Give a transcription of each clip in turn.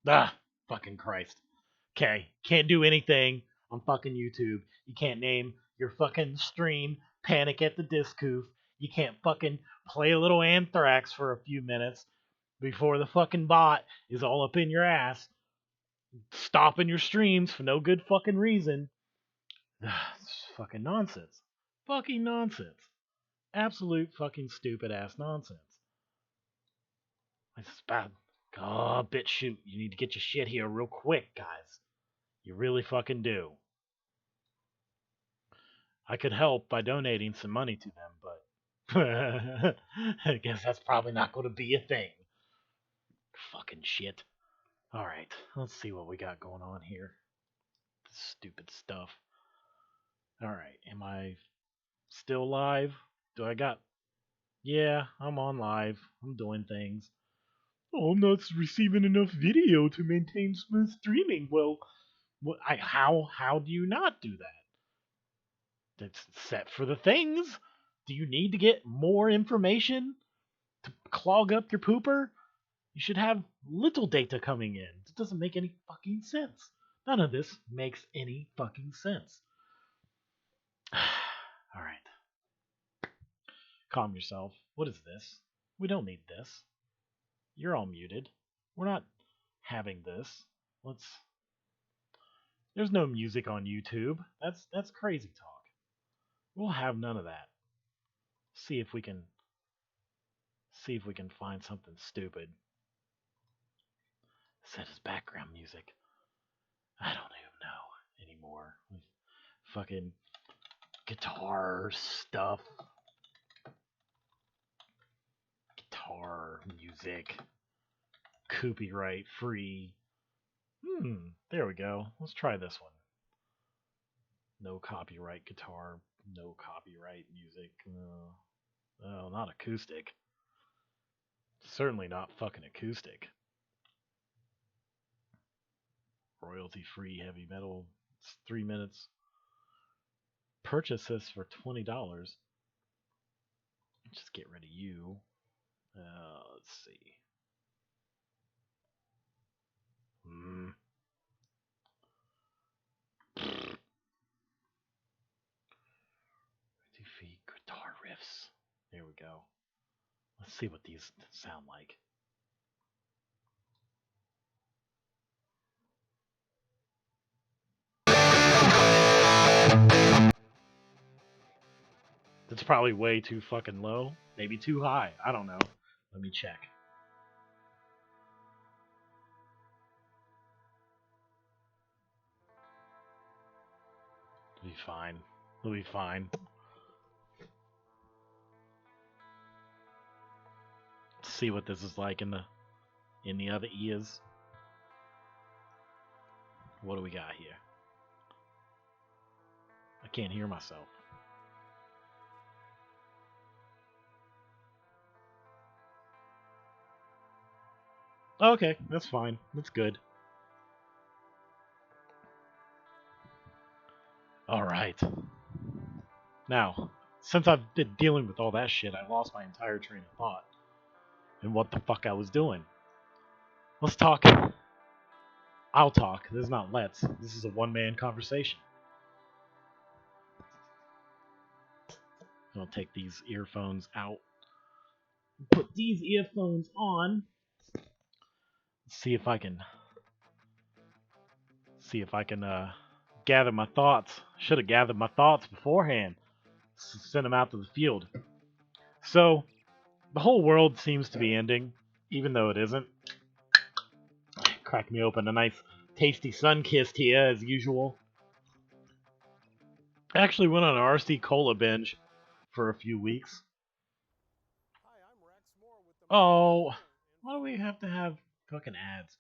Ah, fucking Christ. Okay, can't do anything on fucking YouTube. You can't name your fucking stream Panic at the Discoof. You can't fucking play a little Anthrax for a few minutes before the fucking bot is all up in your ass, stopping your streams for no good fucking reason. It's fucking nonsense. Fucking nonsense. Absolute fucking stupid ass nonsense. It's bad. Oh, BitChute, you need to get your shit here real quick, guys. You really fucking do. I could help by donating some money to them, but I guess that's probably not going to be a thing. Fucking shit. Alright, let's see what we got going on here. Stupid stuff. Alright, am I still live? Do I got. Yeah, I'm on live. I'm doing things. Oh, I'm not receiving enough video to maintain smooth streaming. Well, how do you not do that? It's set for the things. Do you need to get more information to clog up your pooper? You should have little data coming in. It doesn't make any fucking sense. None of this makes any fucking sense. Alright. Calm yourself. What is this? We don't need this. You're all muted. We're not having this. Let's. There's no music on YouTube. That's crazy talk. We'll have none of that. See if we can find something stupid. Set as background music. I don't even know anymore. Fucking guitar stuff. Guitar music. Copyright free. There we go. Let's try this one. No copyright guitar. No copyright music. Oh, not acoustic. Certainly not fucking acoustic. Royalty free heavy metal. It's 3 minutes. Purchase this for $20. Just get rid of you. Let's see. Feet guitar riffs. There we go. Let's see what these sound like. That's probably way too fucking low. Maybe too high. I don't know. Let me check. It'll be fine. It'll be fine. Let's see what this is like in the other ears. What do we got here? I can't hear myself. Okay, that's fine. That's good. Alright. Now, since I've been dealing with all that shit, I lost my entire train of thought. And what the fuck I was doing. Let's talk. I'll talk. This is not let's. This is a one-man conversation. I'm gonna take these earphones out. Put these earphones on. See if I can gather my thoughts. Should have gathered my thoughts beforehand. Send them out to the field. So, the whole world seems to be ending, even though it isn't. Crack me open a nice, tasty Sunkist here, as usual. I actually went on an RC Cola binge for a few weeks. Oh, why do we have to have fucking ads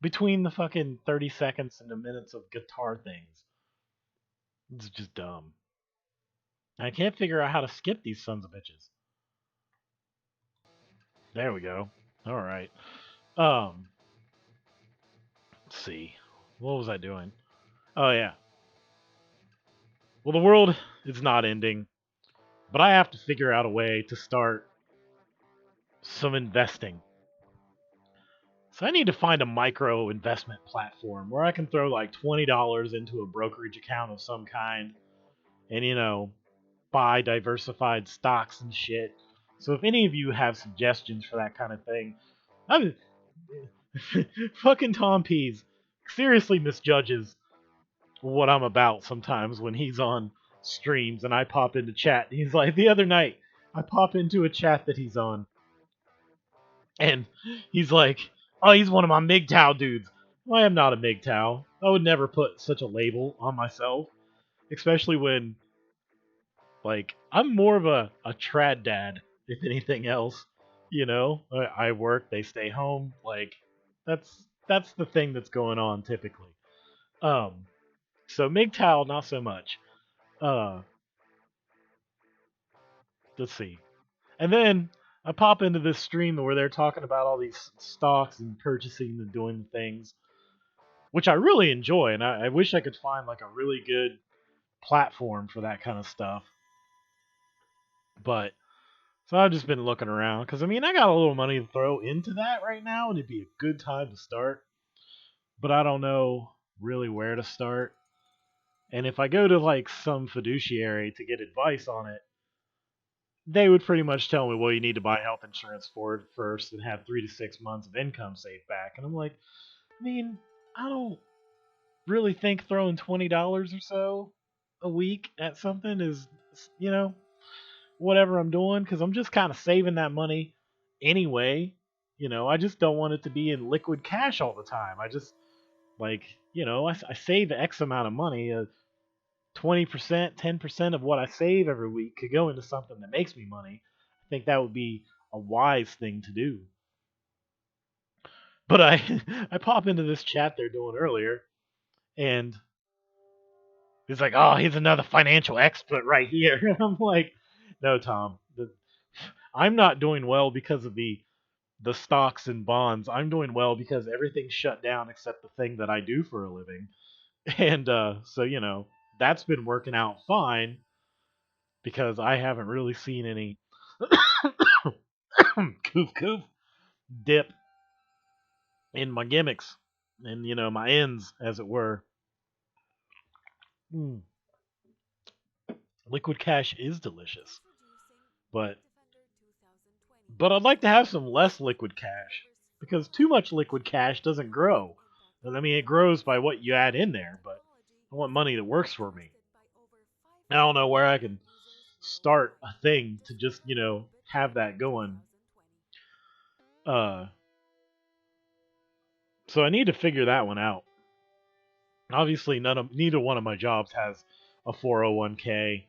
between the fucking 30 seconds and the minutes of guitar things? It's just dumb. I can't figure out how to skip these sons of bitches. There we go. Alright. Let's see. What was I doing? Oh, yeah. Well, the world is not ending, but I have to figure out a way to start some investing. So I need to find a micro investment platform where I can throw like $20 into a brokerage account of some kind and, buy diversified stocks and shit. So if any of you have suggestions for that kind of thing, I'm fucking Tom Pease seriously misjudges what I'm about sometimes when he's on streams and I pop into chat. He's like, the other night, I pop into a chat that he's on, and he's like, oh, he's one of my MGTOW dudes. Well, I am not a MGTOW. I would never put such a label on myself, especially when, like, I'm more of a trad dad, if anything else. I work, they stay home. Like, that's the thing that's going on typically. Um, so MGTOW, not so much. Uh, let's see. And then I pop into this stream where they're talking about all these stocks and purchasing and doing the things, which I really enjoy. And I wish I could find like a really good platform for that kind of stuff. But so I've just been looking around because I got a little money to throw into that right now, and it'd be a good time to start. But I don't know really where to start. And if I go to like some fiduciary to get advice on it, they would pretty much tell me, well, you need to buy health insurance for it first and have 3 to 6 months of income saved back. And I'm like, I don't really think throwing $20 or so a week at something is, you know, whatever I'm doing, because I'm just kind of saving that money anyway. I just don't want it to be in liquid cash all the time. I just, like, I save X amount of money. 20%, 10% of what I save every week could go into something that makes me money. I think that would be a wise thing to do. But I I pop into this chat they're doing earlier, and he's like, "Oh, he's another financial expert right here." I'm like, "No, Tom. I'm not doing well because of the stocks and bonds. I'm doing well because everything's shut down except the thing that I do for a living." And so that's been working out fine because I haven't really seen any coof coof dip in my gimmicks and my ends, as it were. Mm. Liquid cash is delicious, but I'd like to have some less liquid cash because too much liquid cash doesn't grow. It grows by what you add in there, but I want money that works for me. I don't know where I can start a thing to just have that going. Uh, so I need to figure that one out. Obviously, neither one of my jobs has a 401k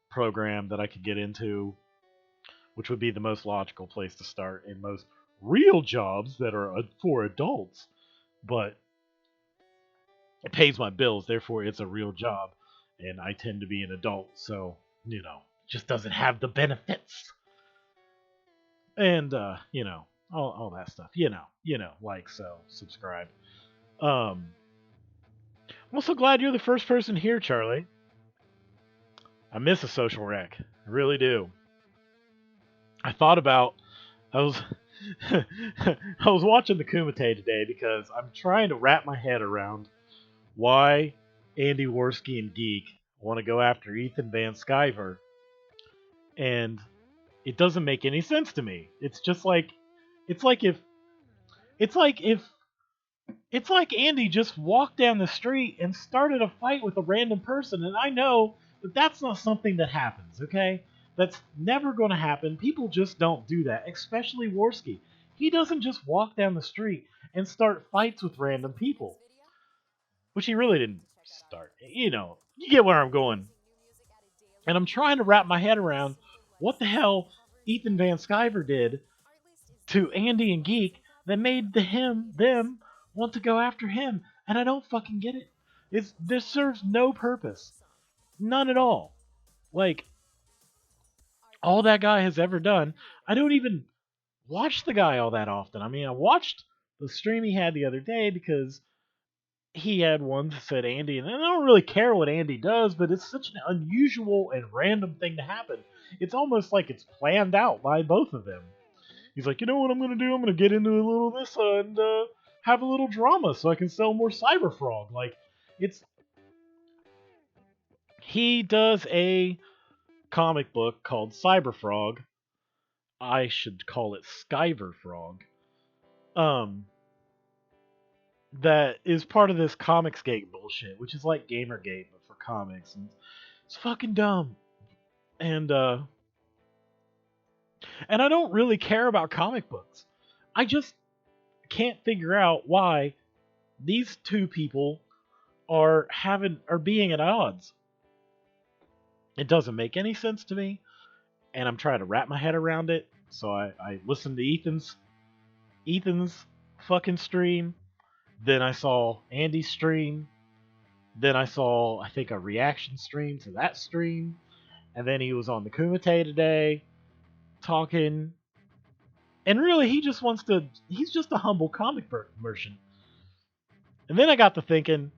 program that I could get into, which would be the most logical place to start in most real jobs that are for adults. But it pays my bills, therefore it's a real job, and I tend to be an adult, so just doesn't have the benefits, and all that stuff. Like, so, subscribe. I'm also glad you're the first person here, Charlie. I miss a social rec. I really do. I thought about I was I was watching the Kumite today because I'm trying to wrap my head around why Andy Worski and Geek want to go after Ethan Van Sciver, and it doesn't make any sense to me. It's like if it's like if it's like Andy just walked down the street and started a fight with a random person, and I know that that's not something that happens, okay? That's never going to happen. People just don't do that, especially Worski. He doesn't just walk down the street and start fights with random people, which he really didn't start. You get where I'm going. And I'm trying to wrap my head around what the hell Ethan Van Sciver did to Andy and Geek that made them want to go after him, and I don't fucking get it. This serves no purpose, none at all. Like, all that guy has ever done, I don't even watch the guy all that often. I watched the stream he had the other day because he had one that said Andy, and I don't really care what Andy does, but it's such an unusual and random thing to happen. It's almost like it's planned out by both of them. He's like, you know what I'm gonna do? I'm gonna get into a little of this and have a little drama so I can sell more Cyberfrog. Like, it's he does a comic book called Cyberfrog. I should call it Skyverfrog. Um, that is part of this Comicsgate bullshit, which is like Gamergate but for comics, and it's fucking dumb. And I don't really care about comic books. I just can't figure out why these two people are being at odds. It doesn't make any sense to me, and I'm trying to wrap my head around it. So I listened to Ethan's fucking stream. Then I saw Andy's stream. Then I saw, I think, a reaction stream to that stream. And then he was on the Kumite today talking. And really, he's just a humble comic book merchant. And then I got to thinking,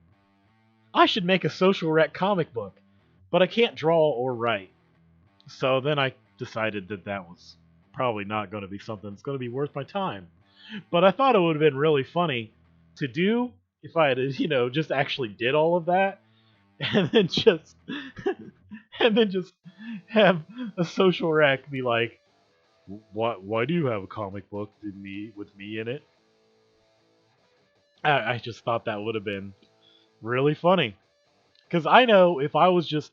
I should make a social rec comic book, but I can't draw or write. So then I decided that was probably not going to be something that's going to be worth my time. But I thought it would have been really funny to do if I had, just actually did all of that, and then just have a social rec be like, why do you have a comic book with me in it? I just thought that would have been really funny. Because I know if I was just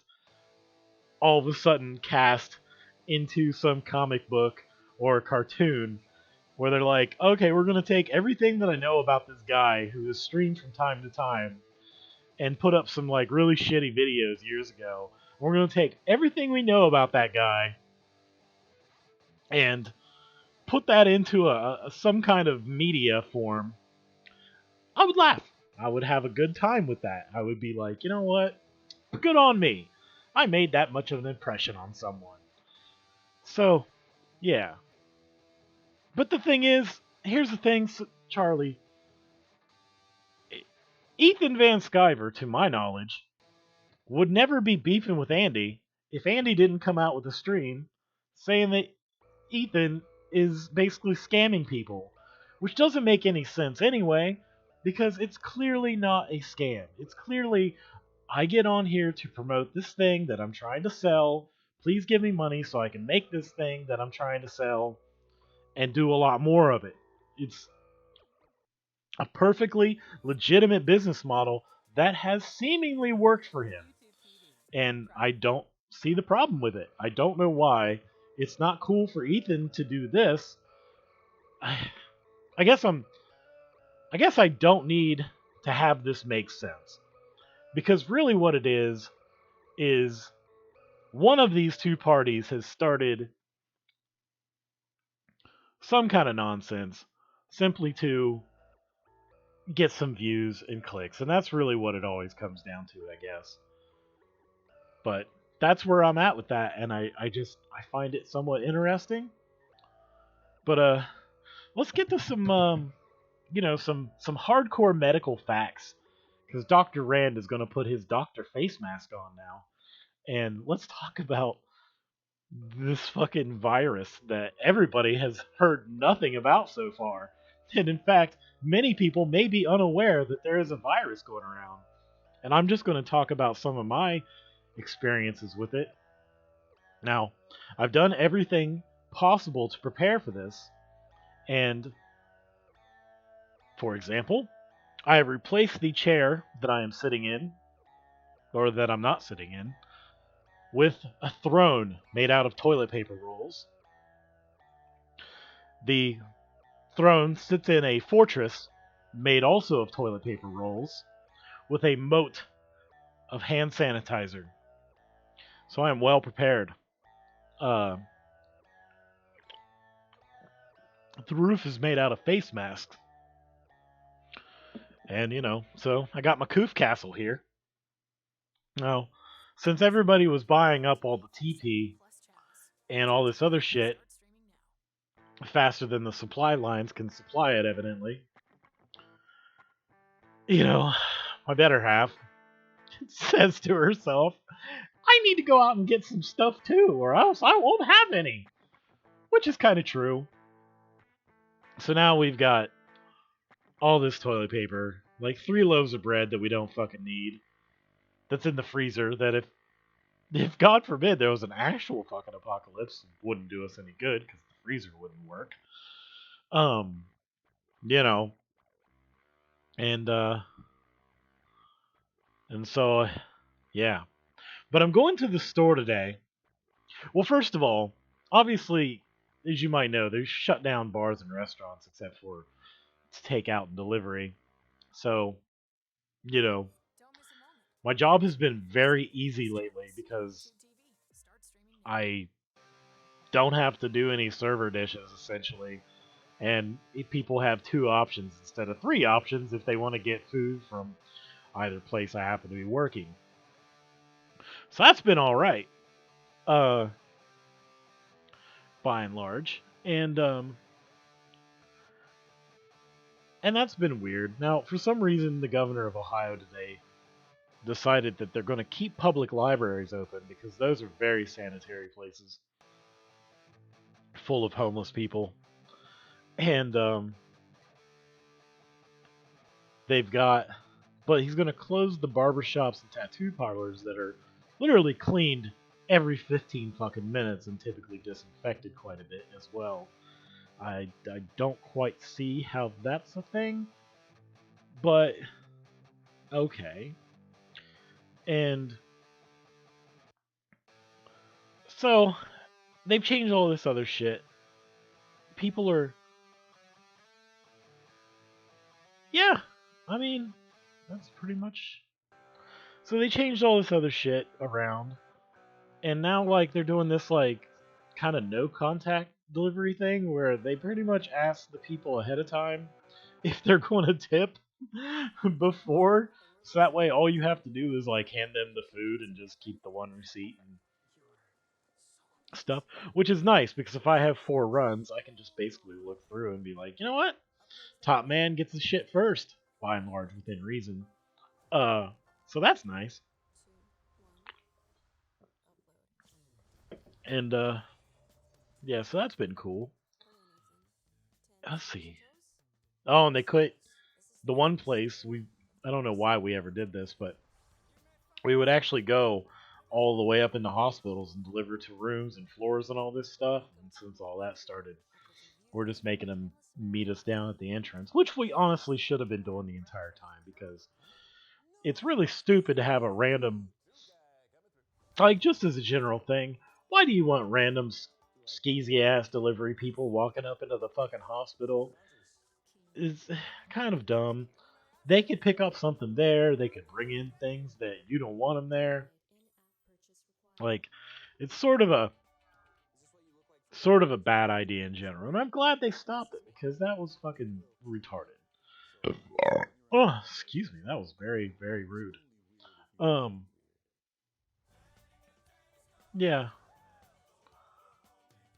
all of a sudden cast into some comic book or a cartoon where they're like, okay, we're going to take everything that I know about this guy who has streamed from time to time and put up some like really shitty videos years ago. We're going to take everything we know about that guy and put that into some kind of media form. I would laugh. I would have a good time with that. I would be like, you know what? Good on me. I made that much of an impression on someone. So, yeah. But the thing is, here's the thing, Charlie. Ethan Van Sciver, to my knowledge, would never be beefing with Andy if Andy didn't come out with a stream saying that Ethan is basically scamming people, which doesn't make any sense anyway, because it's clearly not a scam. It's clearly, I get on here to promote this thing that I'm trying to sell. Please give me money so I can make this thing that I'm trying to sell and do a lot more of it. It's a perfectly legitimate business model that has seemingly worked for him. And I don't see the problem with it. I don't know why it's not cool for Ethan to do this. I guess I don't need to have this make sense. Because really what it is one of these two parties has started some kind of nonsense simply to get some views and clicks. And that's really what it always comes down to, I guess. But that's where I'm at with that, and I find it somewhat interesting. But let's get to some some hardcore medical facts, because Dr. Rand is going to put his doctor face mask on now, and let's talk about this fucking virus that everybody has heard nothing about so far. And in fact, many people may be unaware that there is a virus going around. And I'm just going to talk about some of my experiences with it. Now, I've done everything possible to prepare for this, and for example, I have replaced the chair that I am sitting in, or that I'm not sitting in, with a throne made out of toilet paper rolls. The throne sits in a fortress made also of toilet paper rolls, with a moat of hand sanitizer. So I am well prepared. The roof is made out of face masks. And, so I got my Koof Castle here. Now, since everybody was buying up all the TP and all this other shit faster than the supply lines can supply it, evidently, my better half says to herself, I need to go out and get some stuff too, or else I won't have any. Which is kind of true. So now we've got all this toilet paper, like 3 loaves of bread that we don't fucking need. That's in the freezer. That if God forbid there was an actual fucking apocalypse, wouldn't do us any good because the freezer wouldn't work. Um, you know, and and so yeah. But I'm going to the store today. Well, first of all, obviously, as you might know, they've shut down bars and restaurants except for takeout and delivery. So, you know, my job has been very easy lately because I don't have to do any server dishes essentially. And if people have 2 options instead of 3 options if they want to get food from either place I happen to be working. So that's been all right, uh, by and large, and that's been weird. Now, for some reason, the governor of Ohio today decided that they're going to keep public libraries open because those are very sanitary places full of homeless people, and they've got, but he's going to close the barbershops and tattoo parlors that are literally cleaned every 15 fucking minutes and typically disinfected quite a bit as well. I don't quite see how that's a thing, but okay. And so they've changed all this other shit. People are, yeah, I mean, that's pretty much. So they changed all this other shit around, and now like they're doing this like kind of no contact delivery thing where they pretty much ask the people ahead of time if they're going to tip before, so that way all you have to do is like hand them the food and just keep the one receipt and stuff, which is nice because if I have 4 runs, I can just basically look through and be like, you know what, top man gets the shit first, by and large, within reason. Uh, so that's nice. And yeah, so that's been cool. Let's see. Oh, and they quit the one place we. I don't know why we ever did this, but we would actually go all the way up into hospitals and deliver to rooms and floors and all this stuff. And since all that started, we're just making them meet us down at the entrance, which we honestly should have been doing the entire time because it's really stupid to have a random, like, just as a general thing, why do you want random skeezy ass delivery people walking up into the fucking hospital? It's kind of dumb. They could pick up something there. They could bring in things that you don't want them there. Like, it's sort of a bad idea in general. And I'm glad they stopped it because that was fucking retarded. Oh, excuse me. That was very, very rude. Um, yeah.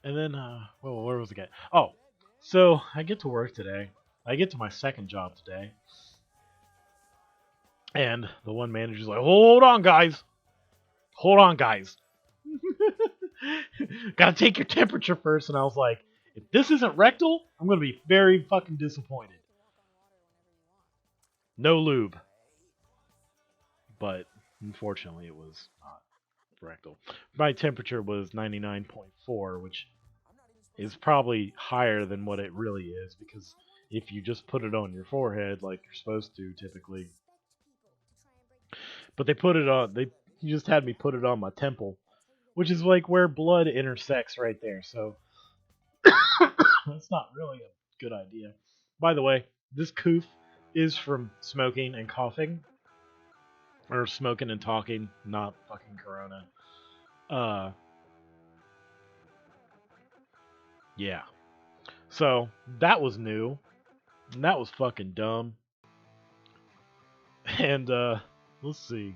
And then, well, where was it? Oh, so I get to work today. I get to my second job today. And the one manager's like, hold on, guys. Hold on, guys. Gotta take your temperature first. And I was like, if this isn't rectal, I'm gonna be very fucking disappointed. No lube. But unfortunately, it was not rectal. My temperature was 99.4, which is probably higher than what it really is because if you just put it on your forehead like you're supposed to typically, but they put it on, they you just had me put it on my temple, which is like where blood intersects right there. So that's not really a good idea. By the way, this coof is from smoking and coughing, or smoking and talking, not fucking corona. Uh, yeah. So that was new, and that was fucking dumb. And let's see.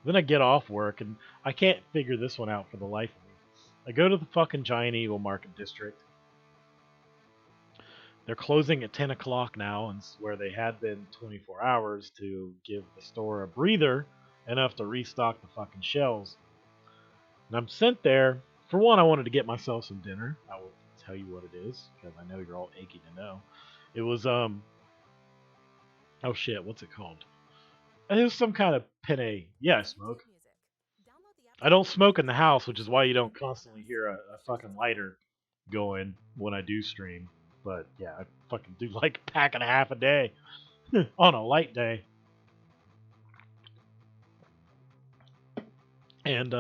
Then I get off work, and I can't figure this one out for the life of me. I go to the fucking Giant Eagle Market District. They're closing at 10 o'clock now, and where they had been 24 hours to give the store a breather enough to restock the fucking shelves. And I'm sent there. For one, I wanted to get myself some dinner. I will tell you what it is because I know you're all aching to know. It was oh shit, what's it called? It was some kind of penne. Yeah, I smoke. I don't smoke in the house, which is why you don't constantly hear a fucking lighter going when I do stream. But yeah, I fucking do like a pack and a half a day on a light day. And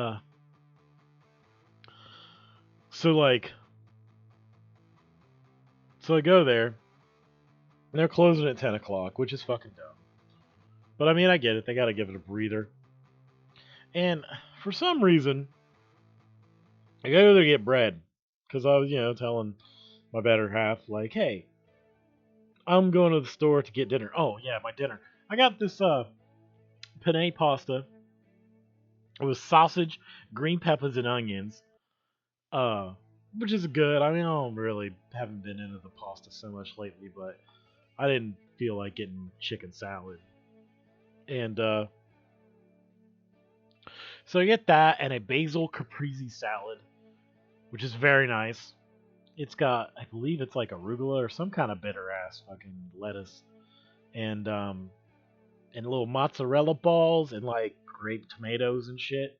so like so I go there and they're closing at 10 o'clock, which is fucking dumb. But I mean I get it, they gotta give it a breather. And for some reason I go there to get bread. Cause I was, telling my better half, like, hey, I'm going to the store to get dinner. Oh yeah, my dinner. I got this penne pasta. It was sausage, green peppers, and onions. Uh, which is good. I mean, I don't really haven't been into the pasta so much lately, but I didn't feel like getting chicken salad. And so I get that and a basil caprese salad, which is very nice. It's got, I believe it's like arugula or some kind of bitter ass fucking lettuce, and little mozzarella balls and like grape tomatoes and shit.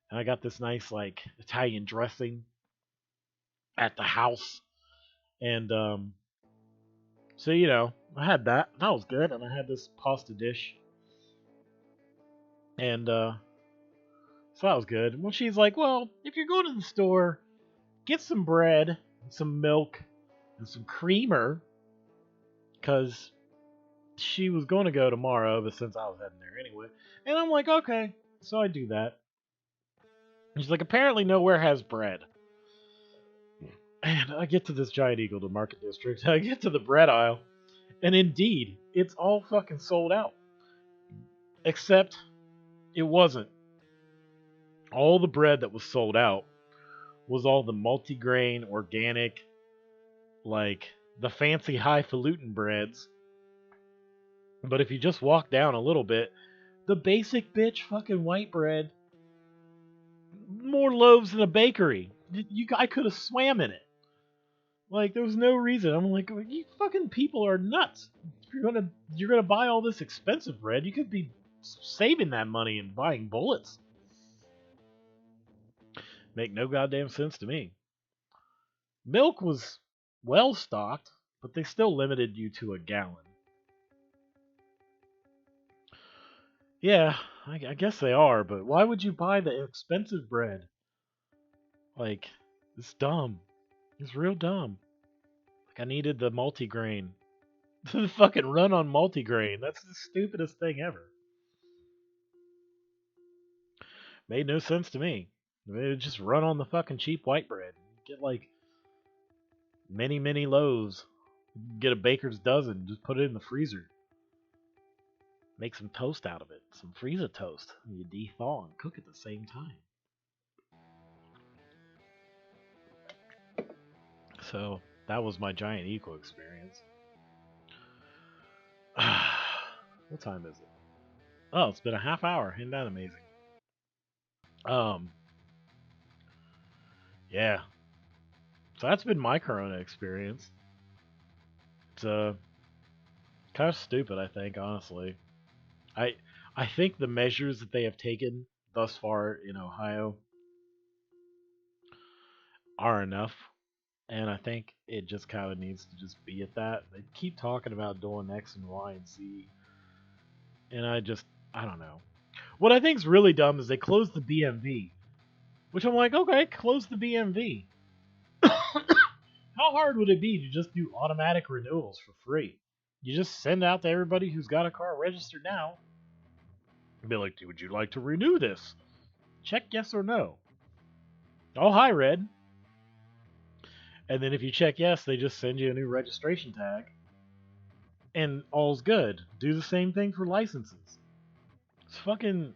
And I got this nice like Italian dressing at the house, and so I had that. That was good, and I had this pasta dish, and so that was good. Well, she's like, "Well, if you're going to the store, get some bread, and some milk, and some creamer, because she was going to go tomorrow, but since I was heading there anyway." And I'm like, "Okay," so I do that. And she's like, "Apparently nowhere has bread." And I get to this Giant Eagle to Market District. I get to the bread aisle, and indeed, it's all fucking sold out. Except it wasn't. All the bread that was sold out was all the multigrain, organic, like the fancy highfalutin breads. But if you just walk down a little bit, the basic bitch fucking white bread, more loaves than a bakery. I could have swam in it. Like there was no reason. I'm like, you fucking people are nuts. If you're gonna buy all this expensive bread, you could be saving that money and buying bullets. Make no goddamn sense to me. Milk was well stocked, but they still limited you to a gallon. Yeah, I guess they are, but why would you buy the expensive bread? Like, it's dumb. It's real dumb. Like, I needed the multigrain. The fucking run on multigrain. That's the stupidest thing ever. Made no sense to me. They would just run on the fucking cheap white bread. Get like many, many loaves. Get a baker's dozen. Just put it in the freezer. Make some toast out of it. Some freezer toast. You de-thaw and cook at the same time. So that was my Giant Eagle experience. What time is it? Oh, it's been a half hour. Isn't that amazing? Um, yeah. So that's been my Corona experience. It's kind of stupid, I think, honestly. I I think the measures that they have taken thus far in Ohio are enough, and I think it just kind of needs to just be at that. They keep talking about doing X and Y and Z, and I don't know. What I think is really dumb is they closed the BMV, which I'm like, okay, close the BMV. How hard would it be to just do automatic renewals for free? You just send out to everybody who's got a car registered now. Be like, would you like to renew this? Check yes or no. Oh, hi, Red. And then if you check yes, they just send you a new registration tag. And all's good. Do the same thing for licenses. It's fucking.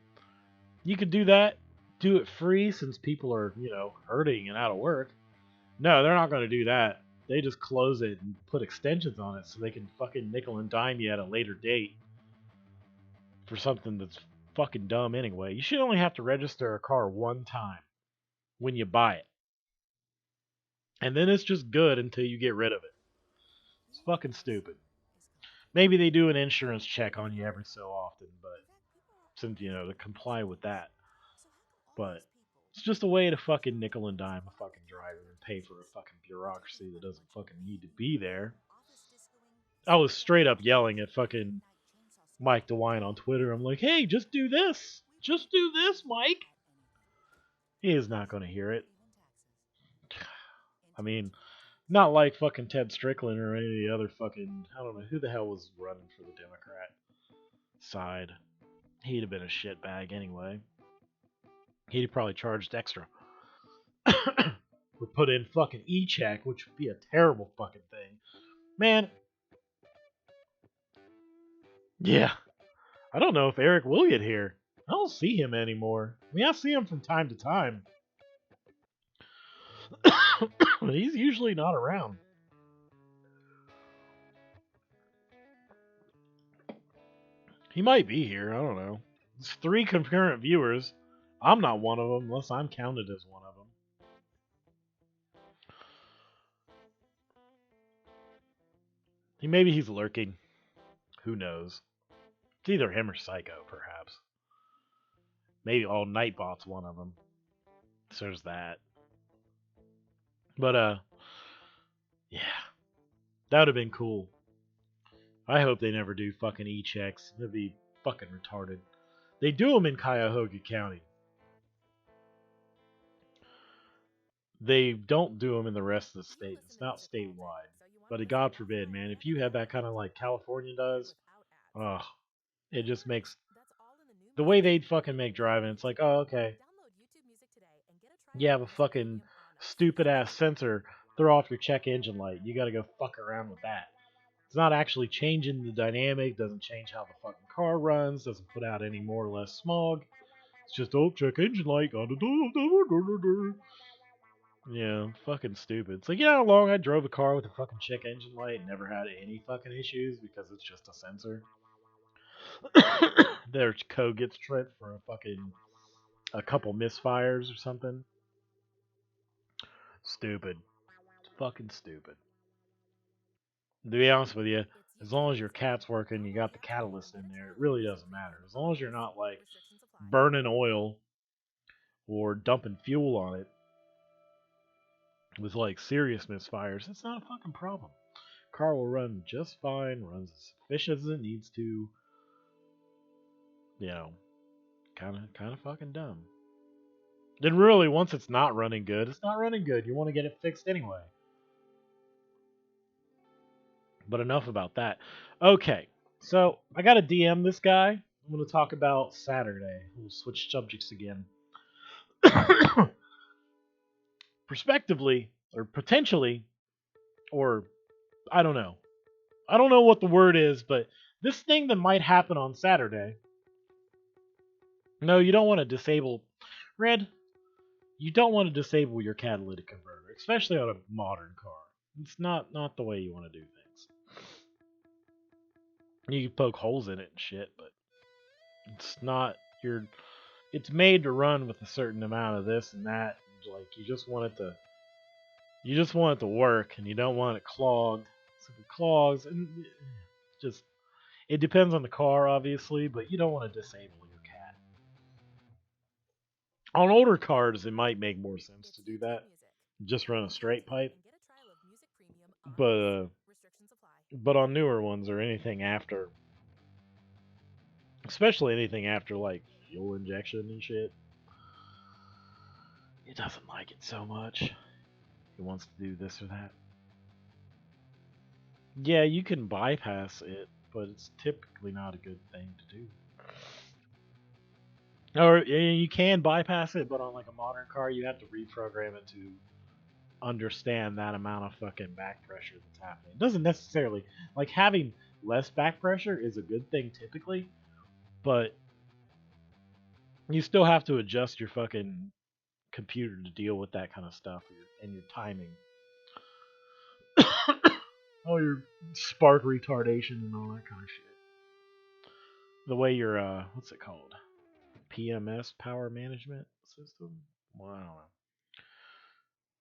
You could do that. Do it free since people are, hurting and out of work. No, they're not going to do that. They just close it and put extensions on it so they can fucking nickel and dime you at a later date for something that's fucking dumb anyway. You should only have to register a car one time when you buy it. And then it's just good until you get rid of it. It's fucking stupid. Maybe they do an insurance check on you every so often, but since to comply with that. But it's just a way to fucking nickel and dime a fucking driver and pay for a fucking bureaucracy that doesn't fucking need to be there. I was straight up yelling at fucking Mike DeWine on Twitter. I'm like, hey, just do this. Just do this, Mike. He is not going to hear it. I mean, not like fucking Ted Strickland or any of the other fucking. I don't know who the hell was running for the Democrat side. He'd have been a shitbag anyway. He'd have probably charged extra. Or put in fucking e-check, which would be a terrible fucking thing. Man, yeah. I don't know if Eric will get here. I don't see him anymore. I mean, I see him from time to time. But he's usually not around. He might be here. I don't know. It's 3 concurrent viewers. I'm not one of them unless I'm counted as one of them. Maybe he's lurking. Who knows? It's either him or Psycho, perhaps. Maybe Nightbot's one of them. So there's that. But yeah, that would have been cool. I hope they never do fucking e-checks. That'd be fucking retarded. They do them in Cuyahoga County. They don't do them in the rest of the state. It's not statewide. But God forbid, man, if you have that kind of like California does, ugh, it just makes the way they'd fucking make driving. It's like, oh, okay, you have a fucking stupid ass sensor. Throw off your check engine light. You got to go fuck around with that. It's not actually changing the dynamic. Doesn't change how the fucking car runs. Doesn't put out any more or less smog. It's just check engine light. Yeah, fucking stupid. It's like, you know how long I drove a car with a fucking check engine light and never had any fucking issues because it's just a sensor? Their code gets tripped for a couple misfires or something. Stupid. It's fucking stupid. To be honest with you, as long as your cat's working, you got the catalyst in there, it really doesn't matter. As long as you're not like burning oil or dumping fuel on it with like serious misfires, it's not a fucking problem. Car will run just fine, runs as efficient as it needs to. You know, kind of fucking dumb. Then really, once it's not running good, it's not running good. You want to get it fixed anyway. But enough about that. Okay, so I got to DM this guy. I'm going to talk about Saturday. We'll switch subjects again. Prospectively, or potentially, or I don't know. I don't know what the word is, but this thing that might happen on Saturday. No, you don't want to disable. Red, you don't want to disable your catalytic converter, especially on a modern car. It's not the way you want to do things. You can poke holes in it and shit, but it's not your. It's made to run with a certain amount of this and that. Like you just want it to work, and you don't want it clogged. So if it clogs, and just it depends on the car, obviously, but you don't want to disable your cat. On older cars, it might make more sense to do that. Just run a straight pipe, but on newer ones or anything after, especially anything after like fuel injection and shit, it doesn't like it so much. It wants to do this or that. Yeah, you can bypass it, but it's typically not a good thing to do. Or you can bypass it, but on like a modern car, you have to reprogram it to understand that amount of fucking back pressure that's happening. It doesn't necessarily like having less back pressure is a good thing typically, but you still have to adjust your fucking computer to deal with that kind of stuff and your timing. All your spark retardation and all that kind of shit. The way your what's it called? PMS, power management system? Well, I don't know.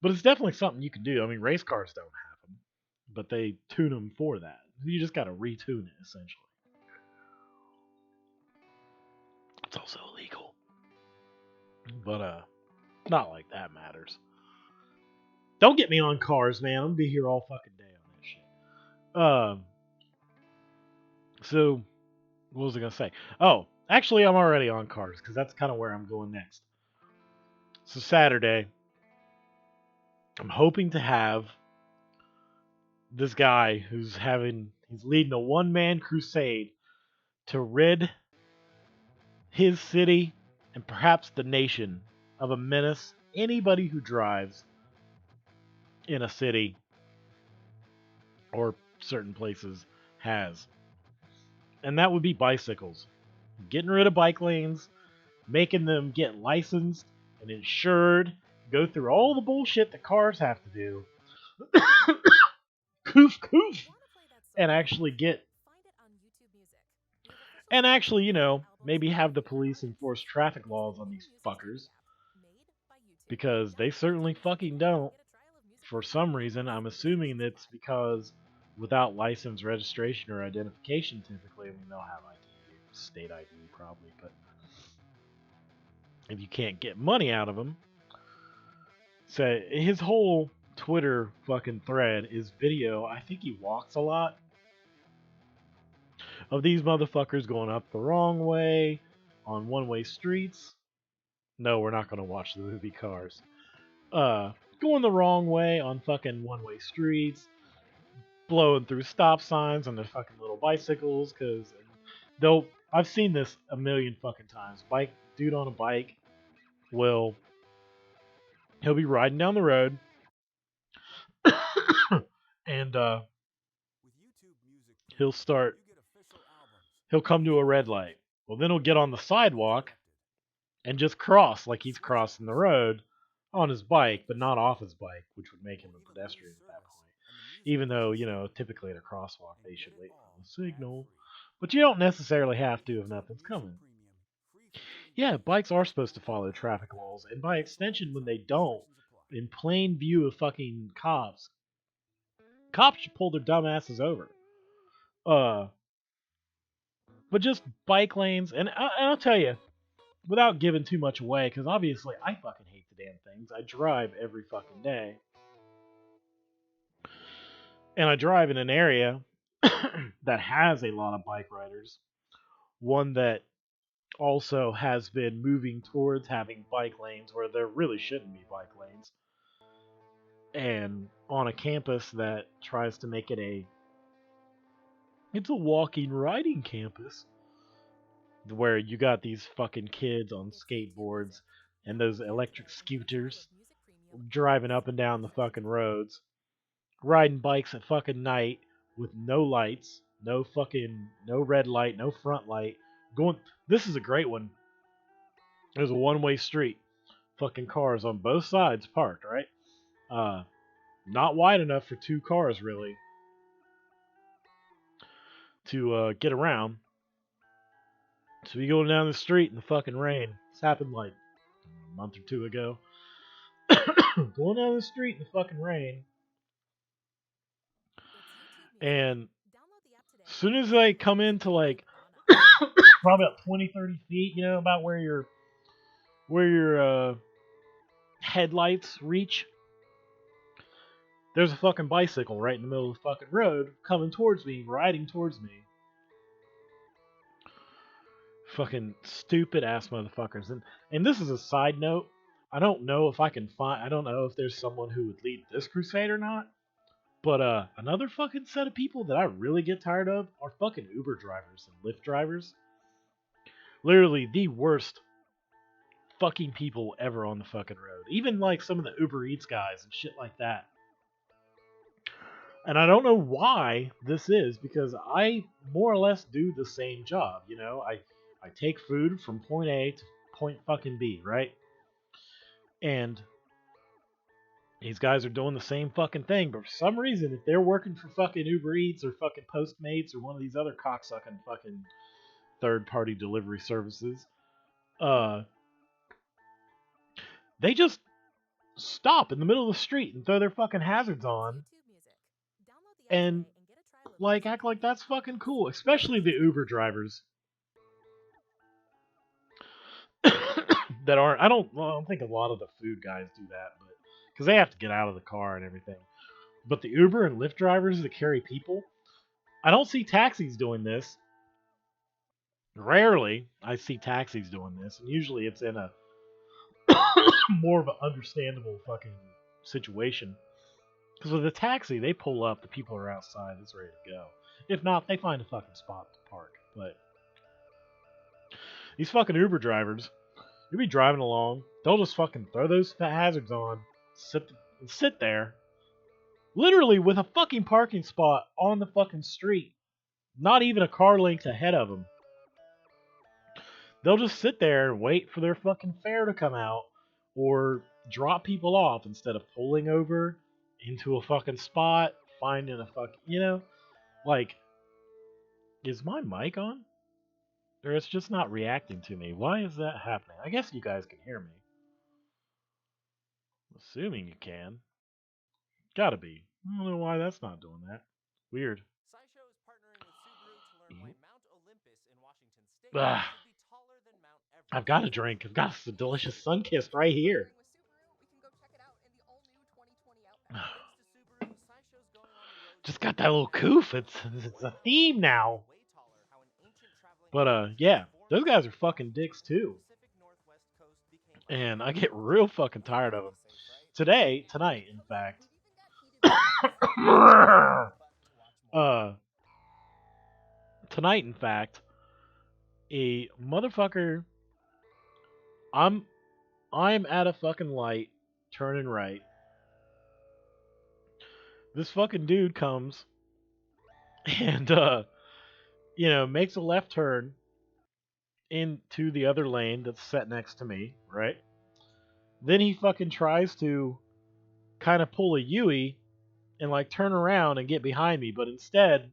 But it's definitely something you can do. I mean, race cars don't have them, but they tune them for that. You just got to retune it, essentially. It's also illegal. But, not like that matters. Don't get me on cars, man. I'm going to be here all fucking day on that shit. So, what was I going to say? Oh, actually, I'm already on cars, because that's kind of where I'm going next. So, Saturday, I'm hoping to have this guy he's leading a one-man crusade to rid his city and perhaps the nation of a menace anybody who drives in a city or certain places has. And that would be bicycles. Getting rid of bike lanes, making them get licensed and insured, go through all the bullshit that cars have to do. Coof, coof. And actually maybe have the police enforce traffic laws on these fuckers. Because they certainly fucking don't. For some reason, I'm assuming it's because without license, registration, or identification, typically, I mean, they'll have ID, state ID probably, but if you can't get money out of them, so his whole Twitter fucking thread is video. I think he walks a lot of these motherfuckers going up the wrong way on one-way streets. No, we're not going to watch the movie Cars. Going the wrong way on fucking one-way streets, blowing through stop signs on their fucking little bicycles, because I've seen this a million fucking times. Dude on a bike he'll be riding down the road and he'll come to a red light. Well, then he'll get on the sidewalk and just cross like he's crossing the road on his bike, but not off his bike, which would make him a pedestrian at that point. Even though, typically at a crosswalk they should wait for the signal. But you don't necessarily have to if nothing's coming. Yeah, bikes are supposed to follow traffic laws, and by extension, when they don't, in plain view of fucking cops should pull their dumb asses over. But just bike lanes, and I'll tell you, without giving too much away, because obviously I fucking hate the damn things. I drive every fucking day. And I drive in an area that has a lot of bike riders. One that also has been moving towards having bike lanes where there really shouldn't be bike lanes. And on a campus that tries to make it it's a walking riding campus where you got these fucking kids on skateboards and those electric scooters driving up and down the fucking roads, riding bikes at fucking night with no lights, no red light, no front light. This is a great one. There's a one-way street. Fucking cars on both sides parked, right? Not wide enough for two cars, really, to get around. So we go down the street in the fucking rain. This happened like a month or two ago. Going down the street in the fucking rain. And as soon as they come into like probably about 20, 30 feet, about where your headlights reach, there's a fucking bicycle right in the middle of the fucking road coming towards me, riding towards me. Fucking stupid ass motherfuckers. And this is a side note. I don't know if there's someone who would lead this crusade or not. But another fucking set of people that I really get tired of are fucking Uber drivers and Lyft drivers. Literally the worst fucking people ever on the fucking road. Even like some of the Uber Eats guys and shit like that. And I don't know why this is, because I more or less do the same job. I take food from point A to point fucking B, right? And these guys are doing the same fucking thing, but for some reason, if they're working for fucking Uber Eats or fucking Postmates or one of these other cocksucking fucking third-party delivery services, they just stop in the middle of the street and throw their fucking hazards on and like act like that's fucking cool, especially the Uber drivers that aren't. I don't think a lot of the food guys do that, but because they have to get out of the car and everything. But the Uber and Lyft drivers that carry people, I don't see taxis doing this. Rarely I see taxis doing this, and usually it's in a more of an understandable fucking situation. Because with a taxi, they pull up, the people are outside, it's ready to go. If not, they find a fucking spot to park. But these fucking Uber drivers, you'll be driving along, they'll just fucking throw those hazards on, sit there, literally with a fucking parking spot on the fucking street, not even a car length ahead of them. They'll just sit there and wait for their fucking fare to come out, or drop people off instead of pulling over into a fucking spot, finding a fucking, like, is my mic on? Or it's just not reacting to me. Why is that happening? I guess you guys can hear me. Assuming you can. Gotta be. I don't know why that's not doing that. Weird. SciShow is partnering with Subaru to learn why Mount Olympus in Washington State Ugh. should be taller than Mount Everest. I've got a drink. I've got the delicious Sunkist right here. Just got that little coof. It's a theme now. But yeah, those guys are fucking dicks too. And I get real fucking tired of them. Tonight, in fact. Tonight, in fact, a motherfucker. I'm at a fucking light, turning right. This fucking dude comes and makes a left turn into the other lane that's set next to me, right? Then he fucking tries to kind of pull a Yui and like turn around and get behind me, but instead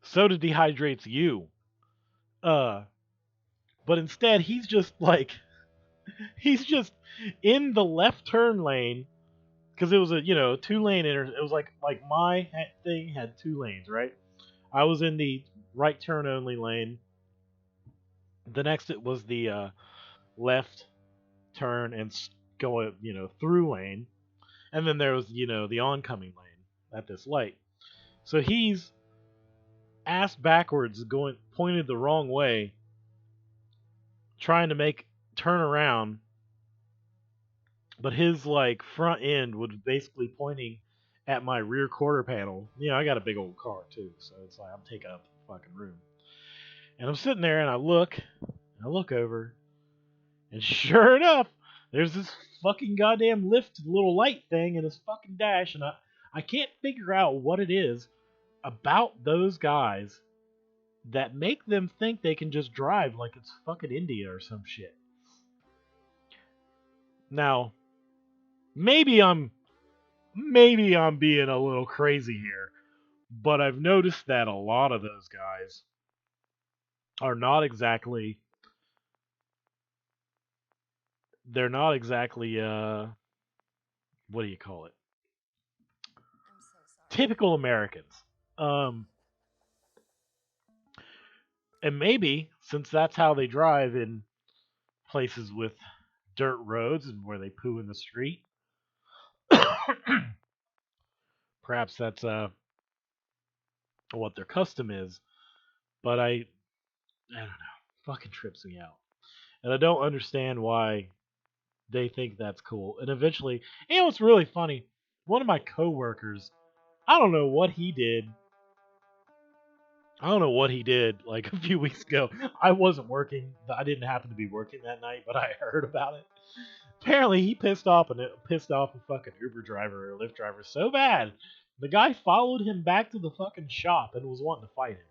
soda dehydrates you. But instead he's just in the left turn lane. Because it was a 2-lane it was like my thing had 2 lanes, right? I was in the right turn only lane. The next it was the left turn and go through lane, and then there was the oncoming lane at this light. So he's ass backwards, pointed the wrong way, trying to turn around. But his front end was basically pointing at my rear quarter panel. I got a big old car too, so it's like I'm taking up the fucking room. And I'm sitting there and I look over, and sure enough, there's this fucking goddamn lift little light thing in his fucking dash, and I can't figure out what it is about those guys that make them think they can just drive like it's fucking India or some shit. Now, maybe I'm being a little crazy here, but I've noticed that a lot of those guys are not exactly what do you call it? Typical Americans. And maybe since that's how they drive in places with dirt roads and where they poo in the street, perhaps that's what their custom is. But I don't know. Fucking trips me out. And I don't understand why they think that's cool. And eventually, what's really funny? One of my coworkers, I don't know what he did. Like a few weeks ago. I wasn't working. I didn't happen to be working that night, but I heard about it. Apparently, he pissed off a fucking Uber driver or Lyft driver so bad, the guy followed him back to the fucking shop and was wanting to fight him.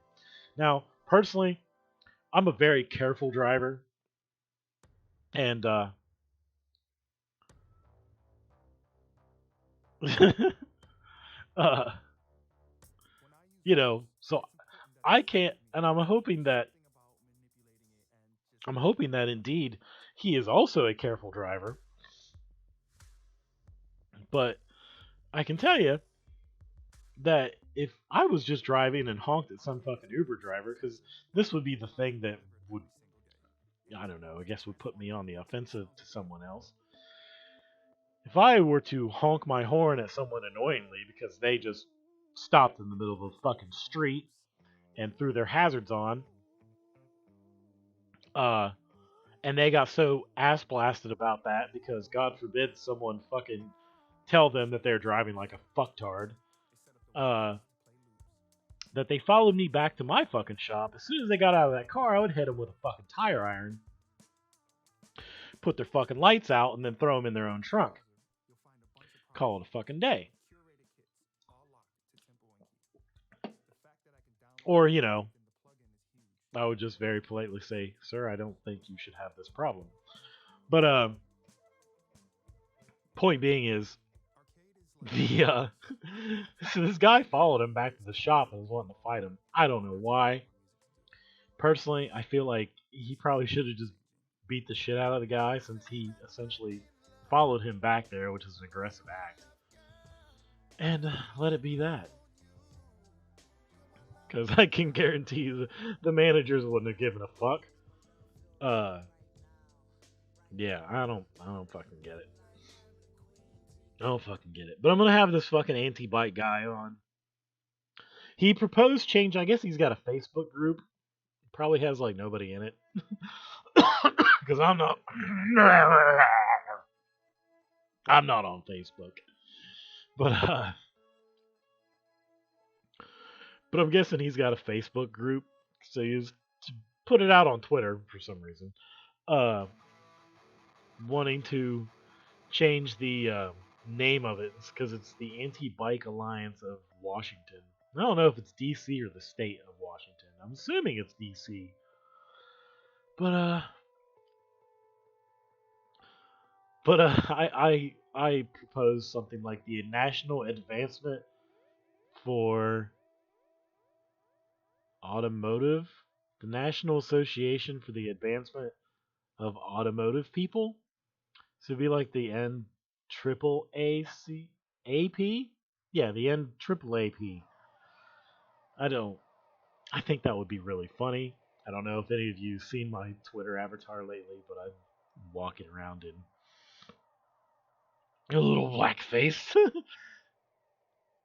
Now, personally, I'm a very careful driver, and so I can't, and I'm hoping that indeed he is also a careful driver. But I can tell you that if I was just driving and honked at some fucking Uber driver, because this would be the thing that would, I don't know, I guess would put me on the offensive to someone else. If I were to honk my horn at someone annoyingly because they just stopped in the middle of a fucking street and threw their hazards on, uh, and they got so ass blasted about that because God forbid someone fucking tell them that they're driving like a fucktard, uh, that they followed me back to my fucking shop. As soon as they got out of that car, I would hit them with a fucking tire iron, put their fucking lights out, and then throw them in their own trunk. Call it a fucking day. Or, you know, I would just very politely say, sir, I don't think you should have this problem. But, point being is, so this guy followed him back to the shop and was wanting to fight him. I don't know why. Personally, I feel like he probably should have just beat the shit out of the guy since he essentially followed him back there, which is an aggressive act. And let it be that. Because I can guarantee you the managers wouldn't have given a fuck. Yeah, I don't fucking get it. I don't fucking get it. But I'm gonna have this fucking anti-bike guy on. He proposed change. I guess he's got a Facebook group. Probably has like nobody in it. Because I'm not. I'm not on Facebook. But I'm guessing he's got a Facebook group. So he's put it out on Twitter for some reason. Wanting to change the name of it because it's the Anti-Bike Alliance of Washington. I don't know if it's DC or the state of Washington. I'm assuming it's DC. But I propose something like the National Advancement for Automotive, the National Association for the Advancement of Automotive People. So it'd be like the N triple AC AP? Yeah, the N triple AP. I think that would be really funny. I don't know if any of you seen my Twitter avatar lately, but I'm walking around in a little black face.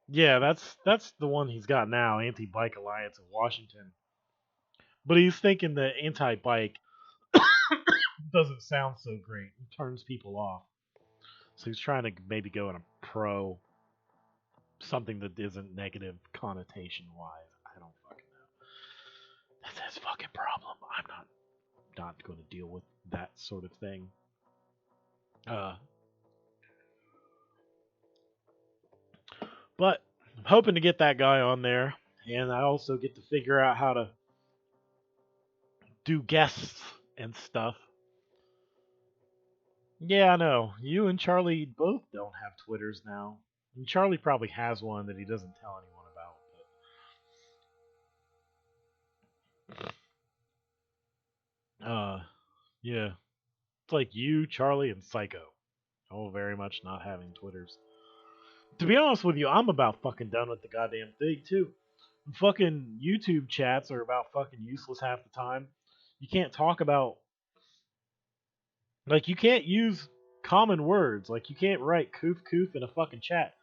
Yeah, that's the one he's got now, Anti-Bike Alliance of Washington. But he's thinking the anti-bike doesn't sound so great. It turns people off. So he's trying to maybe go in a pro something that isn't negative connotation wise. I don't fucking know. That's his fucking problem. I'm not going to deal with that sort of thing. But I'm hoping to get that guy on there, and I also get to figure out how to do guests and stuff. Yeah, I know. You and Charlie both don't have Twitters now. And Charlie probably has one that he doesn't tell anyone about. But, yeah. It's like you, Charlie, and Psycho. All very much not having Twitters. To be honest with you, I'm about fucking done with the goddamn thing, too. Fucking YouTube chats are about fucking useless half the time. You can't talk about. Like, you can't use common words. Like, you can't write coof coof in a fucking chat.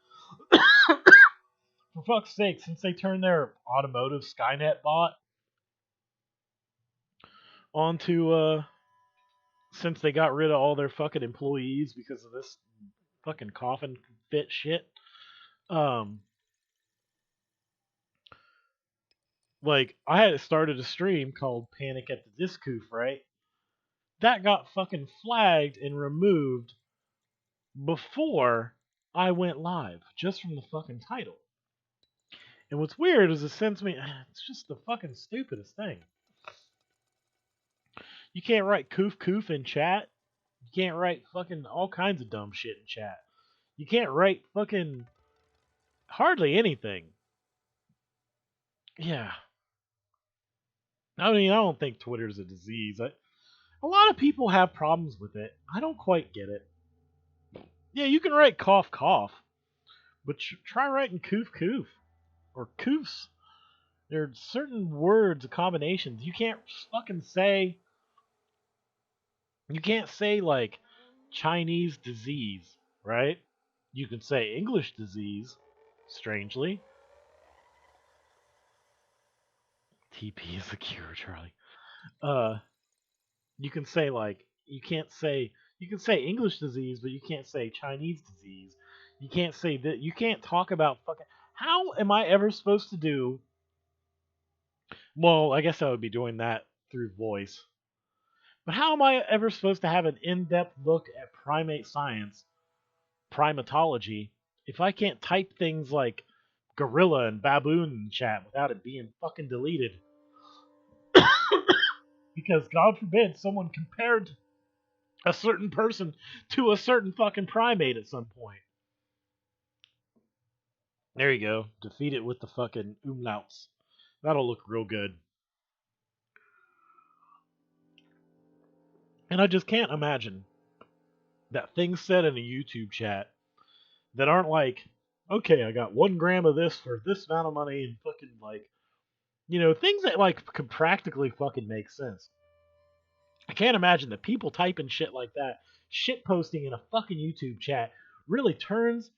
For fuck's sake, since they turned their automotive Skynet bot onto, since they got rid of all their fucking employees because of this fucking coffin fit shit, like, I had started a stream called Panic at the Discoof, right? That got fucking flagged and removed before I went live, just from the fucking title. And what's weird is it sends me. It's just the fucking stupidest thing. You can't write coof coof in chat. You can't write fucking all kinds of dumb shit in chat. You can't write fucking hardly anything. Yeah. I mean, I don't think Twitter's a disease. A lot of people have problems with it. I don't quite get it. Yeah, you can write cough cough, but try writing coof coof or coofs. There are certain words, combinations. You can't fucking say. You can't say like Chinese disease, right? You can say English disease. Strangely, TP is the cure, Charlie. Uh, you can say like you can say English disease, but you can't say Chinese disease. You can't say that. You can't talk about fucking. How am I ever supposed to do? Well, I guess I would be doing that through voice. But how am I ever supposed to have an in-depth look at primate science, primatology, if I can't type things like gorilla and baboon in chat without it being fucking deleted? Because God forbid someone compared a certain person to a certain fucking primate at some point. There you go. Defeat it with the fucking umlauts. That'll look real good. And I just can't imagine that things said in a YouTube chat that aren't like, okay, I got 1 gram of this for this amount of money and fucking like, things that like could practically fucking make sense. I can't imagine that people typing shit like that, shit posting in a fucking YouTube chat really turns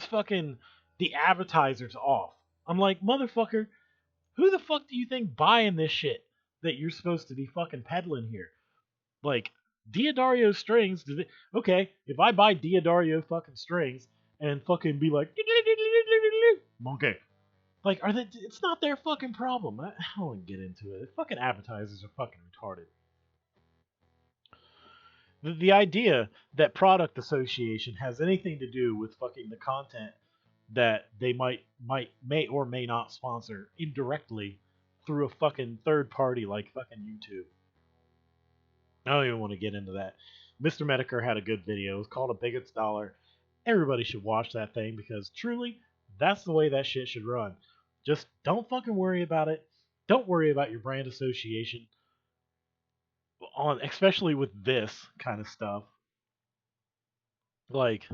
fucking the advertisers off. I'm like, motherfucker, who the fuck do you think buying this shit that you're supposed to be fucking peddling here? Like, Diodario strings, okay, if I buy Diodario fucking strings and fucking be like, monkey, like, it's not their fucking problem. I don't want to get into it. Fucking advertisers are fucking retarded. The idea that product association has anything to do with fucking the content that they may or may not sponsor indirectly through a fucking third party like fucking YouTube. I don't even want to get into that. Mr. Medicare had a good video. It was called A Bigot's Dollar. Everybody should watch that thing because truly, that's the way that shit should run. Just don't fucking worry about it. Don't worry about your brand association on, especially with this kind of stuff. Like,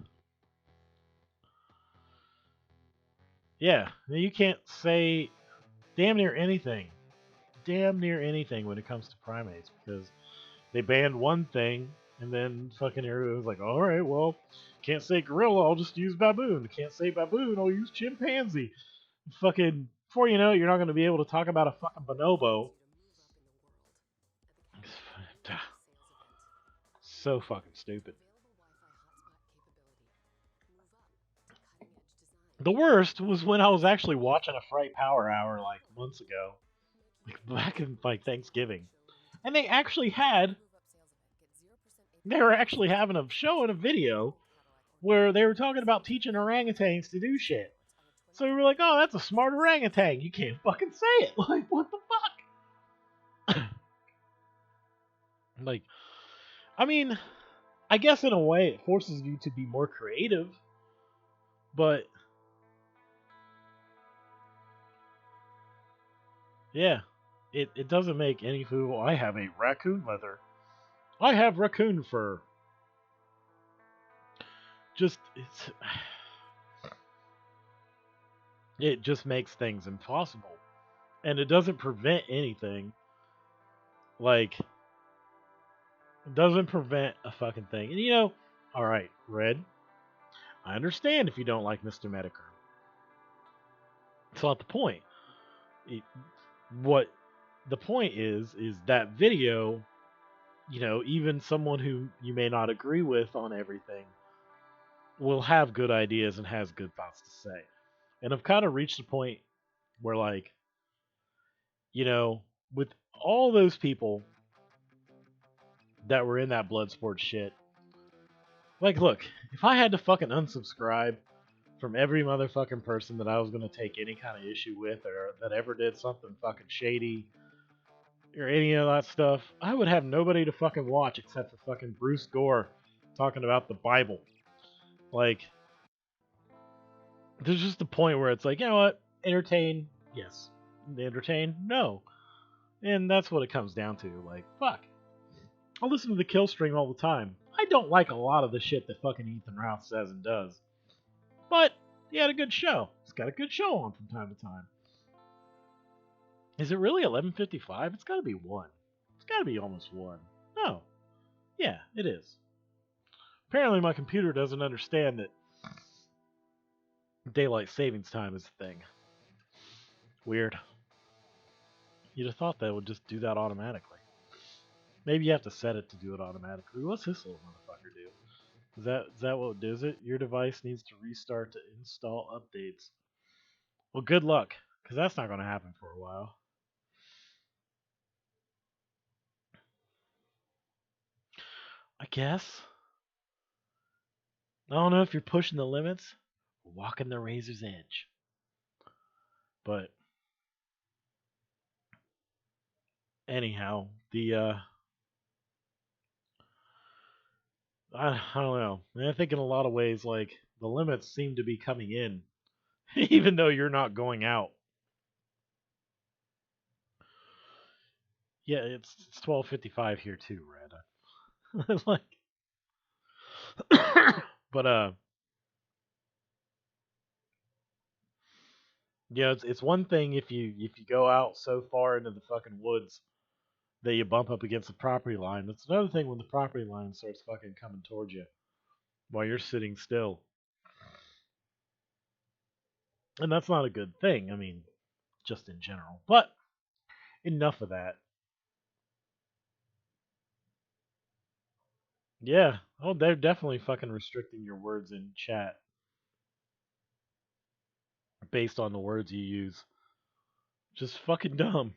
yeah, you can't say damn near anything. Damn near anything when it comes to primates because they banned one thing and then fucking everyone was like, all right, well, can't say gorilla, I'll just use baboon. Can't say baboon, I'll use chimpanzee. Fucking, before you know it, you're not going to be able to talk about a fucking bonobo. So fucking stupid. The worst was when I was actually watching a Fright Power Hour like months ago, like back in like Thanksgiving, and they were actually having a show and a video where they were talking about teaching orangutans to do shit. So we were like, oh, that's a smart orangutan. You can't fucking say it. Like, what the fuck? Like, I mean, I guess in a way it forces you to be more creative, but yeah, it doesn't make any food. I have a raccoon leather. I have raccoon fur. Just it just makes things impossible, and it doesn't prevent anything. Like, it doesn't prevent a fucking thing. And all right, Red. I understand if you don't like Mr. Medicare. It's not the point. What the point is that video, even someone who you may not agree with on everything will have good ideas and has good thoughts to say. And I've kind of reached the point where, like, with all those people that were in that blood sport shit, like, look, if I had to fucking unsubscribe from every motherfucking person that I was going to take any kind of issue with or that ever did something fucking shady or any of that stuff, I would have nobody to fucking watch except for fucking Bruce Gore talking about the Bible. Like, there's just a point where it's like, you know what? Entertain, yes. Entertain, no. And that's what it comes down to. Like, fuck. I listen to the Kill Stream all the time. I don't like a lot of the shit that fucking Ethan Ralph says and does. But he had a good show. He's got a good show on from time to time. Is it really 11:55? It's got to be 1. It's got to be almost 1. No. Yeah, it is. Apparently my computer doesn't understand that daylight savings time is a thing. Weird. You'd have thought that would just do that automatically. Maybe you have to set it to do it automatically. What's this little motherfucker do? Is that what does it? Your device needs to restart to install updates. Well, good luck, because that's not going to happen for a while. I guess. I don't know if you're pushing the limits or walking the razor's edge. But anyhow, I don't know. I think in a lot of ways, like, the limits seem to be coming in, even though you're not going out. Yeah, it's 12:55 here too, Red. Like, but yeah, it's one thing if you go out so far into the fucking woods that you bump up against the property line. It's another thing when the property line starts fucking coming towards you while you're sitting still. And that's not a good thing. I mean, just in general. But enough of that. Yeah. Oh, they're definitely fucking restricting your words in chat based on the words you use. Just fucking dumb.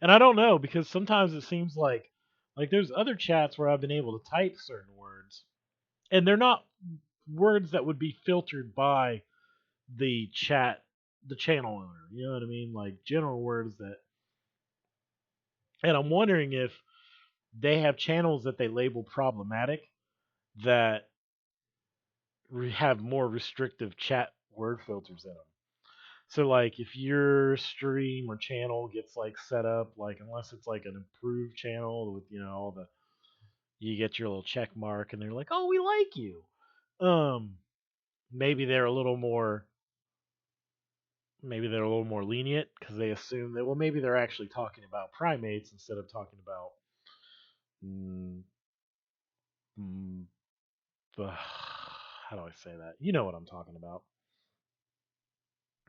And I don't know because sometimes it seems like there's other chats where I've been able to type certain words and they're not words that would be filtered by the channel owner. You know what I mean? Like general words that. And I'm wondering if they have channels that they label problematic that have more restrictive chat word filters in them. So like if your stream or channel gets like set up like unless it's like an improved channel with all the you get your little check mark and they're like, "Oh, we like you." Maybe they're a little more lenient because they assume that maybe they're actually talking about primates instead of talking about mm, mm, how do I say that? You know what I'm talking about.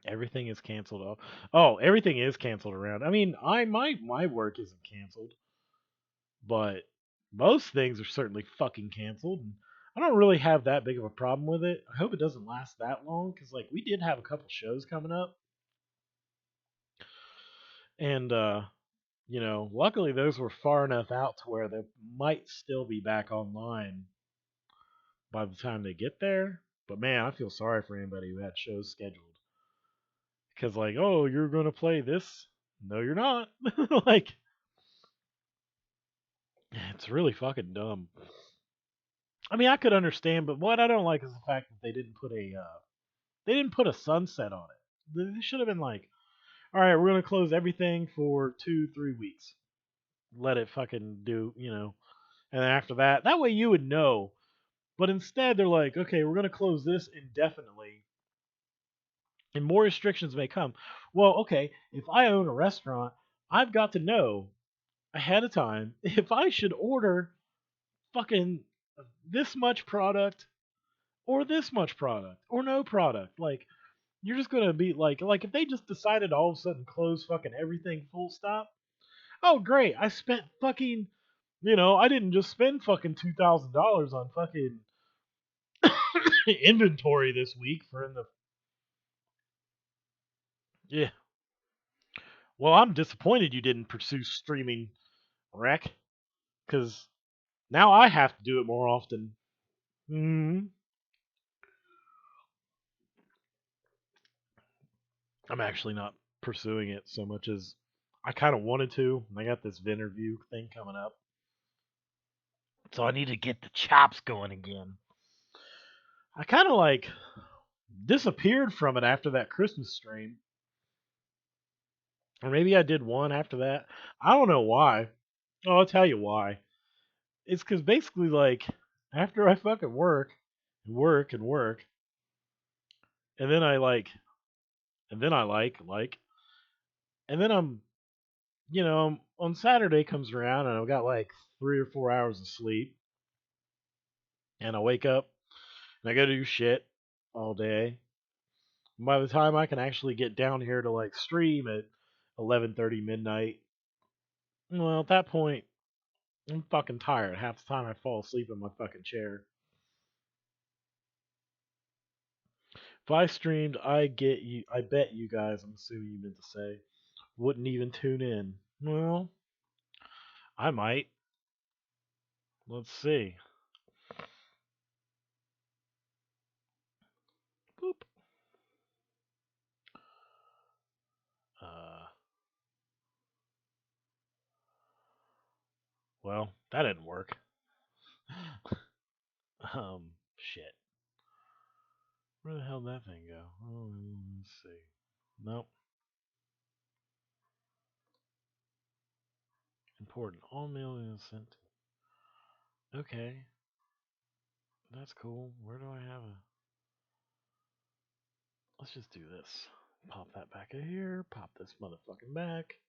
Everything is canceled. Oh, everything is canceled around. I mean, my work isn't canceled, but most things are certainly fucking canceled. And I don't really have that big of a problem with it. I hope it doesn't last that long because like we did have a couple shows coming up, and luckily those were far enough out to where they might still be back online by the time they get there. But man, I feel sorry for anybody who had shows scheduled because like, oh, you're gonna play this? No, you're not. Like, it's really fucking dumb. I mean, I could understand, but what I don't like is the fact that they didn't put a sunset on it. They should have been like, all right, we're gonna close everything for 2-3 weeks. Let it fucking do, and then after that way you would know. But instead, they're like, okay, we're gonna close this indefinitely, and more restrictions may come. Well, okay, if I own a restaurant, I've got to know ahead of time if I should order fucking this much product or this much product or no product. Like you're just gonna be like if they just decided to all of a sudden close fucking everything full stop. Oh great, I spent fucking I didn't just spend fucking $2,000 on fucking inventory this week for in the yeah. Well, I'm disappointed you didn't pursue streaming, Rec, because now I have to do it more often. Mm, I'm actually not pursuing it so much as I kind of wanted to. I got this Vinterview thing coming up, so I need to get the chops going again. I kind of like disappeared from it after that Christmas stream, or maybe I did one after that. I don't know why. Oh, I'll tell you why. It's because basically, like, after I fucking work, and work, and work, and then I like, and then I like, and then on Saturday comes around and I've got like 3 or 4 hours of sleep, and I wake up and I gotta do shit all day. By the time I can actually get down here to like stream at 11:30 midnight, well, at that point, I'm fucking tired. Half the time I fall asleep in my fucking chair. If I streamed, I bet you guys, I'm assuming you meant to say, wouldn't even tune in. Well, I might. Let's see. Boop. Uh, well, that didn't work. Shit. Where the hell did that thing go? Oh, let's see. Nope. Important. All mail is sent. Okay. That's cool. Where do I have a... Let's just do this. Pop that back in here. Pop this motherfucking back.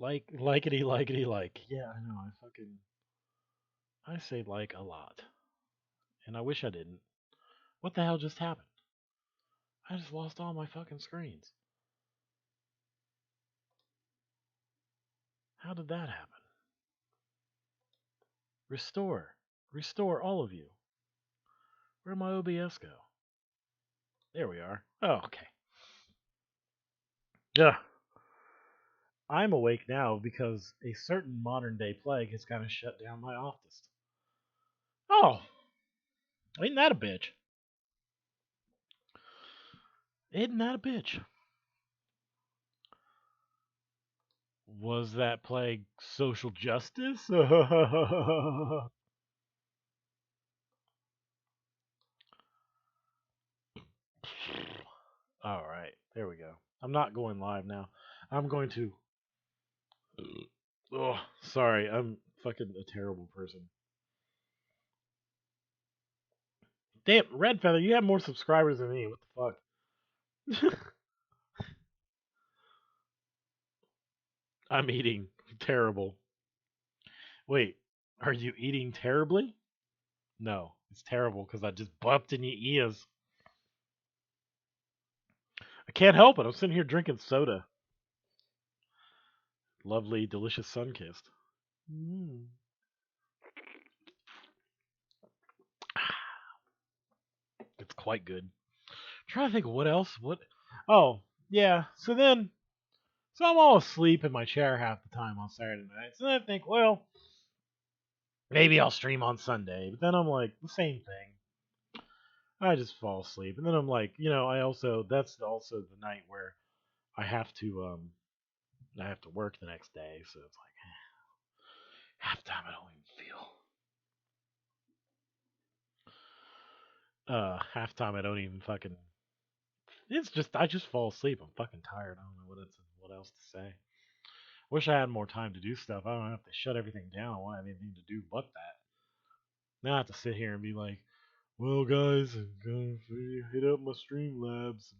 Likety, likety, like. Yeah, I know. I say like a lot. And I wish I didn't. What the hell just happened? I just lost all my fucking screens. How did that happen? Restore. Restore all of you. Where'd my OBS go? There we are. Oh, okay. Yeah. I'm awake now because a certain modern day plague has kind of shut down my office. Oh, ain't that a bitch? Isn't that a bitch? Was that plague social justice? All right, there we go. I'm not going live now. I'm going to. Oh, sorry, I'm fucking a terrible person. Damn, Red Feather, you have more subscribers than me. What the fuck? I'm eating terrible. Wait, are you eating terribly? No, it's terrible because I just bumped in your ears. I can't help it. I'm sitting here drinking soda. Lovely, delicious sun kissed. Mm. It's quite good. I'm trying to think of what else. What? Oh, yeah. So I'm all asleep in my chair half the time on Saturday nights, and I think, well, maybe I'll stream on Sunday. But then I'm like, the same thing. I just fall asleep, and then I'm like, that's also the night where I have to work the next day, so it's like half the time I don't even feel. Half time I don't even fucking. It's just I just fall asleep. I'm fucking tired. I don't know what else to say. Wish I had more time to do stuff. I don't have to shut everything down. I won't have anything to do but that. Now I have to sit here and be like, well, guys, I'm gonna hit up my Streamlabs.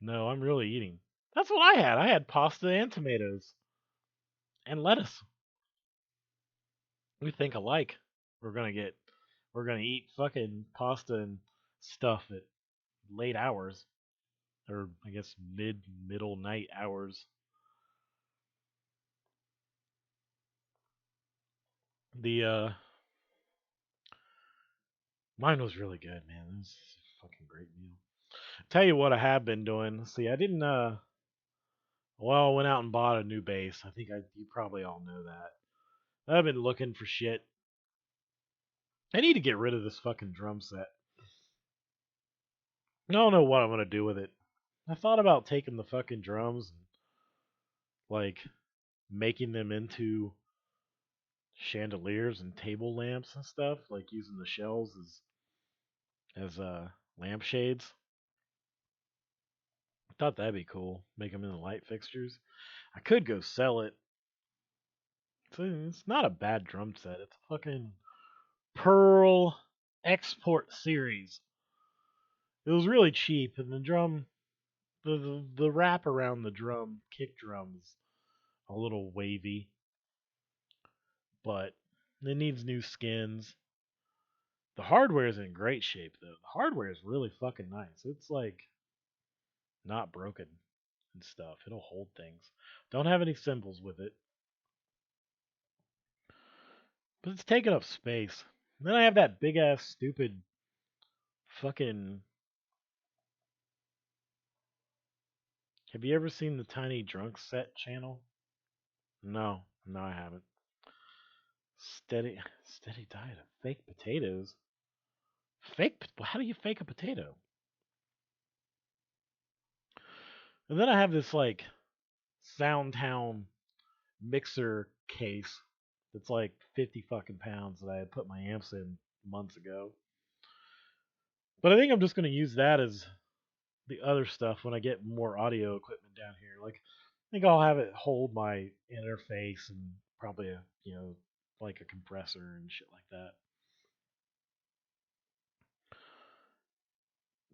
No, I'm really eating. That's what I had. I had pasta and tomatoes and lettuce. We think alike. We're gonna get. We're gonna eat fucking pasta and stuff at late hours, or I guess middle night hours. The Mine was really good, man. It was a fucking great meal. Tell you what I have been doing. See, I didn't well, I went out and bought a new bass. You probably all know that. I've been looking for shit. I need to get rid of this fucking drum set. I don't know what I'm gonna do with it. I thought about taking the fucking drums and like making them into chandeliers and table lamps and stuff, like using the shells as lampshades. I thought that'd be cool. Make them into light fixtures. I could go sell it. It's not a bad drum set. It's a fucking Pearl Export Series. It was really cheap, and the drum, the wrap around the drum, kick drums, a little wavy, but it needs new skins. The hardware is in great shape though. The hardware is really fucking nice. It's like not broken and stuff. It'll hold things. Don't have any cymbals with it, but it's taking up space. And then I have that big ass stupid fucking. Have you ever seen the Tiny Drunk Set channel? No, no, I haven't. Steady diet of fake potatoes. How do you fake a potato? And then I have this like Soundtown mixer case that's like 50 fucking pounds that I had put my amps in months ago. But I think I'm just going to use that as the other stuff when I get more audio equipment down here. Like, I think I'll have it hold my interface and probably like a compressor and shit like that.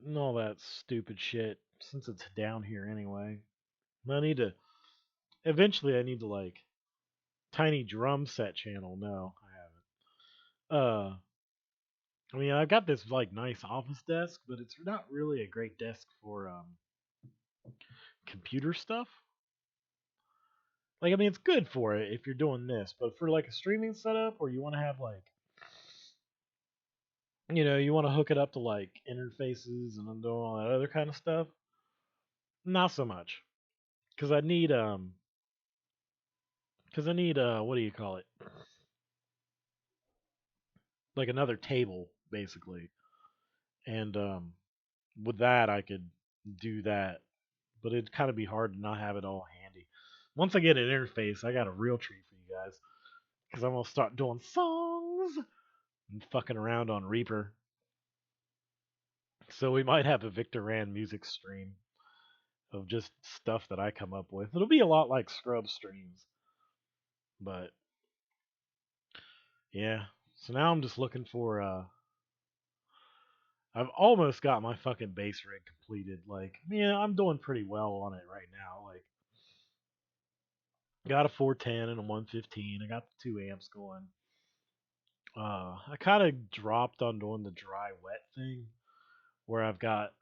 And all that stupid shit since it's down here anyway. I need to eventually I need to like tiny drum set channel. No, I haven't. I mean, I got this like nice office desk, but it's not really a great desk for computer stuff. Like, I mean, it's good for it if you're doing this, but for like a streaming setup where you want to have like, you want to hook it up to like interfaces and then do all that other kind of stuff, not so much. Because I need what do you call it? Like another table basically, and with that I could do that, but it'd kind of be hard to not have it all handy. Once I get an interface, I got a real treat for you guys because I'm gonna start doing songs and fucking around on Reaper. So we might have a Victor Rand music stream of just stuff that I come up with. It'll be a lot like Scrub streams, but yeah. So now I'm just looking for. I've almost got my fucking bass rig completed. Like, yeah, I'm doing pretty well on it right now. Like, got a 410 and a 115. I got the two amps going. I kind of dropped on doing the dry wet thing, where I've got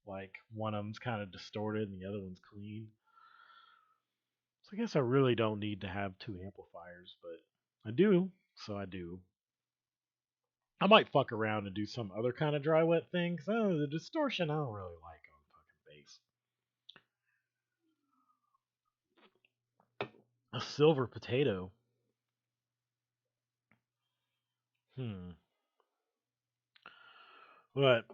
like one of them's kind of distorted and the other one's clean. So I guess I really don't need to have two amplifiers, but I do, so I do. I might fuck around and do some other kind of dry wet thing, because the distortion I don't really like on fucking bass. A silver potato. Hmm. But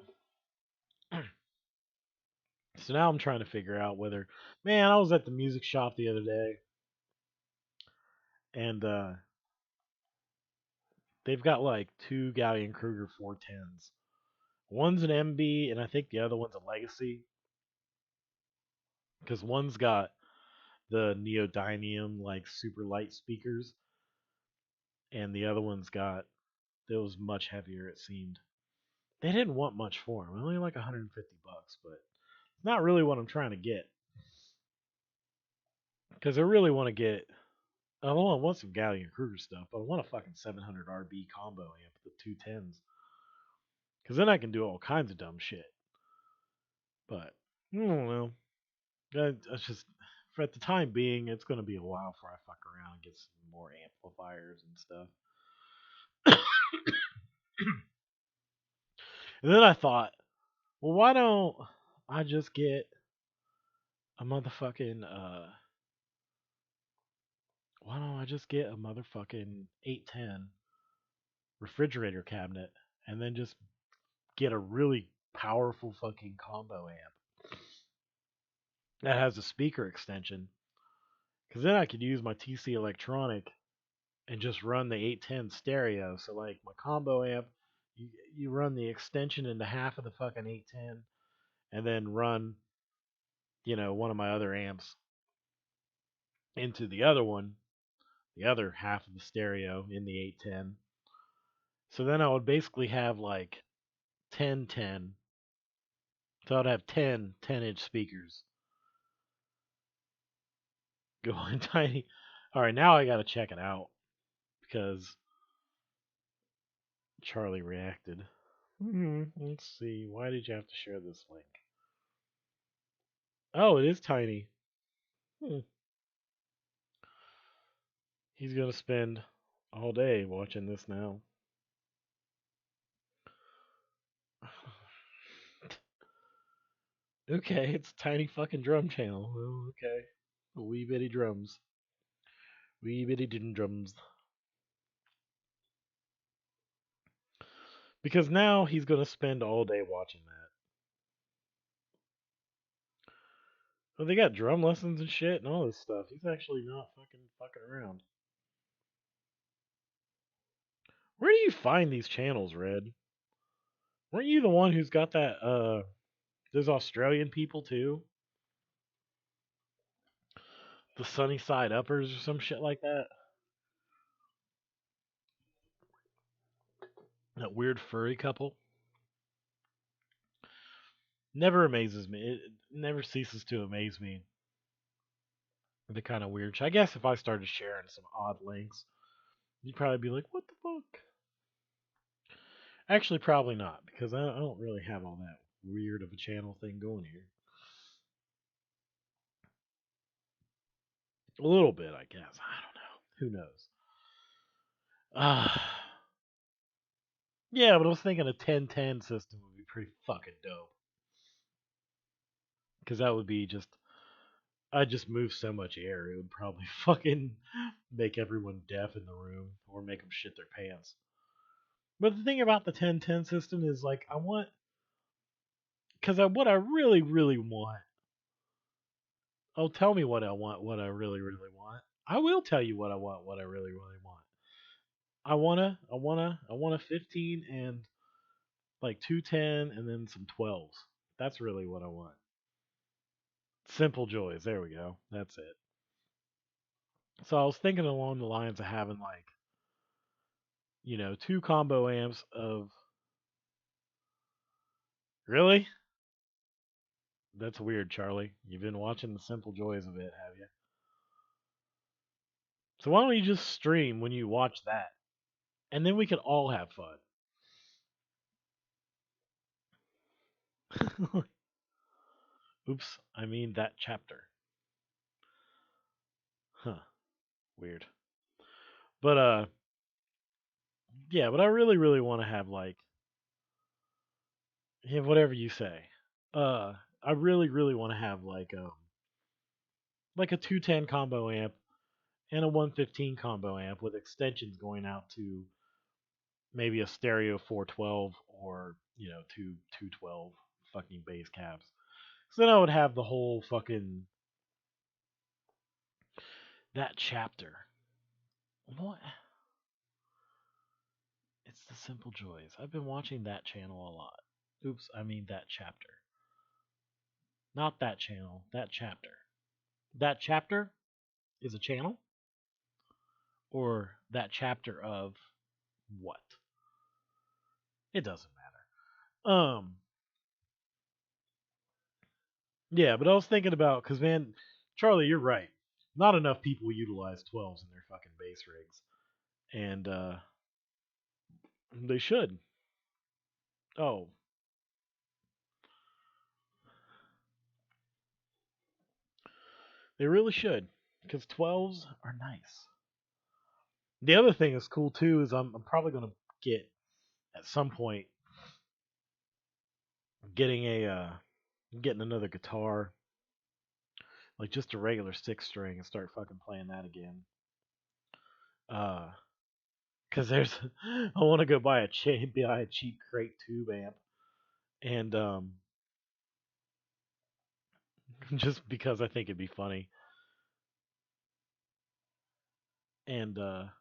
so now I'm trying to figure out whether, man, I was at the music shop the other day, and they've got like two Gallion Kruger 410s. One's an MB, and I think the other one's a Legacy, because one's got the neodymium like super light speakers, and the other one's got those much heavier. It seemed they didn't want much for them, only like 150 bucks, but it's not really what I'm trying to get. Because I really want to get, I want some Gallion Kruger stuff, but I want a fucking 700 RB combo amp with two tens. Because then I can do all kinds of dumb shit. But I don't know. It's just for at the time being, it's going to be a while before I fuck around and get some more amplifiers and stuff. And then I thought, well, why don't I just get a motherfucking why don't I just get a motherfucking 810 refrigerator cabinet and then just get a really powerful fucking combo amp that has a speaker extension? Because then I could use my TC Electronic and just run the 810 stereo. So like my combo amp, you run the extension into half of the fucking 810, and then run one of my other amps into the other one, the other half of the stereo in the 810. So then I would basically have like 1010. So I'd have 10 10-inch speakers going tiny. All right, now I got to check it out because Charlie reacted. Let's see. Why did you have to share this link? Oh, it is tiny. Hmm. He's going to spend all day watching this now. Okay, it's a tiny fucking drum channel. Oh, okay. Wee bitty drums. Wee bitty drums. Because now he's going to spend all day watching that. Well, they got drum lessons and shit and all this stuff. He's actually not fucking around. Where do you find these channels, Red? Weren't you the one who's got that those Australian people too? The Sunny Side Uppers or some shit like that? That weird furry couple? Never amazes me. It never ceases to amaze me. The kind of weird. I guess if I started sharing some odd links, you'd probably be like, "What the fuck?" Actually, probably not because I don't really have all that weird of a channel thing going here. A little bit, I guess. I don't know. Who knows? Yeah, but I was thinking a 1010 system would be pretty fucking dope. Because that would be just. I'd just move so much air, it would probably fucking make everyone deaf in the room or make them shit their pants. But the thing about the 1010 system is, like, I want. Because what I really, really want. Oh, tell me what I want, what I really, really want. I will tell you what I want, what I really, really want. I want a 15 and like 210 and then some 12s. That's really what I want. Simple joys. There we go. That's it. So I was thinking along the lines of having like, two combo amps of. Really? That's weird, Charlie. You've been watching the simple joys of it, have you? So why don't you just stream when you watch that? And then we could all have fun. Oops, I mean that chapter. Huh. Weird. But yeah, but I really, really want to have like, yeah, whatever you say. I really, really want to have like a 210 combo amp and a 115 combo amp with extensions going out to maybe a stereo 412 or two 212 fucking bass cabs. So then I would have the whole fucking that chapter. What? It's the Simple Joys. I've been watching that channel a lot. Oops, I mean that chapter. Not that channel, that chapter. That chapter is a channel? Or that chapter of what? It doesn't matter. Yeah, but I was thinking about because man, Charlie, you're right. Not enough people utilize 12s in their fucking bass rigs, and they should. Oh, they really should, because 12s are nice. The other thing that's cool too is I'm probably gonna get at some point getting getting another guitar, like just a regular 6 string, and start fucking playing that again. Uh, Cause there's, I want to go buy a cheap crate tube amp, and just because I think it'd be funny, and I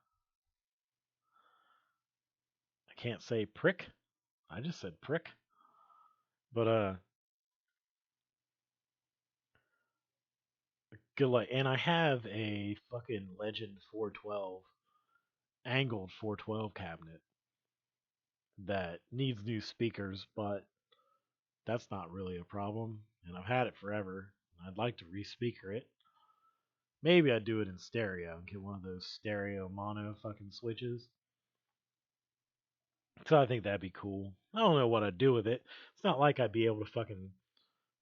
can't say prick, I just said prick, but Good luck. And I have a fucking Legend 412 angled 412 cabinet that needs new speakers, but that's not really a problem. And I've had it forever. I'd like to re-speaker it. Maybe I'd do it in stereo and get one of those stereo mono fucking switches. So I think that'd be cool. I don't know what I'd do with it. It's not like I'd be able to fucking.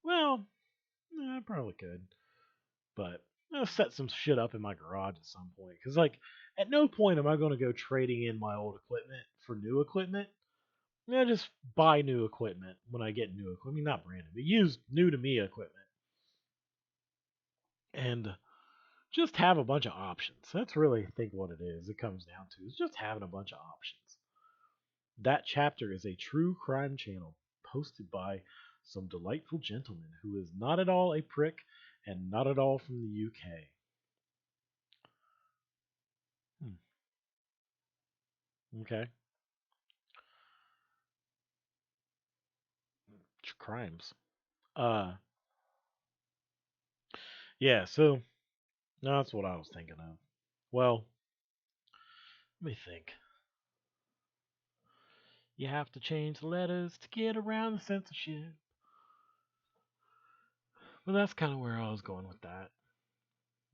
Well, I probably could. But I'll set some shit up in my garage at some point. Because, like, at no point am I going to go trading in my old equipment for new equipment. Just buy new equipment when I get new equipment. I mean, not brand new, but used new to me equipment. And just have a bunch of options. That's really, I think, what it is. It comes down to is just having a bunch of options. That chapter is a true crime channel posted by some delightful gentleman who is not at all a prick and not at all from the UK. Okay. Crimes. Uh, yeah, so no, that's what I was thinking of. Well, let me think. You have to change the letters to get around the censorship. But that's kind of where I was going with that.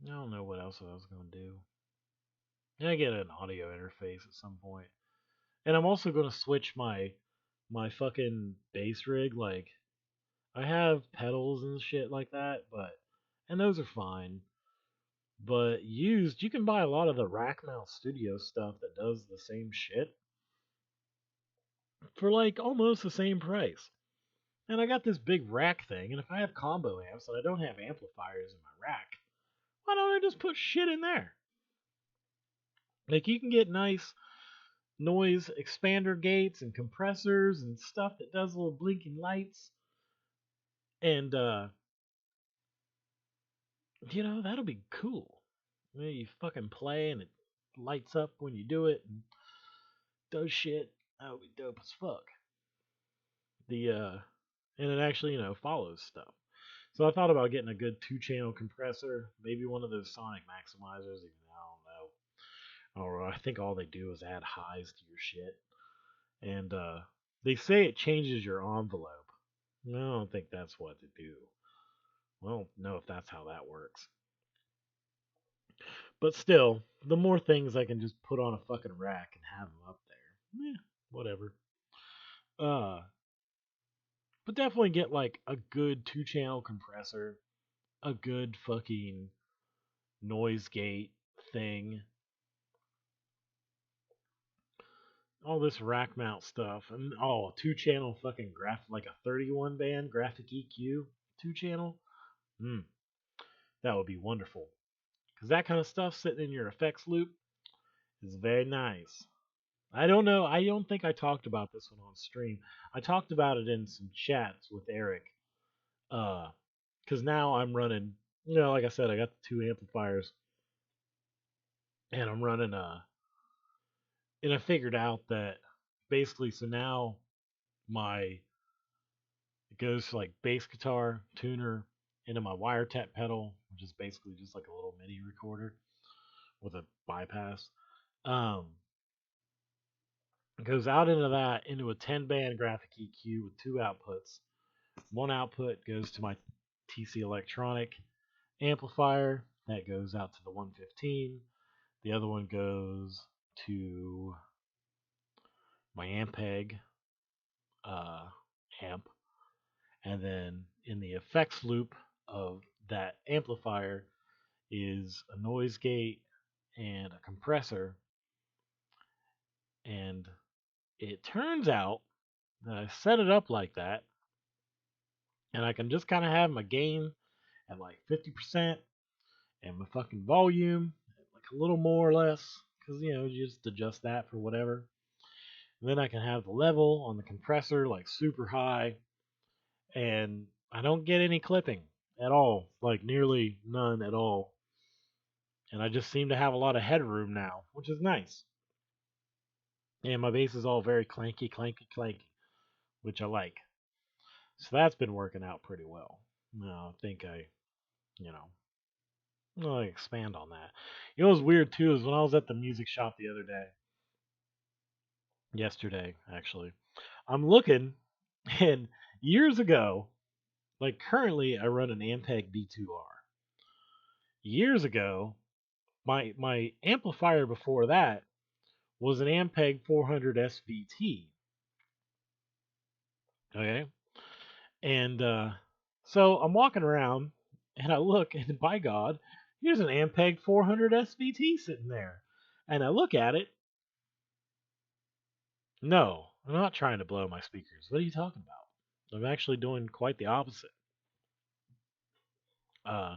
I don't know what else I was going to do. Yeah, I get an audio interface at some point. And I'm also going to switch my fucking bass rig. Like, I have pedals and shit like that, and those are fine. But used, you can buy a lot of the rack mount studio stuff that does the same shit for like almost the same price. And I got this big rack thing, and if I have combo amps and I don't have amplifiers in my rack, why don't I just put shit in there? Like, you can get nice noise expander gates and compressors and stuff that does little blinking lights. And that'll be cool. You fucking play and it lights up when you do it and does shit. That would be dope as fuck. And it actually, follows stuff. So I thought about getting a good 2-channel compressor, maybe one of those sonic maximizers, even though I don't know. Or I think all they do is add highs to your shit. And they say it changes your envelope. I don't think that's what they do. I don't know if that's how that works. But still, the more things I can just put on a fucking rack and have them up there, whatever. Uh, but definitely get like a good 2-channel compressor, a good fucking noise gate thing, all this rack mount stuff, and 2-channel fucking like a 31 band graphic EQ 2-channel. That would be wonderful. Because that kind of stuff sitting in your effects loop is very nice. I don't know. I don't think I talked about this one on stream. I talked about it in some chats with Eric. Because now I'm running, like I said, I got the 2 amplifiers, and I'm running and I figured out that basically, so now my it goes to like bass guitar tuner into my wiretap pedal, which is basically just like a little MIDI recorder with a bypass. It goes out into that into a 10-band graphic EQ with 2 outputs. One output goes to my TC Electronic amplifier that goes out to the 115. The other one goes to my Ampeg amp, and then in the effects loop of that amplifier is a noise gate and a compressor. And it turns out that I set it up like that, and I can just kind of have my gain at like 50% and my fucking volume like a little more or less, because you just adjust that for whatever. And then I can have the level on the compressor like super high, and I don't get any clipping at all, like nearly none at all. And I just seem to have a lot of headroom now, which is nice. And my bass is all very clanky, clanky, clanky, which I like. So that's been working out pretty well. No, I think I, you know, I'll expand on that. You know what's weird too is when I was at the music shop the other day, yesterday actually, I'm looking, and years ago, like currently I run an Ampeg B2R. Years ago, my amplifier before that was an Ampeg 400 SVT. Okay, and so I'm walking around and I look, and by God, here's an Ampeg 400 SVT sitting there, and I look at it. No, I'm not trying to blow my speakers. What are you talking about? I'm actually doing quite the opposite. Uh,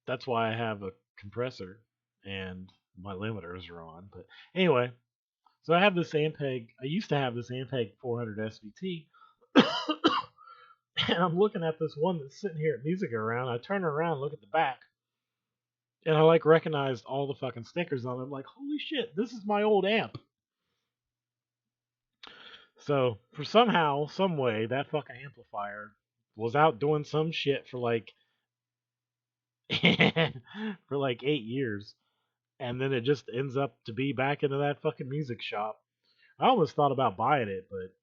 that's why I have a compressor and my limiters are on. But anyway, so I have this Ampeg. I used to have this Ampeg 400 SVT, and I'm looking at this one that's sitting here at Music Around. I turn around, look at the back, and I like recognized all the fucking stickers on it. I'm like, holy shit, this is my old amp. So for somehow, some way, that fucking amplifier was out doing some shit for like for like 8 years, and then it just ends up to be back into that fucking music shop. I almost thought about buying it, but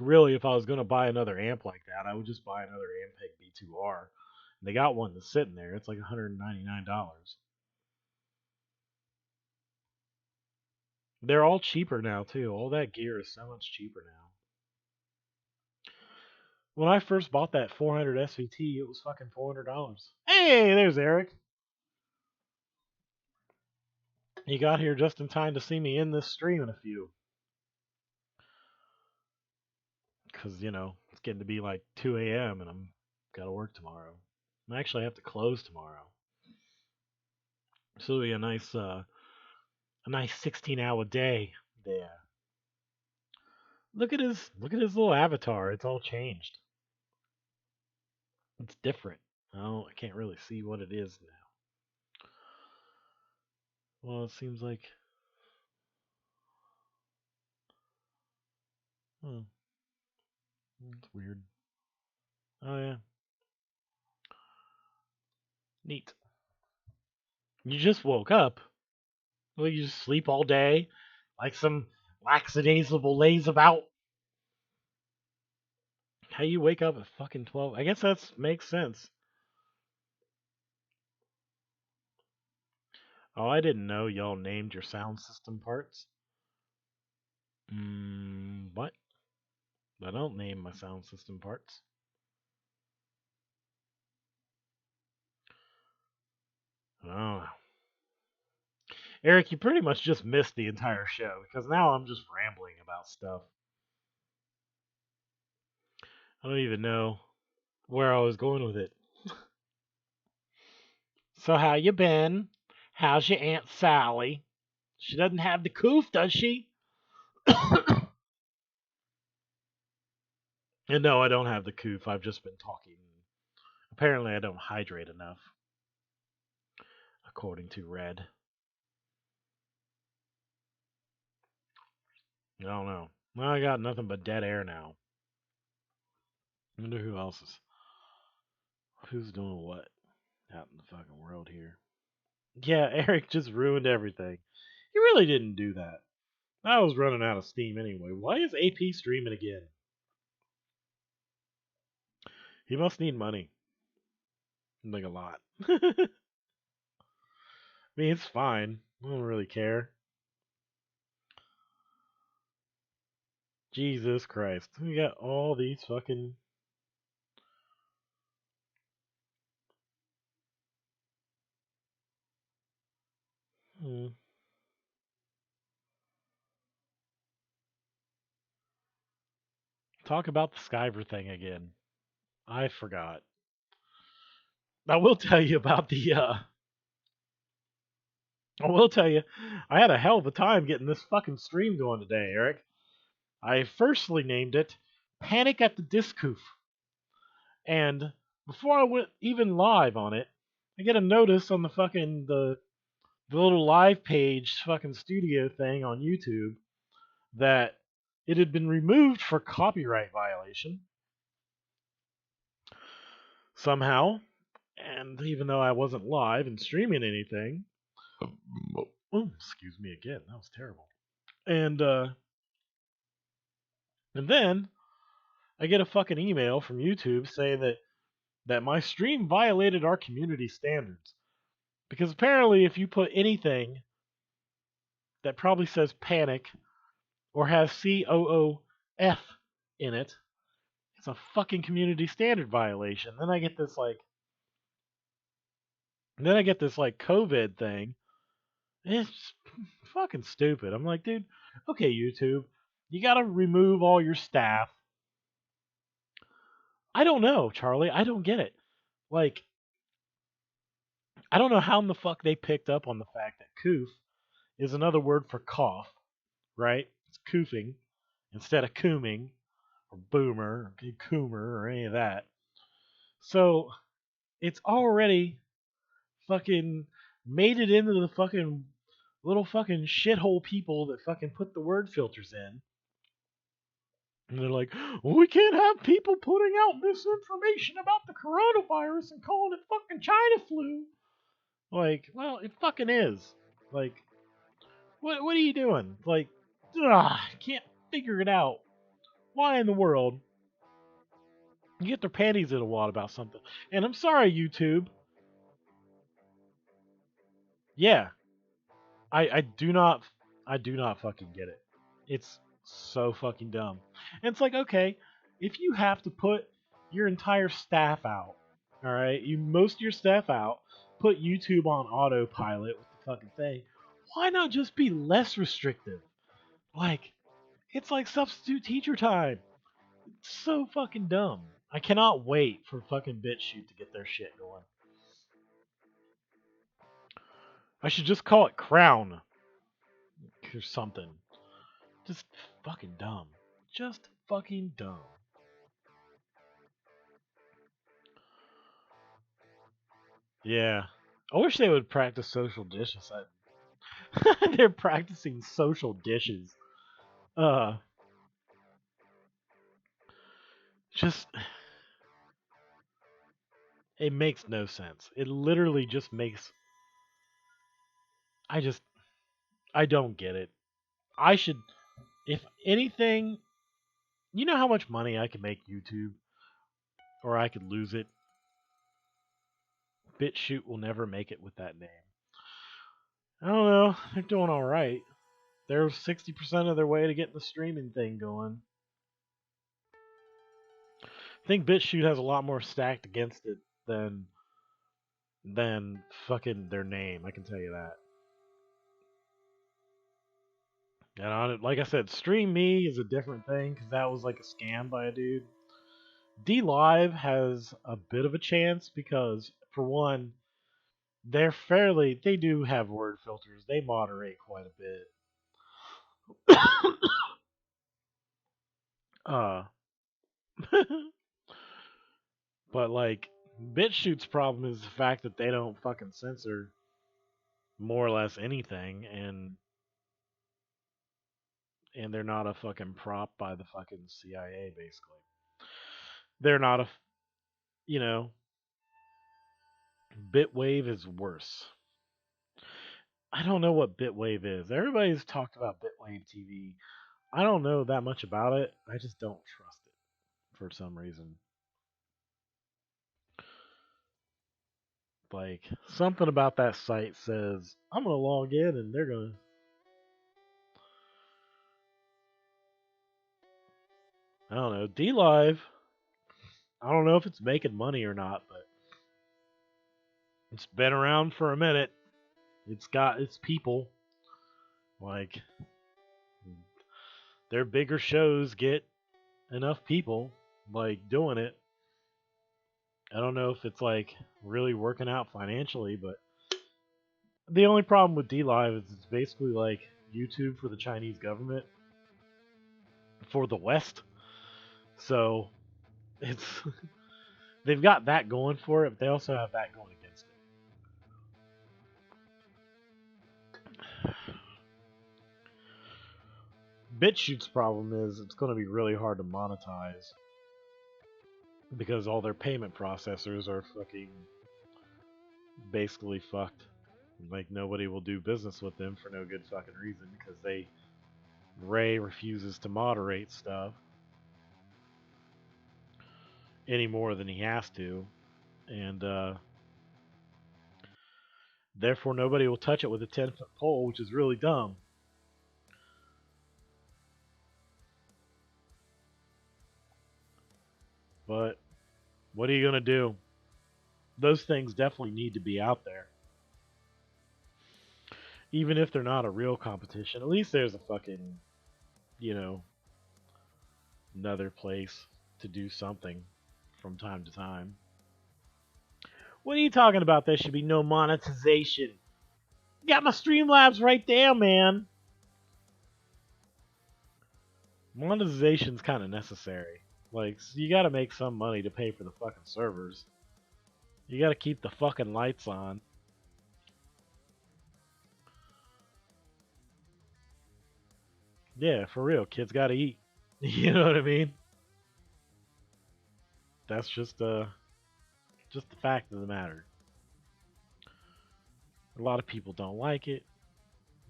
really, if I was gonna buy another amp like that, I would just buy another Ampeg B2R. And they got one that's sitting there. It's like $199. They're all cheaper now too. All that gear is so much cheaper now. When I first bought that 400 SVT, it was fucking $400. Hey, there's Eric. He got here just in time to see me in this stream in a few. Because, it's getting to be like 2 a.m. and I'm got to work tomorrow. I actually have to close tomorrow. So it'll be a nice 16-hour day there. Look at his little avatar. It's all changed. It's different. Oh, I can't really see what it is now. Well, it seems like, oh, it's weird. Oh yeah, neat. You just woke up. Well, you just sleep all day, like some lackadaisical lays about. How you wake up at fucking 12? I guess that makes sense. Oh, I didn't know y'all named your sound system parts. What? I don't name my sound system parts. Oh, Eric, you pretty much just missed the entire show because now I'm just rambling about stuff. I don't even know where I was going with it. So how you been? How's your Aunt Sally? She doesn't have the coof, does she? And no, I don't have the coof. I've just been talking. Apparently, I don't hydrate enough, according to Red. I don't know. Well, I got nothing but dead air now. I wonder who else is. Who's doing what out in the fucking world here? Yeah, Eric just ruined everything. He really didn't do that. I was running out of steam anyway. Why is AP streaming again? He must need money. Like a lot. I mean, it's fine. I don't really care. Jesus Christ. We got all these fucking. Hmm. Talk about the Skyver thing again. I forgot. I will tell you about the. I will tell you, I had a hell of a time getting this fucking stream going today, Eric. I firstly named it Panic at the Discoof. And before I went even live on it, I get a notice on the little live page fucking studio thing on YouTube that it had been removed for copyright violation. somehow. And even though I wasn't live and streaming anything, oh, excuse me again, that was terrible. And then I get a fucking email from YouTube saying that my stream violated our community standards. Because apparently, if you put anything that probably says panic or has COOF in it, it's a fucking community standard violation. Then I get this like COVID thing. It's fucking stupid. I'm like, dude, okay, YouTube, you gotta remove all your staff. I don't know, Charlie. I don't get it. Like, I don't know how in the fuck they picked up on the fact that coof is another word for cough, right? It's coofing instead of cooming or boomer or coomer or any of that. So it's already fucking made it into the fucking little fucking shithole people that fucking put the word filters in. And they're like, well, we can't have people putting out misinformation about the coronavirus and calling it fucking China flu. Like, well, it fucking is. Like, what are you doing? Like, can't figure it out. Why in the world? You get their panties in a wad about something. And I'm sorry, YouTube. Yeah, I do not fucking get it. It's so fucking dumb. And it's like, okay, if you have to put your entire staff out, all right, you most of your staff out, put YouTube on autopilot with the fucking thing. Why not just be less restrictive? Like, it's like substitute teacher time. It's so fucking dumb. I cannot wait for fucking BitChute to get their shit going. I should just call it Crown or something. Just fucking dumb. Just fucking dumb. Yeah. I wish they would practice social dishes. They're practicing social dishes. Uh, just it makes no sense. It literally just makes. I just I don't get it. I should, if anything, you know how much money I could make YouTube, or I could lose it. BitChute will never make it with that name. I don't know. They're doing all right. They're 60% of their way to getting the streaming thing going. I think BitChute has a lot more stacked against it than fucking their name. I can tell you that. And like I said, Stream Me is a different thing because that was like a scam by a dude. D Live has a bit of a chance because, for one, they do have word filters. They moderate quite a bit. uh, but like BitChute's problem is the fact that they don't fucking censor more or less anything, and they're not a fucking prop by the fucking CIA. Basically, they're not a, you know, Bitwave is worse. I don't know what Bitwave is. Everybody's talked about Bitwave TV. I don't know that much about it. I just don't trust it for some reason. Like, something about that site says I'm gonna log in and they're gonna. I don't know. D Live. I don't know if it's making money or not, but it's been around for a minute. It's got its people. Like, their bigger shows get enough people like doing it. I don't know if it's like really working out financially, but the only problem with D Live is it's basically like YouTube for the Chinese government for the West. So it's they've got that going for it, but they also have that going against it. BitChute's problem is it's going to be really hard to monetize because all their payment processors are fucking basically fucked. Like nobody will do business with them for no good fucking reason because Ray refuses to moderate stuff any more than he has to, and therefore nobody will touch it with a 10-foot pole, which is really dumb. But what are you gonna do? Those things definitely need to be out there. Even if they're not a real competition, at least there's a fucking, you know, another place to do something from time to time. What are you talking about? There should be no monetization. Got my Streamlabs right there, man. Monetization's kind of necessary. Like, you gotta make some money to pay for the fucking servers. You gotta keep the fucking lights on. Yeah, for real. Kids gotta eat. You know what I mean? That's just the fact of the matter. A lot of people don't like it,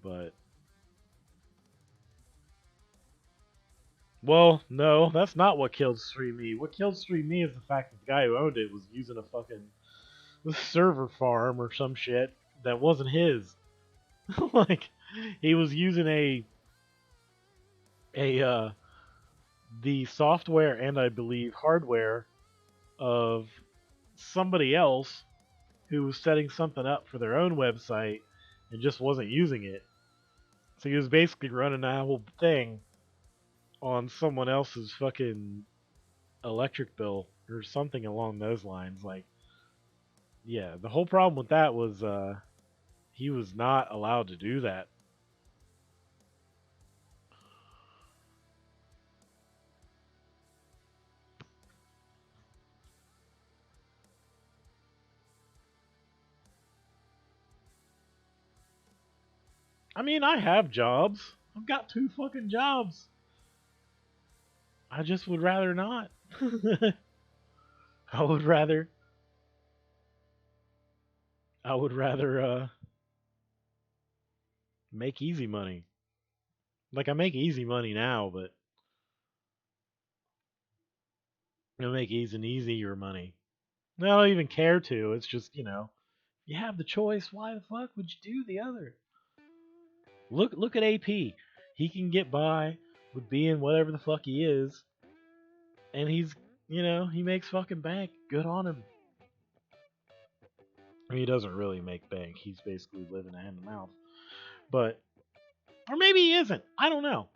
but well, no, that's not what killed Stream Me. What killed Stream Me is the fact that the guy who owned it was using a fucking server farm or some shit that wasn't his. Like he was using a the software and I believe hardware of somebody else who was setting something up for their own website and just wasn't using it. So he was basically running that whole thing on someone else's fucking electric bill or something along those lines. Like, yeah, the whole problem with that was he was not allowed to do that. I mean, I have jobs. I've got 2 fucking jobs. I just would rather not. I would rather I would rather make easy money. Like I make easy money now, but I make easier money. I don't even care to. It's just, you have the choice. Why the fuck would you do the other? Look at AP. He can get by with being whatever the fuck he is, and he makes fucking bank. Good on him. I mean, he doesn't really make bank. He's basically living hand to mouth. But or maybe he isn't. I don't know.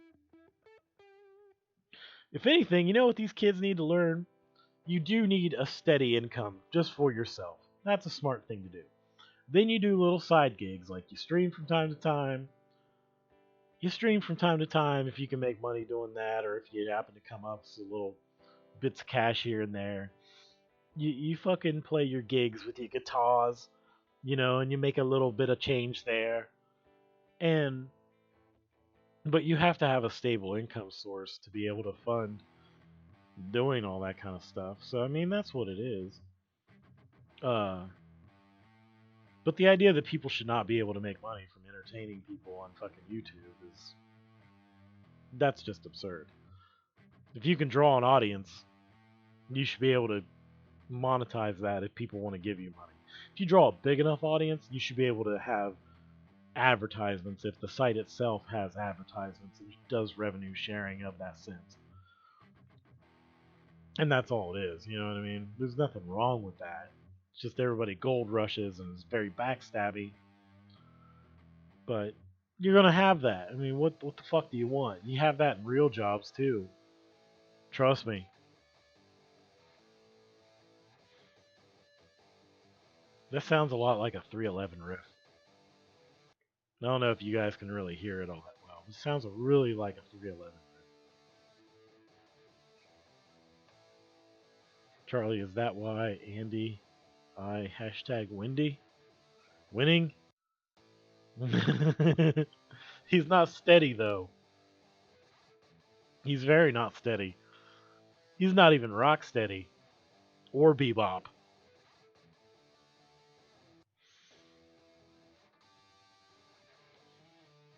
If anything, you know what these kids need to learn? You do need a steady income just for yourself. That's a smart thing to do. Then you do little side gigs like you stream from time to time. You stream from time to time if you can make money doing that, or if you happen to come up with little bits of cash here and there. You fucking play your gigs with your guitars, and you make a little bit of change there. And but you have to have a stable income source to be able to fund doing all that kind of stuff. So I mean that's what it is. Uh but the idea that people should not be able to make money from entertaining people on fucking YouTube is that's just absurd. If you can draw an audience, you should be able to monetize that if people want to give you money. If you draw a big enough audience, you should be able to have advertisements if the site itself has advertisements and does revenue sharing of that sense. And that's all it is, you know what I mean? There's nothing wrong with that. It's just everybody gold rushes and is very backstabby. But you're gonna have that. I mean, what the fuck do you want? You have that in real jobs too. Trust me. That sounds a lot like a 311 riff. I don't know if you guys can really hear it all that well. It sounds really like a 311 riff. Charlie, is that why Andy I hashtag Windy? Winning? He's not steady though. He's very not steady. He's not even rock steady. or Bebop.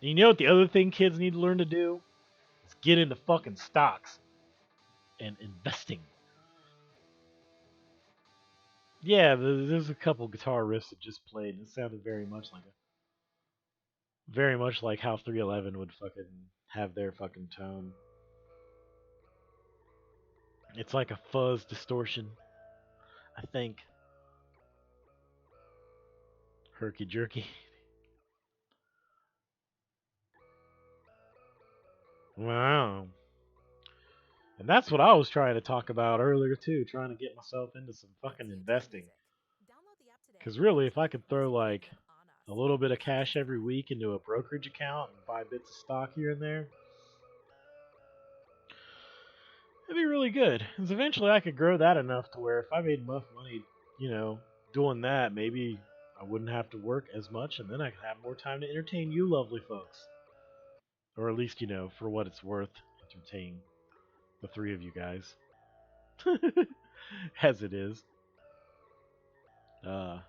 And you know what the other thing kids need to learn to do? Is get into fucking stocks and investing. Yeah, there's a couple guitar riffs that just played, and it sounded very much like how 311 would fucking have their fucking tone. It's like a fuzz distortion, I think. Herky jerky. Wow. And that's what I was trying to talk about earlier too, trying to get myself into some fucking investing. Because really, if I could throw like a little bit of cash every week into a brokerage account and buy bits of stock here and there, it'd be really good. Because eventually I could grow that enough to where if I made enough money, doing that, maybe I wouldn't have to work as much and then I could have more time to entertain you lovely folks. Or at least, for what it's worth, entertain the three of you guys. As it is. But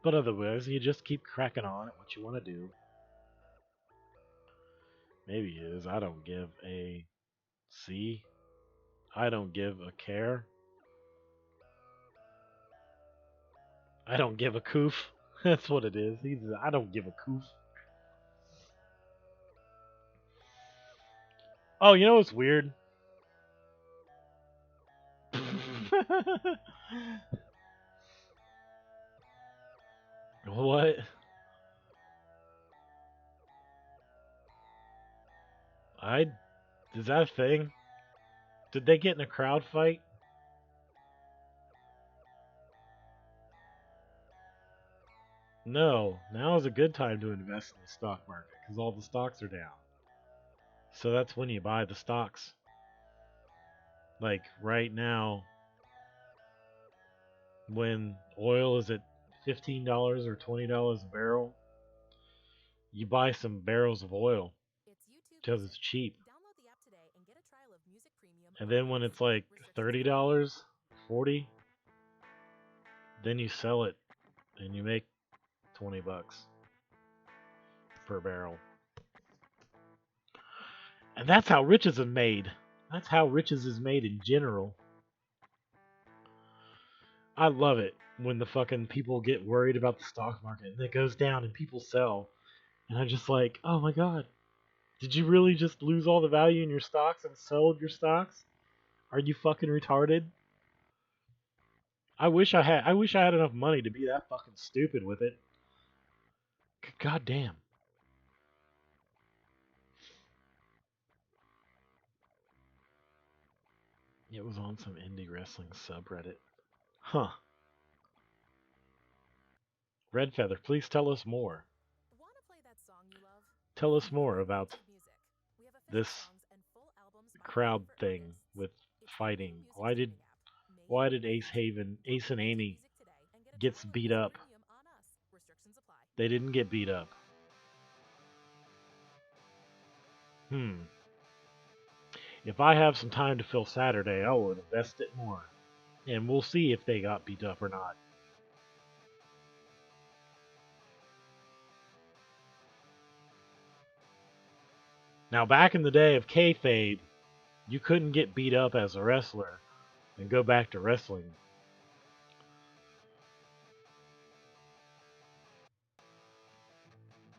otherwise, you just keep cracking on at what you want to do. Maybe it is. I don't give a C. I don't give a care. I don't give a coof. That's what it is. I don't give a coof. Oh, you know what's weird? What? I Is that a thing? Did they get in a crowd fight? No. Now is a good time to invest in the stock market because all the stocks are down. So that's when you buy the stocks. Like right now, when oil is at $15 or $20 a barrel, you buy some barrels of oil because it's cheap. And then when it's like $30, 40, then you sell it and you make 20 bucks per barrel. And that's how riches are made. That's how riches is made in general. I love it when the fucking people get worried about the stock market and it goes down and people sell. And I'm just like, oh my god, did you really just lose all the value in your stocks and sold your stocks? Are you fucking retarded? I wish I had enough money to be that fucking stupid with it. God damn. It was on some indie wrestling subreddit. Huh. Red Feather, please tell us more. Tell us more about this crowd thing with fighting. Why did Ace and Amy gets beat up? They didn't get beat up. If I have some time to fill Saturday, I will invest it more. And we'll see if they got beat up or not. Now, back in the day of kayfabe, you couldn't get beat up as a wrestler and go back to wrestling.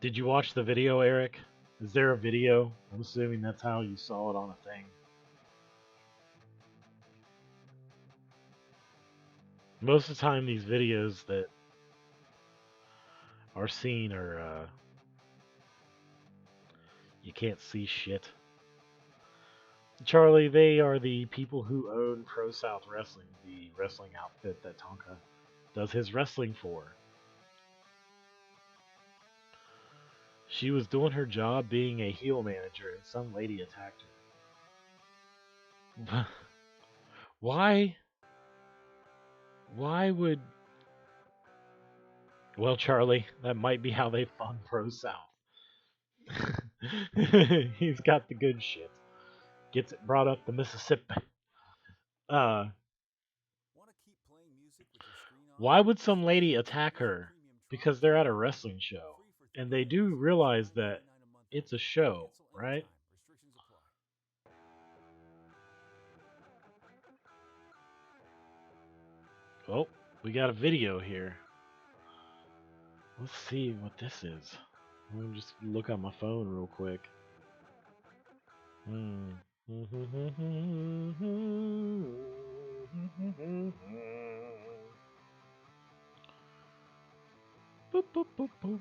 Did you watch the video, Eric? Is there a video? I'm assuming that's how you saw it on a thing. Most of the time, these videos that are seen are, you can't see shit. Charlie, they are the people who own Pro South Wrestling, the wrestling outfit that Tonka does his wrestling for. She was doing her job being a heel manager and some lady attacked her. Why? Why would... Well, Charlie, that might be how they fund Pro South. He's got the good shit. gets it brought up the Mississippi. Uh, Want to keep playing music with your screen off? why would some lady YouTube attack Music her? Premium Because trial they're is at a free wrestling show. for And 30 they do days. realize that $9.99 a month it's a app. show, Cancel right? anytime. Restrictions apply. Oh, we got a video here. Let's see what this is. Let me just look on my phone real quick. Hmm. Boop, boop, boop, boop.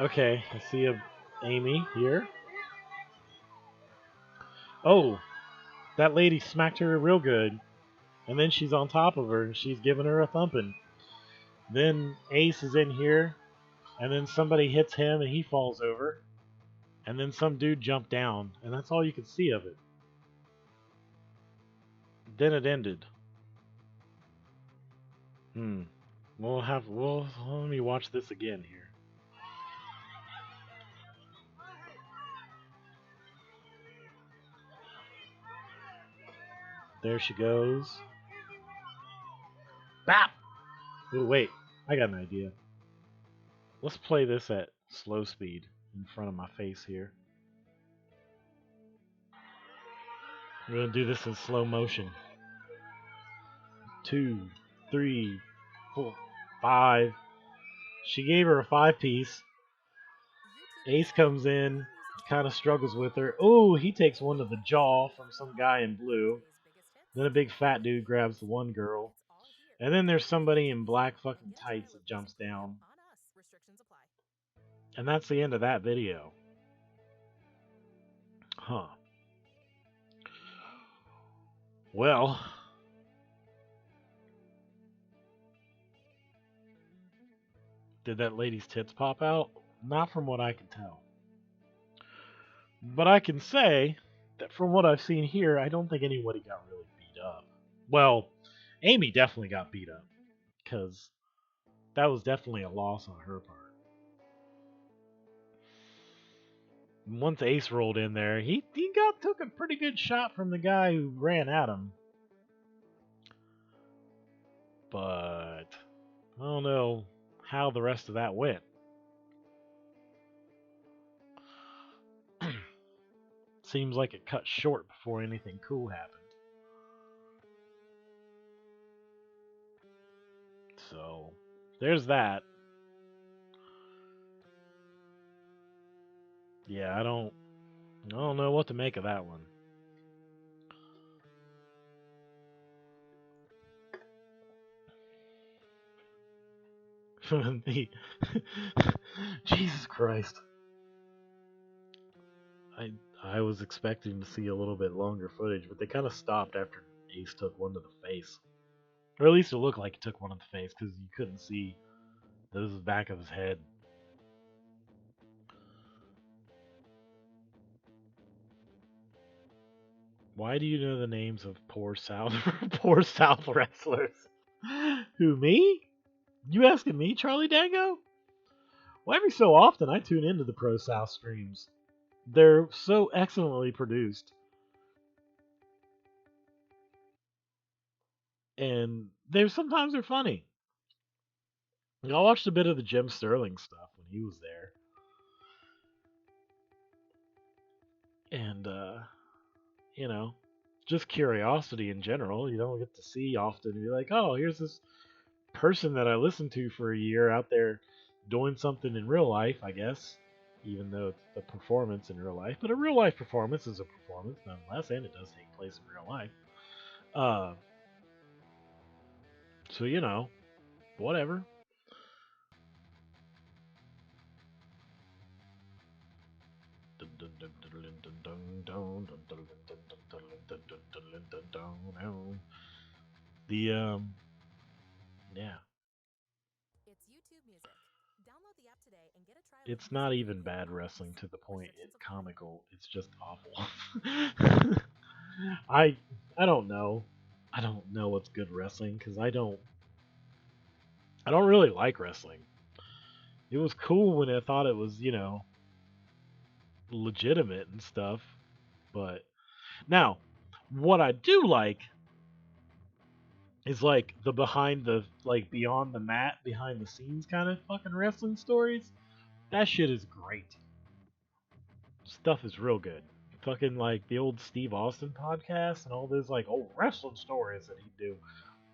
Okay, I see a Amy here. Oh, that lady smacked her real good, and then she's on top of her and she's giving her a thumping. Then Ace is in here, and then somebody hits him and he falls over, and then some dude jumped down, and that's all you could see of it. Then it ended. Well, let me watch this again here. There she goes. Bap! Ooh, wait, I got an idea. Let's play this at slow speed in front of my face here. We're gonna do this in slow motion. 2, 3, 4, 5. She gave her a 5-piece. Ace comes in, kind of struggles with her. Oh, he takes one to the jaw from some guy in blue. Then a big fat dude grabs the one girl. And then there's somebody in black fucking tights that jumps down. And that's the end of that video. Huh. Well, did that lady's tits pop out? Not from what I can tell. But I can say that from what I've seen here, I don't think anybody got really beat up. Well, Amy definitely got beat up, because that was definitely a loss on her part. Once Ace rolled in there, he took a pretty good shot from the guy who ran at him. But I don't know how the rest of that went. Seems like it cut short before anything cool happened. So there's that. Yeah, I don't know what to make of that one. Jesus Christ. I was expecting to see a little bit longer footage, but they kind of stopped after Ace took one to the face. Or at least it looked like he took one to the face, because you couldn't see the back of his head. Why do you know the names of poor South wrestlers? Who, me? You asking me, Charlie Dango? Well, every so often I tune into the Pro South streams. They're so excellently produced. And sometimes they're funny. I watched a bit of the Jim Sterling stuff when he was there. And just curiosity in general. You don't get to see often. Be like, oh, here's this person that I listened to for a year out there doing something in real life, I guess. Even though it's a performance in real life. But a real life performance is a performance nonetheless, and it does take place in real life. So, whatever. The yeah. It's YouTube Music. Download the app today and get a trial. It's not even bad wrestling to the point it's comical. It's just awful. I don't know. I don't know what's good wrestling because I don't really like wrestling. It was cool when I thought it was, legitimate and stuff. But now, what I do like is like the behind the like beyond the mat, behind the scenes kind of fucking wrestling stories. That shit is great. Stuff is real good. Fucking like the old Steve Austin podcast and all those like old wrestling stories that he'd do.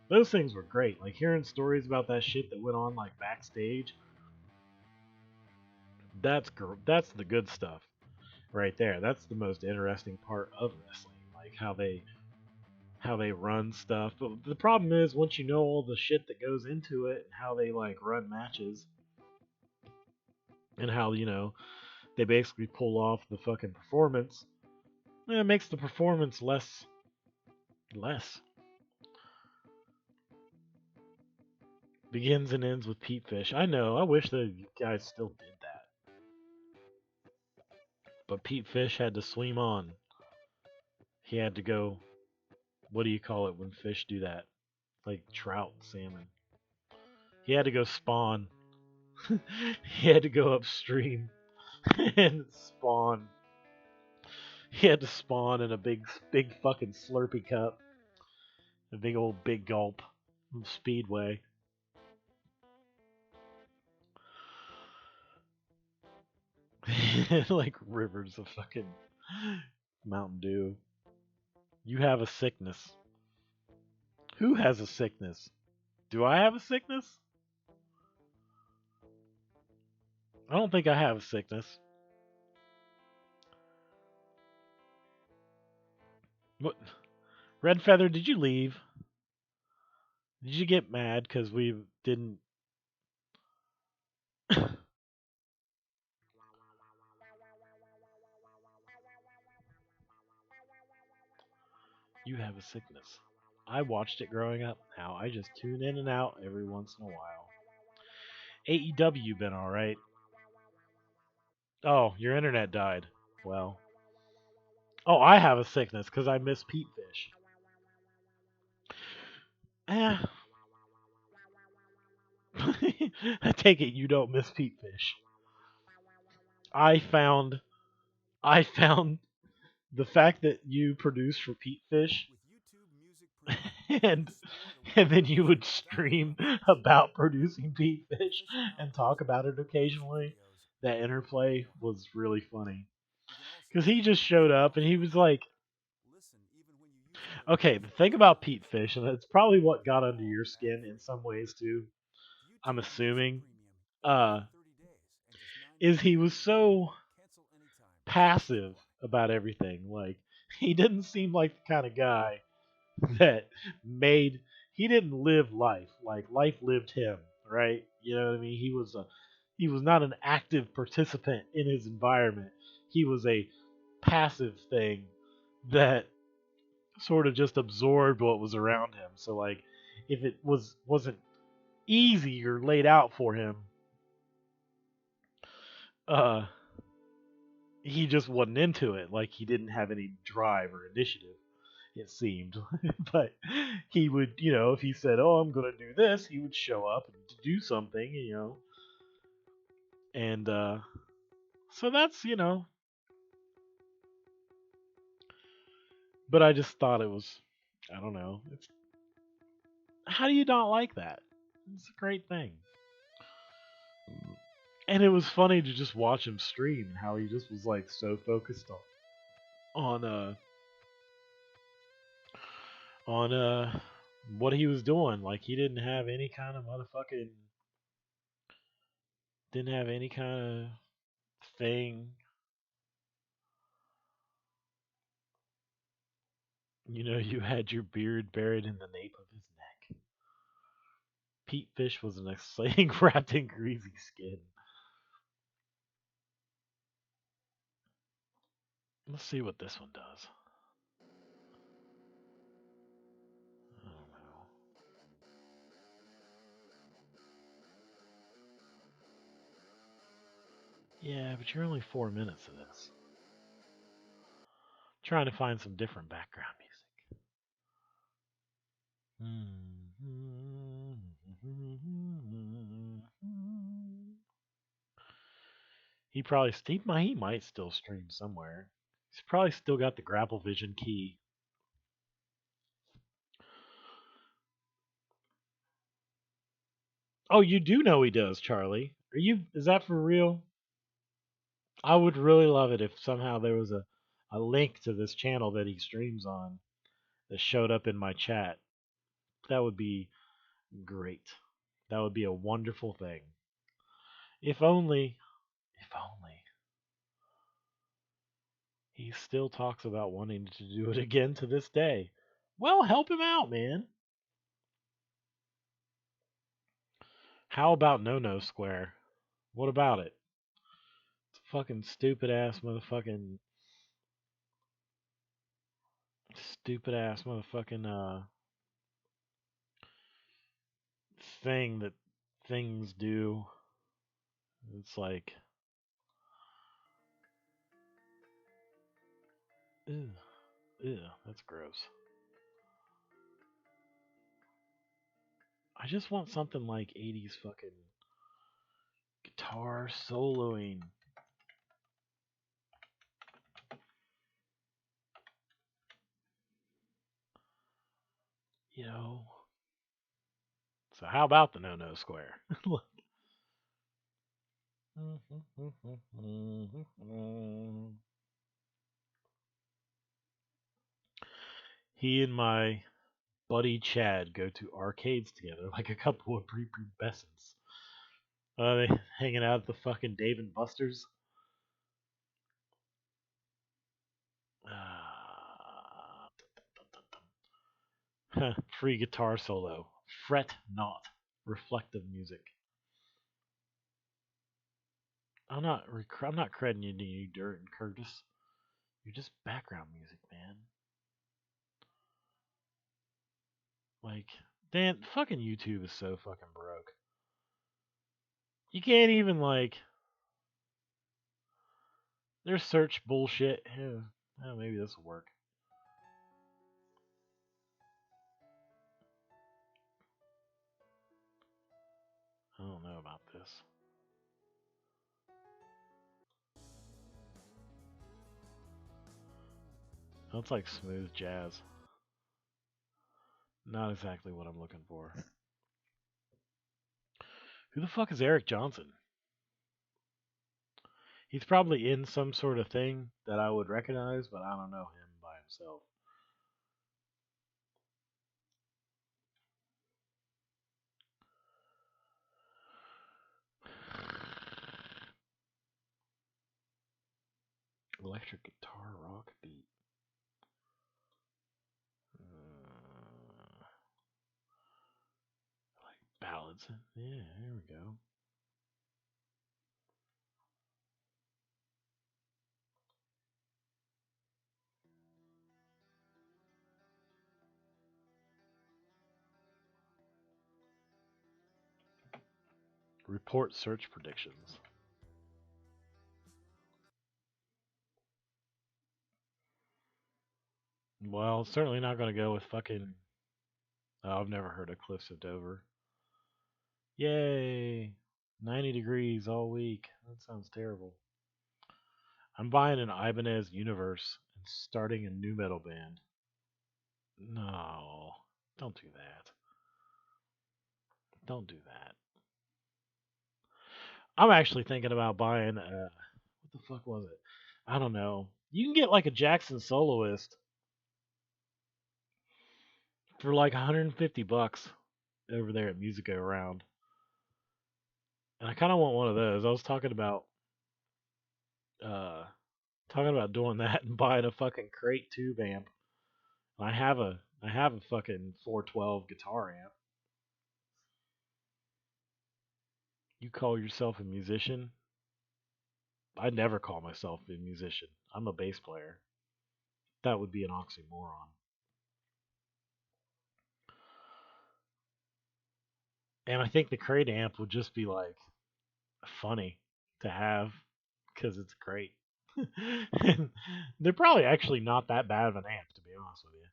Those things were great. Like hearing stories about that shit that went on like backstage. That's the good stuff right there. That's the most interesting part of wrestling. Like how they run stuff. But the problem is once you know all the shit that goes into it and how they like run matches and how they basically pull off the fucking performance, it makes the performance less. Begins and ends with Pete Fish. I know. I wish the guys still did that. But Pete Fish had to swim on. He had to go. What do you call it when fish do that? Like trout, salmon. He had to go spawn. He had to go upstream and spawn. He had to spawn in a big fucking Slurpee cup. A big old big gulp of Speedway. Like rivers of fucking Mountain Dew. You have a sickness. Who has a sickness? Do I have a sickness? I don't think I have a sickness. What? Red Feather, did you leave? Did you get mad because we didn't? You have a sickness. I watched it growing up. Now I just tune in and out every once in a while. AEW been alright. Oh, your internet died. Well. Oh, I have a sickness because I miss Pete Fish. Eh. I take it you don't miss Pete Fish. I found the fact that you produce for Pete Fish With YouTube Music Premium, and explore the and then you would wonders of stream music. about producing Pete Fish Listen now and to talk music about it production occasionally. videos That all interplay day long. was really funny You can also because he listen just to showed music up and he was offline. like, Listen even when you use other okay, the thing platforms about like Pete YouTube. Fish, and it's probably what got Get under all your ad skin in free. some ways too. I'm YouTube Music assuming, Premium for uh, 30 days and just is he was $9.99 a month. so Cancel anytime. Subscription passive apply. about everything. Like he didn't seem like the kind of guy that made he didn't live life like life lived him, right? You know what I mean? He was not an active participant in his environment. He was a passive thing that sort of just absorbed what was around him. So like if it wasn't easy or laid out for him, uh he just wasn't into it. Like he didn't have any drive or initiative, it seemed. But he would, if he said, "Oh, I'm gonna do this," he would show up and do something, And so that's, but I just thought it was, I don't know. How do you not like that? It's a great thing. And it was funny to just watch him stream and how he just was like so focused on what he was doing. Like he didn't have any kind of motherfucking didn't have any kind of thing. You had your beard buried in the nape of his neck. Pete Fish was an exciting wrapped in greasy skin. Let's see what this one does. I don't know. Yeah, but you're only 4 minutes of this. Trying to find some different background music. He might still stream somewhere. He's probably still got the Grapple Vision key. Oh, you do know he does, Charlie. Is that for real? I would really love it if somehow there was a link to this channel that he streams on that showed up in my chat. That would be great. That would be a wonderful thing. If only, if only. He still talks about wanting to do it again to this day. Well, help him out, man. How about No Square? What about it? It's a fucking stupid ass motherfucking thing that things do. It's like, ew, ew, that's gross. I just want something like 80s fucking guitar soloing. You know. So how about the No Square? He and my buddy Chad go to arcades together like a couple of prepubescents. They hanging out at the fucking Dave and Buster's. Free guitar solo. Fret not. Reflective music. I'm not crediting you, Dirt and Curtis. You're just background music, man. Like, Dan, fucking YouTube is so fucking broke. You can't even like. There's search bullshit. Oh, maybe this will work. I don't know about this. That's like smooth jazz. Not exactly what I'm looking for. Who the fuck is Eric Johnson? He's probably in some sort of thing that I would recognize, but I don't know him by himself. Electric guitar rock beat. Like ballads. Yeah, here we go. Report search predictions. Well, certainly not going to go with fucking. Oh, I've never heard of Cliffs of Dover. Yay! 90 degrees all week. That sounds terrible. I'm buying an Ibanez Universe and starting a new metal band. No, don't do that. Don't do that. I'm actually thinking about buying what the fuck was it? I don't know. You can get like a Jackson Soloist for like $150 over there at Music Around. And I kind of want one of those. I was uh talking about doing that and buying a fucking crate tube amp. I have a fucking 412 guitar amp. You call yourself a musician? I never call myself a musician. I'm a bass player. That would be an oxymoron. And I think the crate amp would just be like funny to have because it's great. And they're probably actually not that bad of an amp, to be honest with you.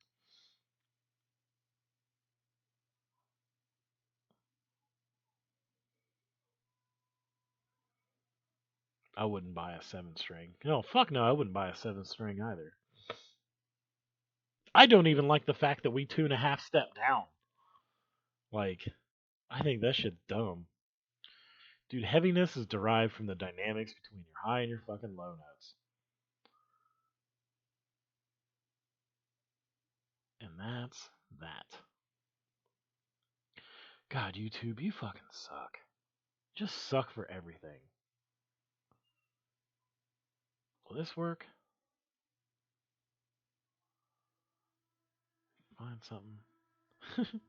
I wouldn't buy a 7-string. No, fuck no, I wouldn't buy a 7-string either. I don't even like the fact that we 2.5 step down. Like, I think that shit's dumb. Dude, heaviness is derived from the dynamics between your high and your fucking low notes. And that's that. God, YouTube, you fucking suck. Just suck for everything. Will this work? Find something.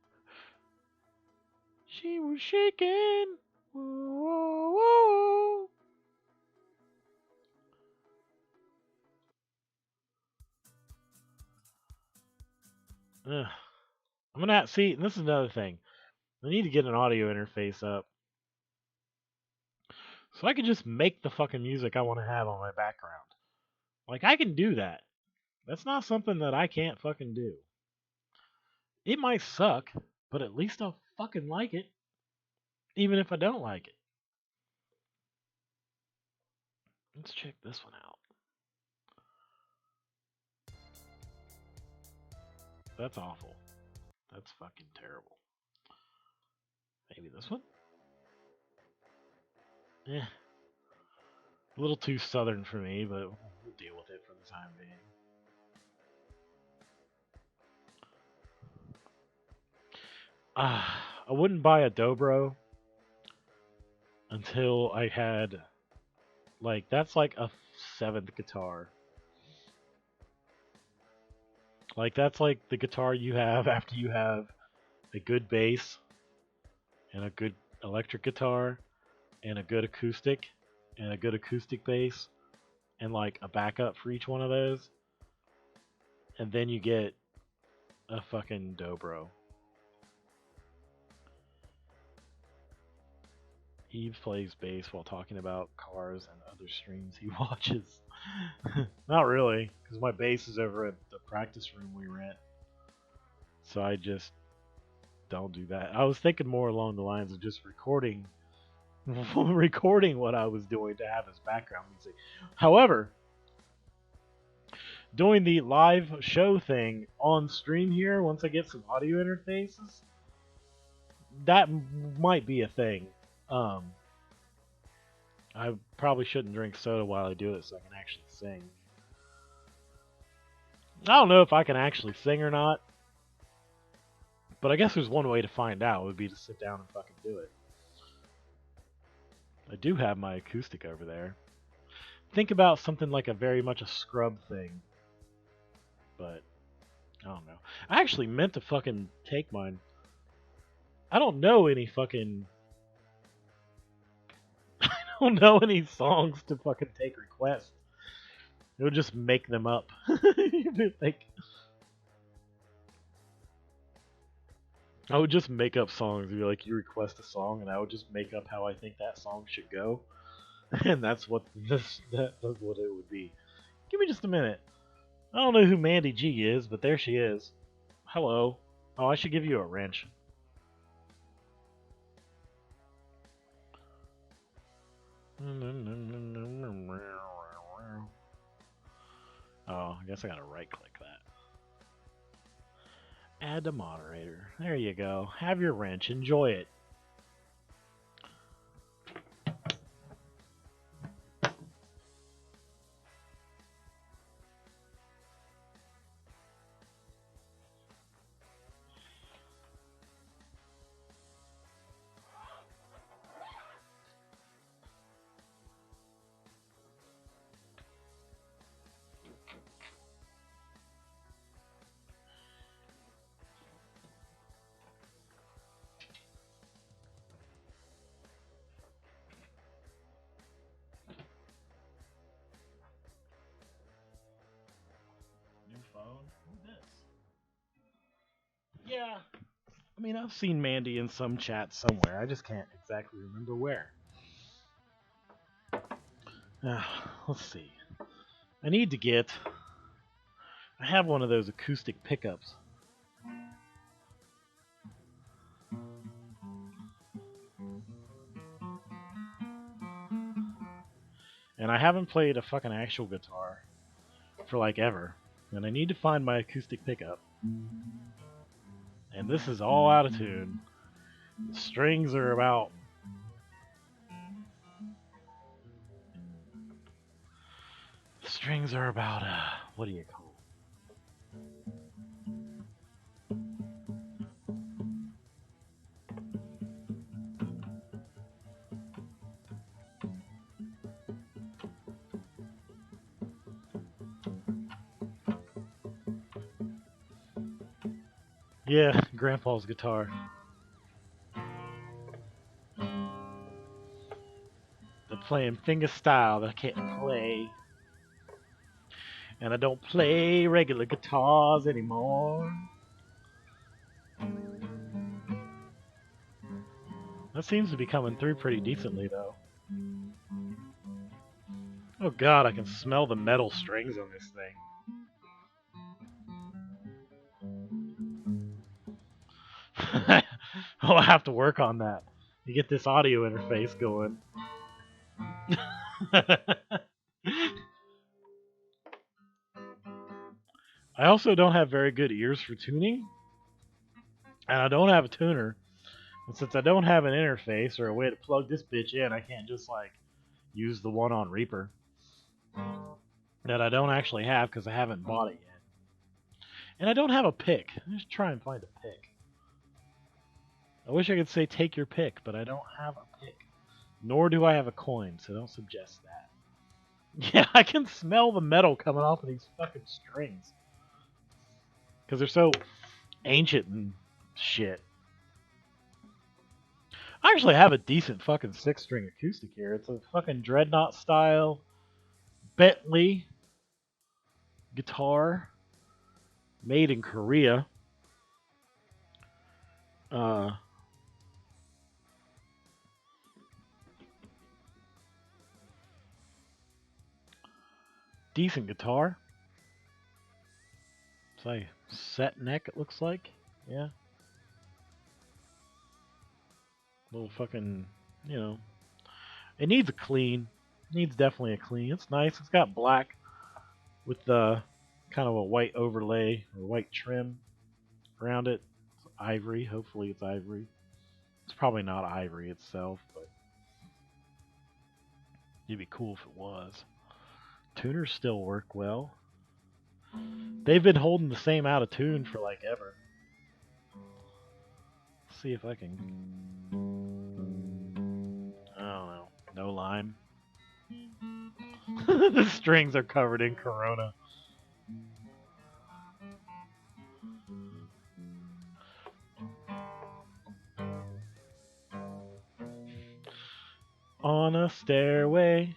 She was shaking. Whoa, whoa. Ugh. I'm gonna see. This is another thing. I need to get an audio interface up so I can just make the fucking music I want to have on my background. Like I can do that. That's not something that I can't fucking do. It might suck, but at least I'll fucking like it, even if I don't like it. Let's check this one out. That's awful. That's fucking terrible. Maybe this one? Eh. A little too southern for me, but we'll deal with it for the time being. I wouldn't buy a dobro until I had, like, that's like a 7th guitar. Like, that's like the guitar you have after you have a good bass and a good electric guitar and a good acoustic and a good acoustic bass and like a backup for each one of those. And then you get a fucking dobro. Eve plays bass while talking about cars and other streams he watches. Not really, because my bass is over at the practice room we rent. So I just don't do that. I was thinking more along the lines of just recording what I was doing to have as background music. However, doing the live show thing on stream here, once I get some audio interfaces, that might be a thing. I probably shouldn't drink soda while I do it so I can actually sing. I don't know if I can actually sing or not, but I guess there's one way to find out, would be to sit down and fucking do it. I do have my acoustic over there. Think about something like a very much a scrub thing, but I don't know. I actually meant to fucking take mine. I don't know any fucking... I don't know any songs to fucking take requests. It would just make them up. Like, I would just make up songs. Be like, you request a song, and I would just make up how I think that song should go, and that's what that's what it would be. Give me just a minute. I don't know who Mandy G is, but there she is. Hello. Oh, I should give you a wrench. Oh, I guess I gotta right click that. Add to moderator. There you go. Have your wrench. Enjoy it. New phone? Who's this? Yeah. I mean, I've seen Mandy in some chat somewhere. I just can't exactly remember where. Let's see. I need to get... I have one of those acoustic pickups. And I haven't played a fucking actual guitar for like ever. And I need to find my acoustic pickup. And this is all out of tune. The strings are about... what do you call it? Yeah, Grandpa's guitar. They're playing fingerstyle that I can't play. And I don't play regular guitars anymore. That seems to be coming through pretty decently, though. Oh god, I can smell the metal strings on this thing. I'll have to work on that to get this audio interface going. I also don't have very good ears for tuning, and I don't have a tuner. And since I don't have an interface or a way to plug this bitch in, I can't just like use the one on Reaper that I don't actually have because I haven't bought it yet. And I don't have a pick. Let's try and find a pick. I wish I could say take your pick, but I don't have a pick. Nor do I have a coin, so don't suggest that. Yeah, I can smell the metal coming off of these fucking strings. Because they're so ancient and shit. I actually have a decent fucking 6-string acoustic here. It's a fucking Dreadnought style Bentley guitar made in Korea. Decent guitar. It's like set neck, it looks like. Yeah. Little fucking, you know. It needs a clean. It needs definitely a clean. It's nice. It's got black with the kind of a white overlay or white trim around it. It's ivory. Hopefully it's ivory. It's probably not ivory itself, but it'd be cool if it was. Tuners still work well. They've been holding the same out of tune for like ever. Let's see if I can... I don't know. No lime. The strings are covered in Corona. On a stairway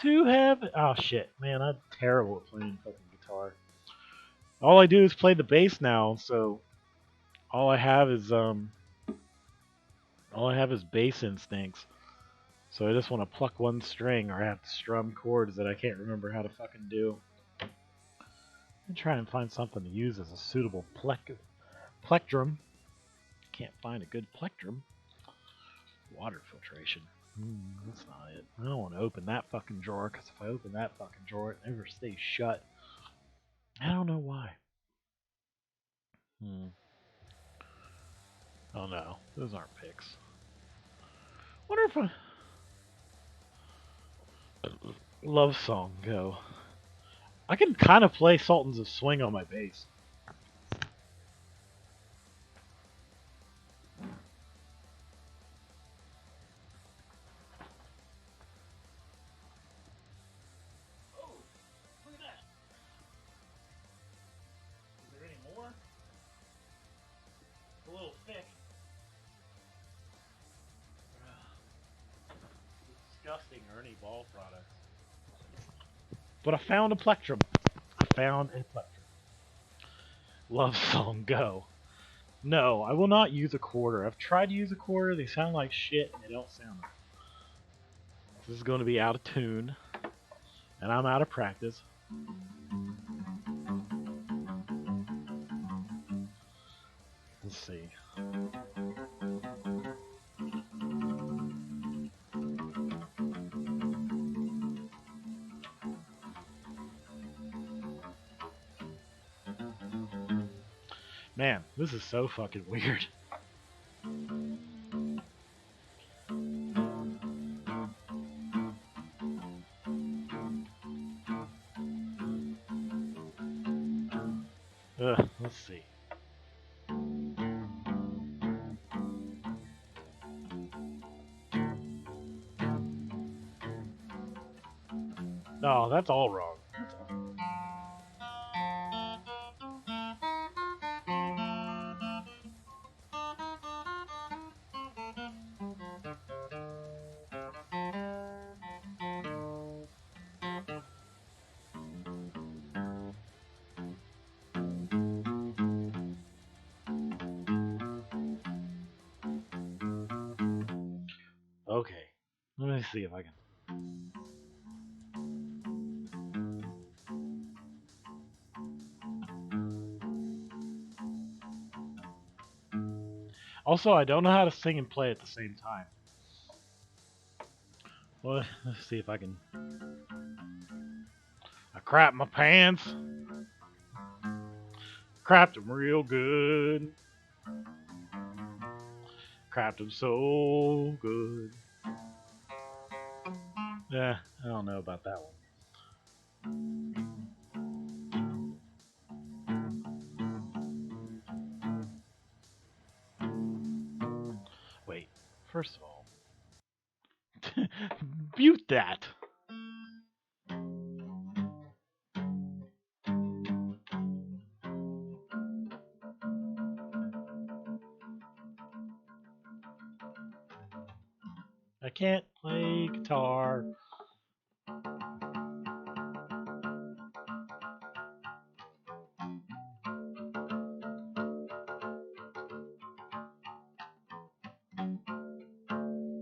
to heaven. Oh shit, man, I'm terrible at playing fucking guitar. All I do is play the bass now, so all I have is bass instincts. So I just want to pluck one string, or I have to strum chords that I can't remember how to fucking do. And try and find something to use as a suitable plectrum. Can't find a good plectrum. Water filtration. That's not it. I don't want to open that fucking drawer, because if I open that fucking drawer, it never stays shut. I don't know why. Oh no, those aren't picks. Wonder if I... Love Song, go. I can kind of play Sultans of Swing on my bass. Oh, look at that. Is there any more? It's a little thick. Disgusting Ernie Ball products. But I found a plectrum. Love Song, go. No, I will not use a quarter. I've tried to use a quarter. They sound like shit, and they don't sound right. This is going to be out of tune, and I'm out of practice. Let's see. Man, this is so fucking weird. Let's see. No, that's all wrong. Okay, let me see if I can. Also, I don't know how to sing and play at the same time. Well, let's see if I can. I crapped my pants. Crapped them real good. Crapped them so good. Yeah, I don't know about that one. Wait, first of all, mute that. I can't play guitar.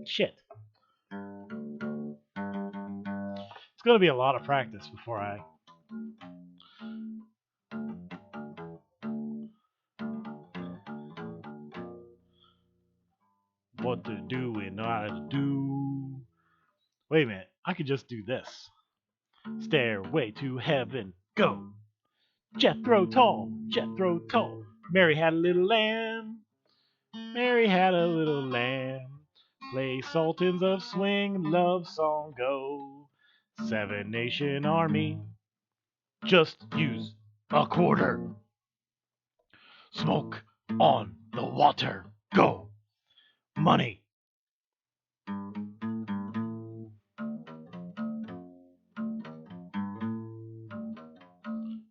Shit. It's gonna be a lot of practice before I. What to do and how to do. Wait a minute, I could just do this. Stairway to heaven, go. Jethro Tull, Jethro Tull. Mary had a little lamb. Mary had a little lamb. Play Sultans of Swing, love song, go. Seven Nation Army, just use a quarter. Smoke on the water, go. Money.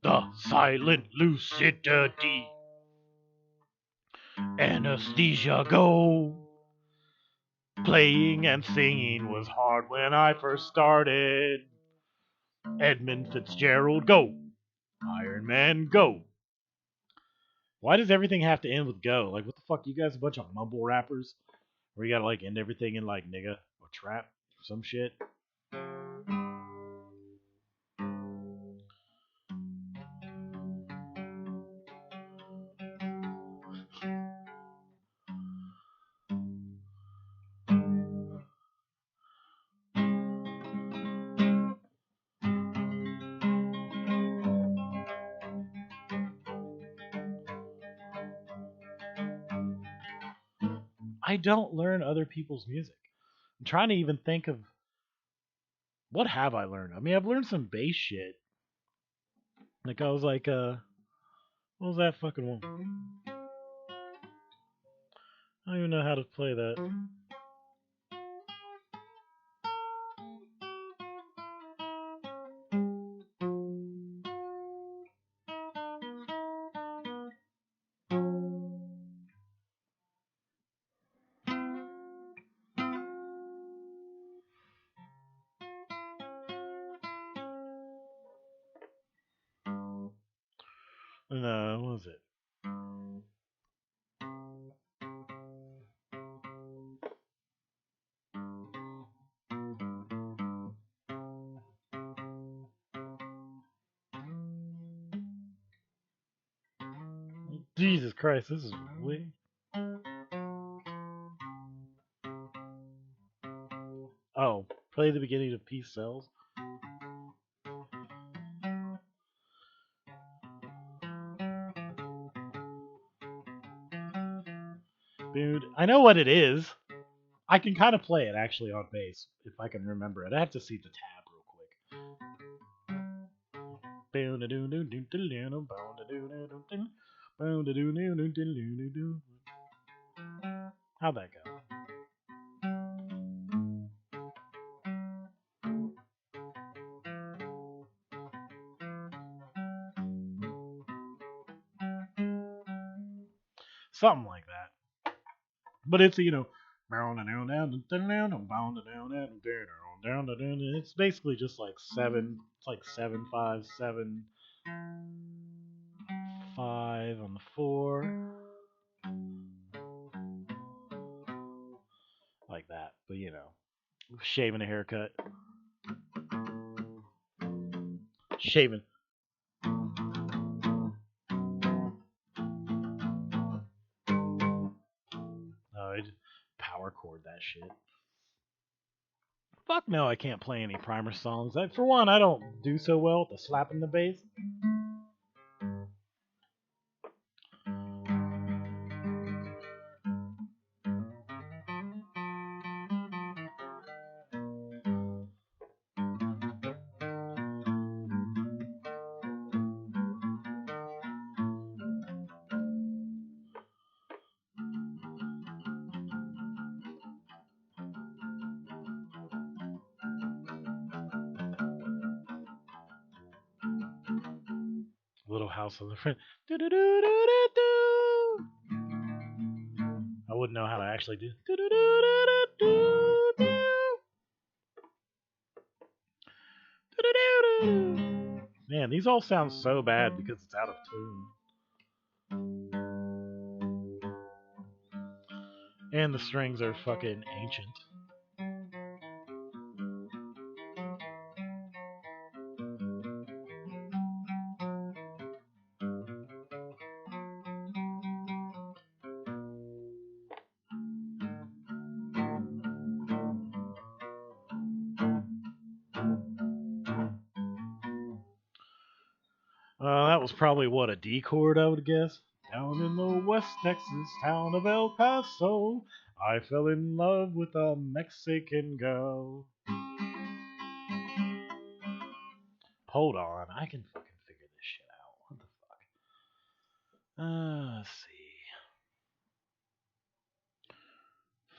The silent lucidity. Anesthesia, go. Playing and singing was hard when I first started. Edmund Fitzgerald, go. Iron Man, go. Why does everything have to end with go? Like, what the fuck? You guys a bunch of mumble rappers? Where you gotta, like, end everything in, like, nigga or trap or some shit? I don't learn other people's music. I'm trying to even think of what have I learned? I mean, I've learned some bass shit. Like I was like, what was that fucking one? I don't even know how to play that. No, what was it? Jesus Christ, this is way. Oh, play the beginning of Peace Sells. Dude, I know what it is. I can kind of play it actually on bass if I can remember it. I have to see the tab real quick. How'd that go? Something like that. But it's, it's basically just like seven. It's like 7/5, 7/5 on the 4, like that. But shaving a haircut, shaving. I power chord that shit. Fuck no, I can't play any Primer songs. For one, I don't do so well at the slapping the bass. Little House on the Front. I wouldn't know how to actually do. Man, these all sound so bad because it's out of tune. And the strings are fucking ancient. That was probably what, a D chord, I would guess. Down in the West Texas town of El Paso, I fell in love with a Mexican girl. Hold on, I can fucking figure this shit out. What the fuck? Let's see.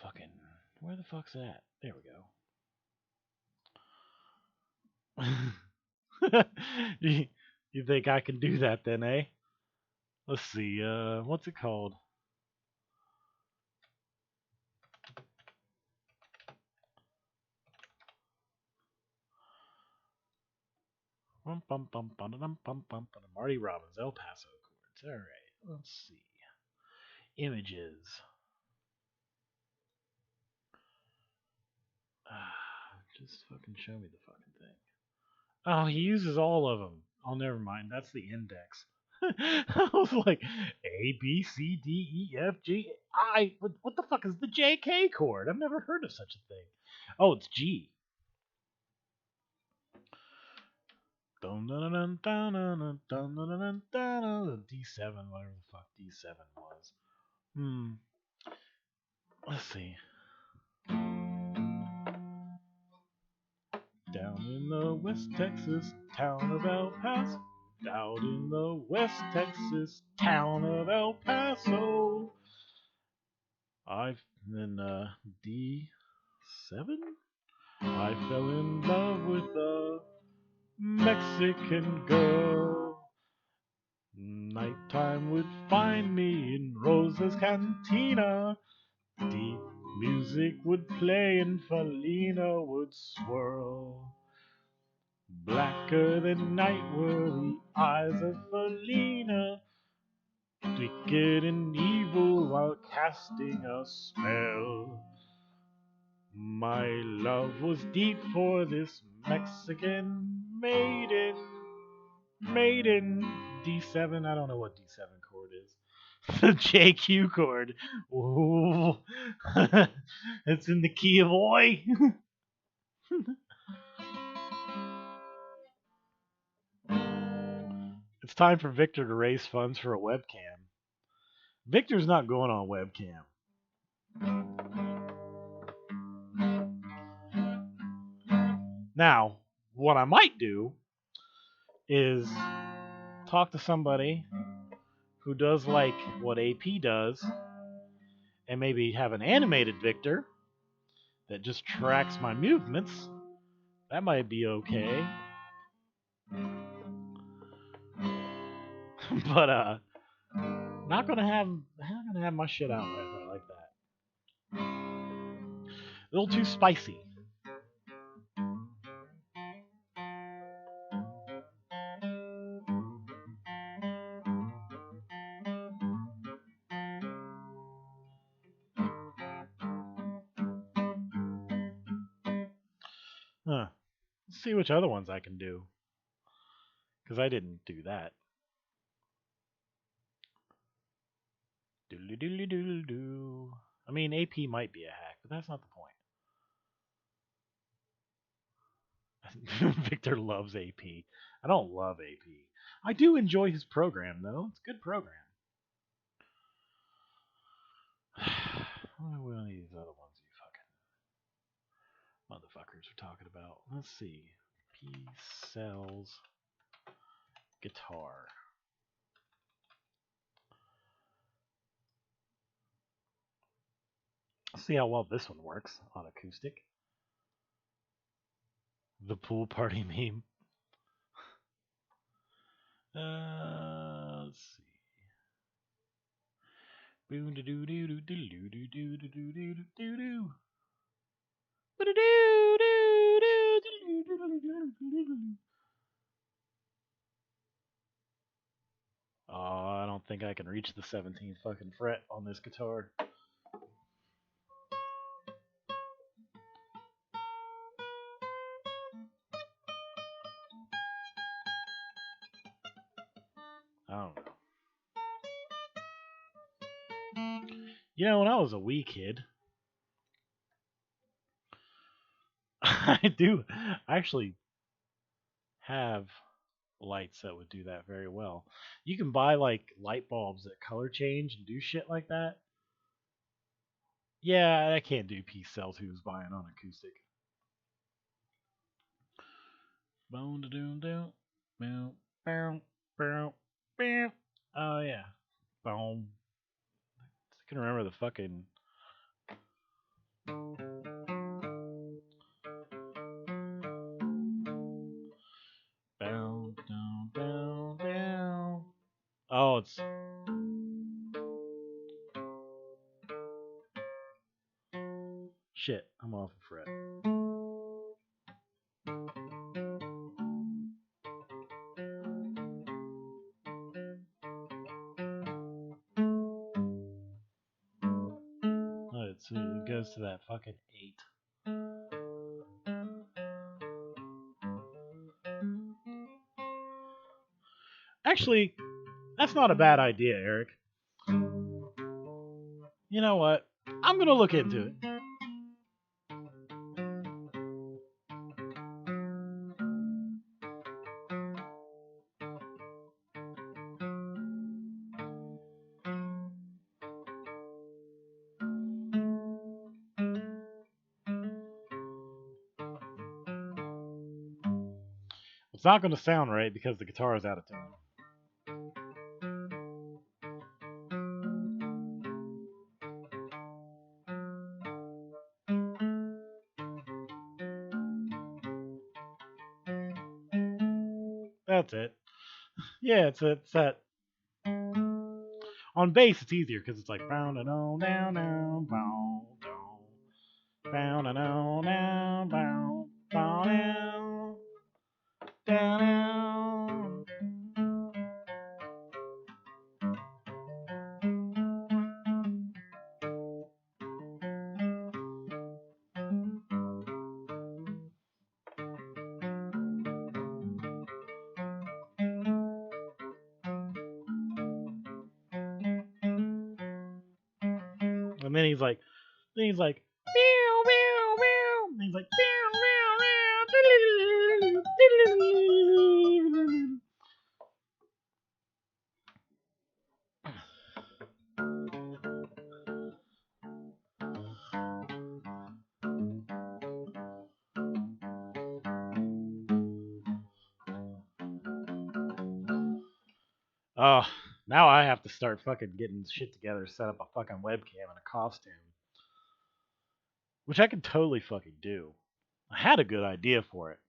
Fucking, where the fuck's that? There we go. You think I can do that then, eh? Let's see, what's it called? Marty Robbins, El Paso chords. Alright, let's see. Images. Just fucking show me the fucking thing. Oh, he uses all of them. Oh, never mind. That's the index. I was like, A, B, C, D, E, F, G, I. What the fuck is the JK chord? I've never heard of such a thing. Oh, it's G. D7, whatever the fuck D7 was. Let's see. Down in the West Texas town of El Paso. Down in the West Texas town of El Paso. In D7. I fell in love with a Mexican girl. Nighttime would find me in Rosa's cantina. Deep music would play and Felina would swirl. Blacker than night were the eyes of Felina, wicked and evil while casting a spell. My love was deep for this Mexican maiden. D7, I don't know what D7 chord is. The JQ chord. Ooh. It's in the key of oi. It's time for Victor to raise funds for a webcam. Victor's not going on webcam. Now, what I might do is talk to somebody who does like what AP does and maybe have an animated Victor that just tracks my movements. That might be okay. But not gonna have my shit out like that. A little too spicy. Huh. Let's see which other ones I can do. Because I didn't do that. Doodly doodly doodle doo. I mean, AP might be a hack, but that's not the point. Victor loves AP. I don't love AP. I do enjoy his program, though. It's a good program. What are one of these other ones you fucking motherfuckers are talking about? Let's see. P sells guitar. Let's see how well this one works on acoustic. The pool party meme. Let's see. Boom doo doo doo doo doo doo doo doo doo doo doo doo doo. Oh, I don't think I can reach the 17th fucking fret on this guitar. I don't know. You know, when I was a wee kid, I actually have lights that would do that very well. You can buy like light bulbs that color change and do shit like that. Yeah, I can't do P cells who's buying on acoustic. Bone to doom doom. Boom. Boom. Boom. Boom. Oh yeah. Boom. I can remember the fucking bow down down down. Oh, it's shit. I'm off a fret. It goes to that fucking 8. Actually, that's not a bad idea, Eric. You know what? I'm gonna look into it. It's not gonna sound right because the guitar is out of tune. That's it. Yeah, it's that. On bass, it's easier because it's like bound and on down down bound down and on down bound down down down. And then he's like, meow meow meow. And he's like meow meow meow. Oh, now I have to start fucking getting shit together, set up a fucking webcam and a costume. Which I could totally fucking do. I had a good idea for it.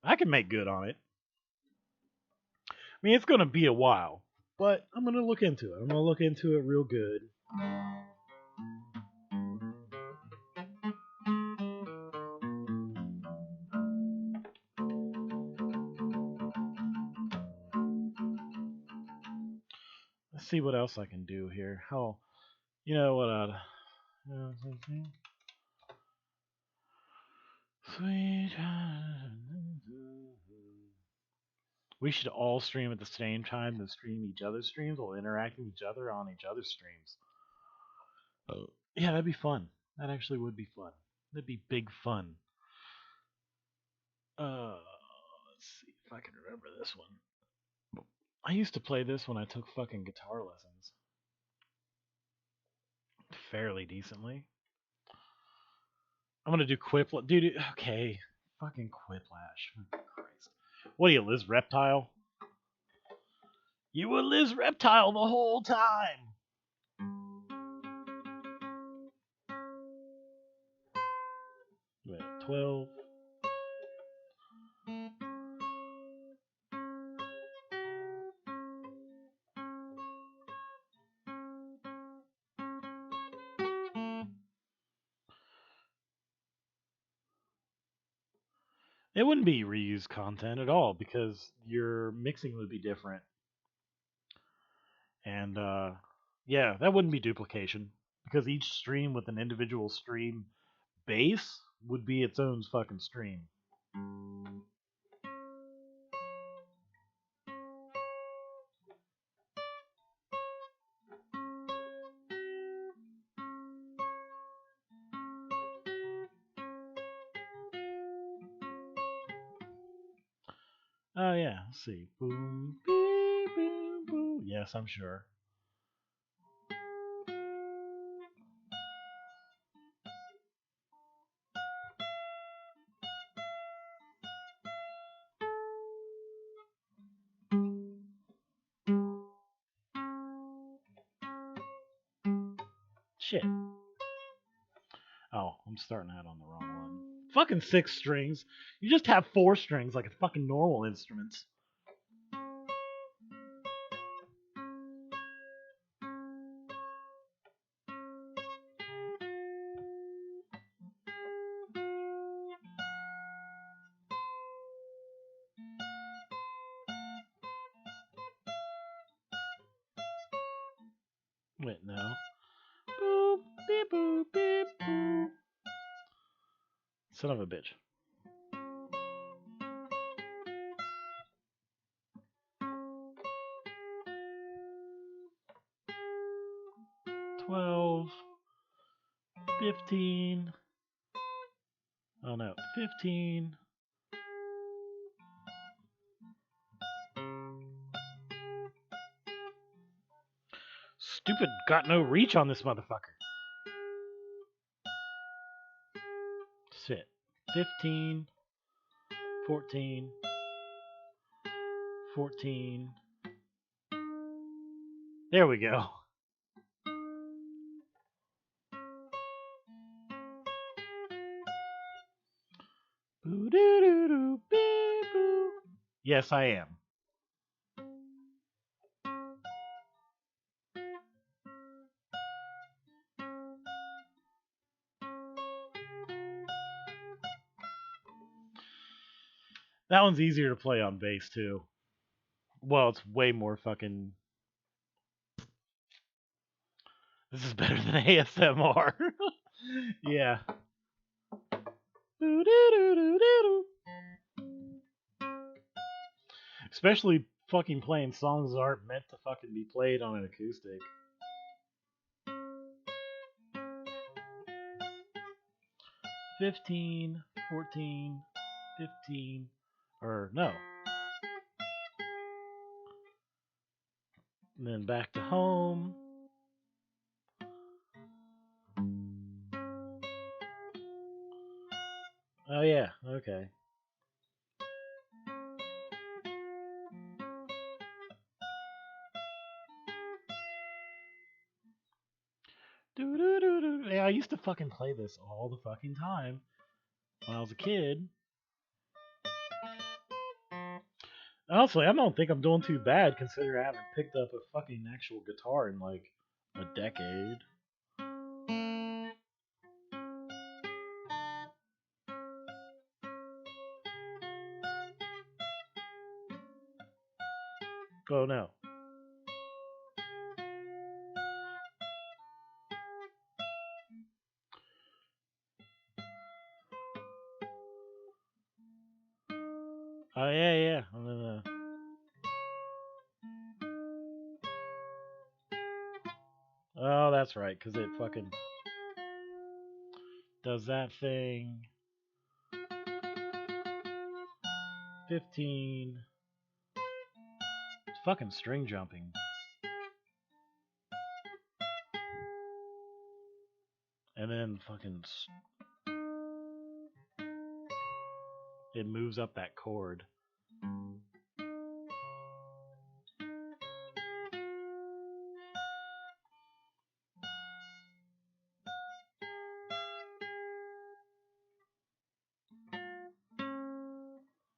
I can make good on it. I mean, it's gonna be a while, but I'm gonna look into it. I'm gonna look into it real good. Let's see what else I can do here. How, you know what? Sweet. We should all stream at the same time and stream each other's streams while interacting with each other on each other's streams. Oh. Yeah, that'd be fun. That actually would be fun. That'd be big fun. Let's see if I can remember this one. I used to play this when I took fucking guitar lessons. Fairly decently. I'm gonna do Quiplash. Dude, okay. Fucking Quiplash. Oh, Christ. What are you, Liz Reptile? You were Liz Reptile the whole time! Wait, 12. It wouldn't be reused content at all because your mixing would be different. And yeah, that wouldn't be duplication because each stream with an individual stream base would be its own fucking stream. Oh yeah, let's see. Boom, beep, boom, boom. Yes, I'm sure. Shit. Oh, I'm starting out on the wrong one. Fucking 6 strings. You just have 4 strings like a fucking normal instruments. Wait, no. Boop, beep, boop, beep, boop. Son of a bitch. $12, $15. Oh no, 15. Stupid, got no reach on this motherfucker. Shit. 15, 14, 14. There we go. Boo doo doo doo beep boo. Yes, I am. That one's easier to play on bass too. Well, it's way more fucking. This is better than ASMR. Yeah. Boo doo doo doo doo doo. Especially fucking playing songs that aren't meant to fucking be played on an acoustic. $15, $14, $15, or no. And then back to home. Oh yeah, okay. I used to fucking play this all the fucking time when I was a kid. Honestly, I don't think I'm doing too bad considering I haven't picked up a fucking actual guitar in like a decade. Oh no. Oh yeah, yeah. Oh, that's right, because it fucking does that thing. 15. It's fucking string jumping. And then fucking it moves up that chord.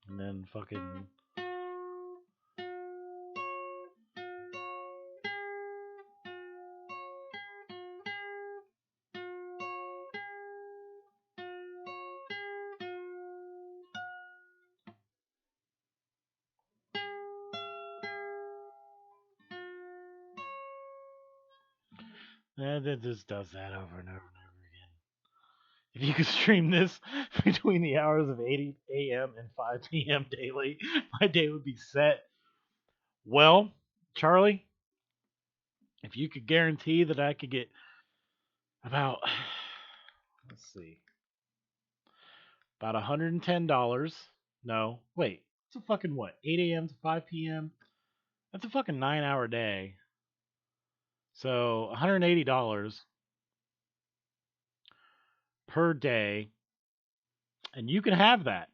And then fucking and it just does that over and over and over again. If you could stream this between the hours of 8 a.m. and 5 p.m. daily, my day would be set. Well, Charlie, if you could guarantee that I could get about, let's see, about $110. No, wait, it's a fucking what? 8 a.m. to 5 p.m. That's a fucking 9-hour day. So $180 per day, and you can have that.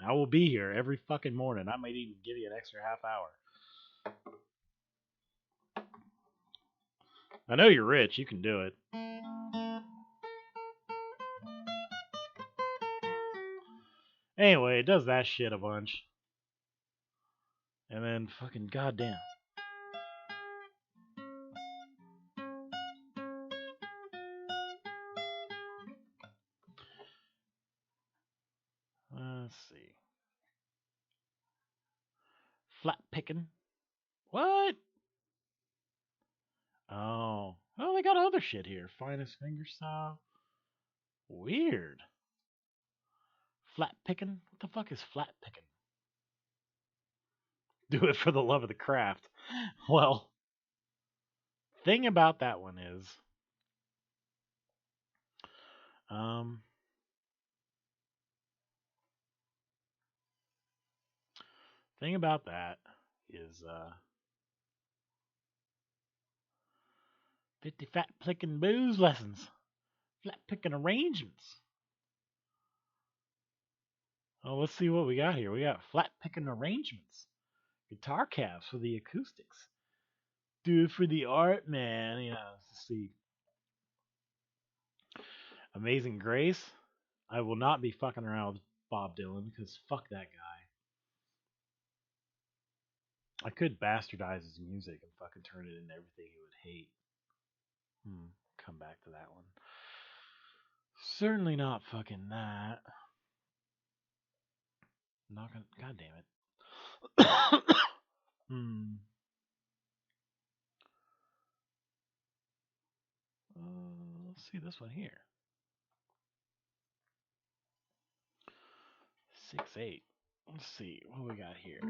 I will be here every fucking morning. I might even give you an extra half hour. I know you're rich. You can do it. Anyway, it does that shit a bunch. And then fucking goddamn. Let's see. Flat picking. What? Oh. Oh, they got other shit here. Finest finger style. Weird. Flat picking? What the fuck is flat picking? Do it for the love of the craft. Well, thing about that one is, thing about that is, 50 flat picking blues lessons. Flat picking arrangements. Oh, let's see what we got here. We got flat picking arrangements. Guitar caps for the acoustics. Do it for the art, man. You know, let's see. Amazing Grace. I will not be fucking around with Bob Dylan because fuck that guy. I could bastardize his music and fucking turn it into everything he would hate. Come back to that one. Certainly not fucking that. Not gonna. God damn it. Let's see this one here. 6/8. Let's see what we got here.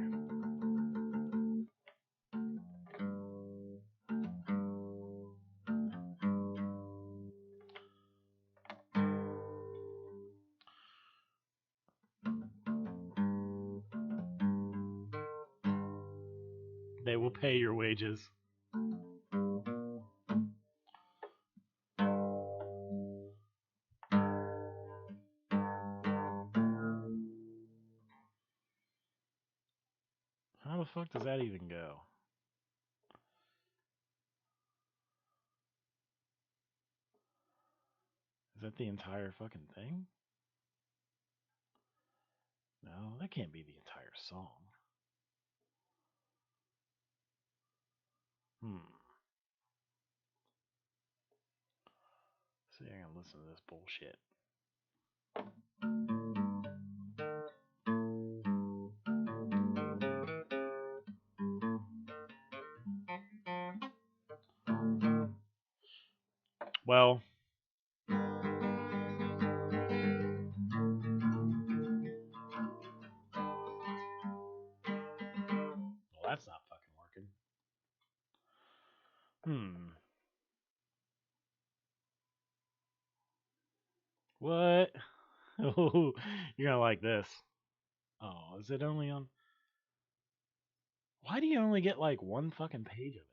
They will pay your wages. How the fuck does that even go? Is that the entire fucking thing? No, that can't be the entire song. See, I'm gonna listen to this bullshit. Well, that's not fucking working. What? Oh, you're gonna like this. Oh, is it only on? Why do you only get like one fucking page of it?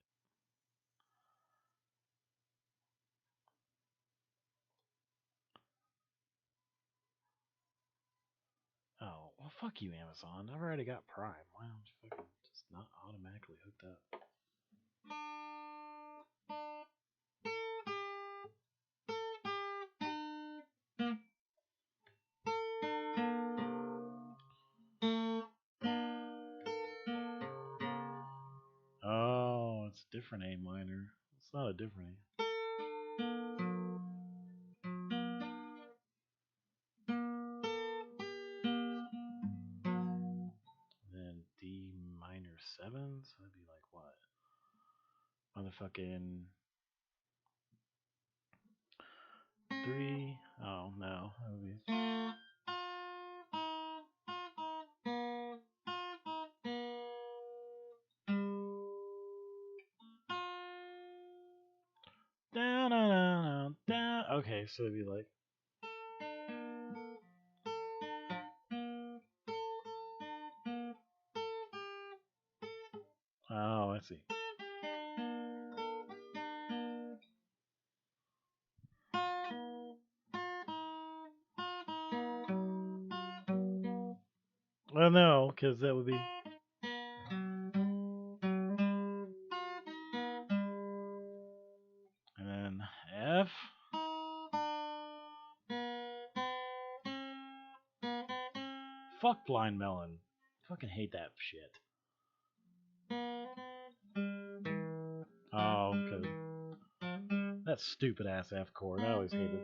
Oh, well, fuck you, Amazon. I've already got Prime. Why don't you fucking just not automatically hooked up? Oh, it's a different A minor. It's not a different A. Then D minor 7, so that'd be like what? Motherfucking 3. Oh, no. That would be. Down, down, down, down. Okay, so it'd be like. Oh, I see. Well, no, because that would be. And then F. Fuck Blind Melon. Fucking hate that shit. Oh, because that stupid ass F chord. I always hated.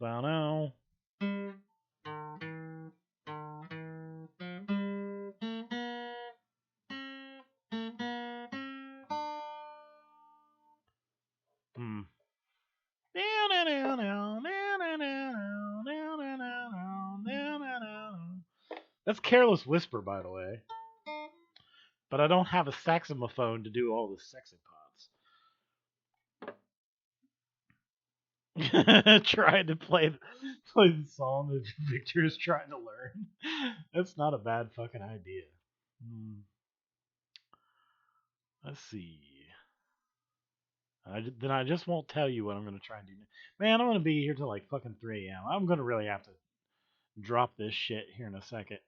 Well, no. Hmm. That's Careless Whisper, by the way. But I don't have a saxophone to do all the sexy parts. Trying to play the song that Victor is trying to learn. That's not a bad fucking idea. Let's see. Then I just won't tell you what I'm going to try and do. Man, I'm going to be here till like fucking 3 a.m. I'm going to really have to drop this shit here in a second.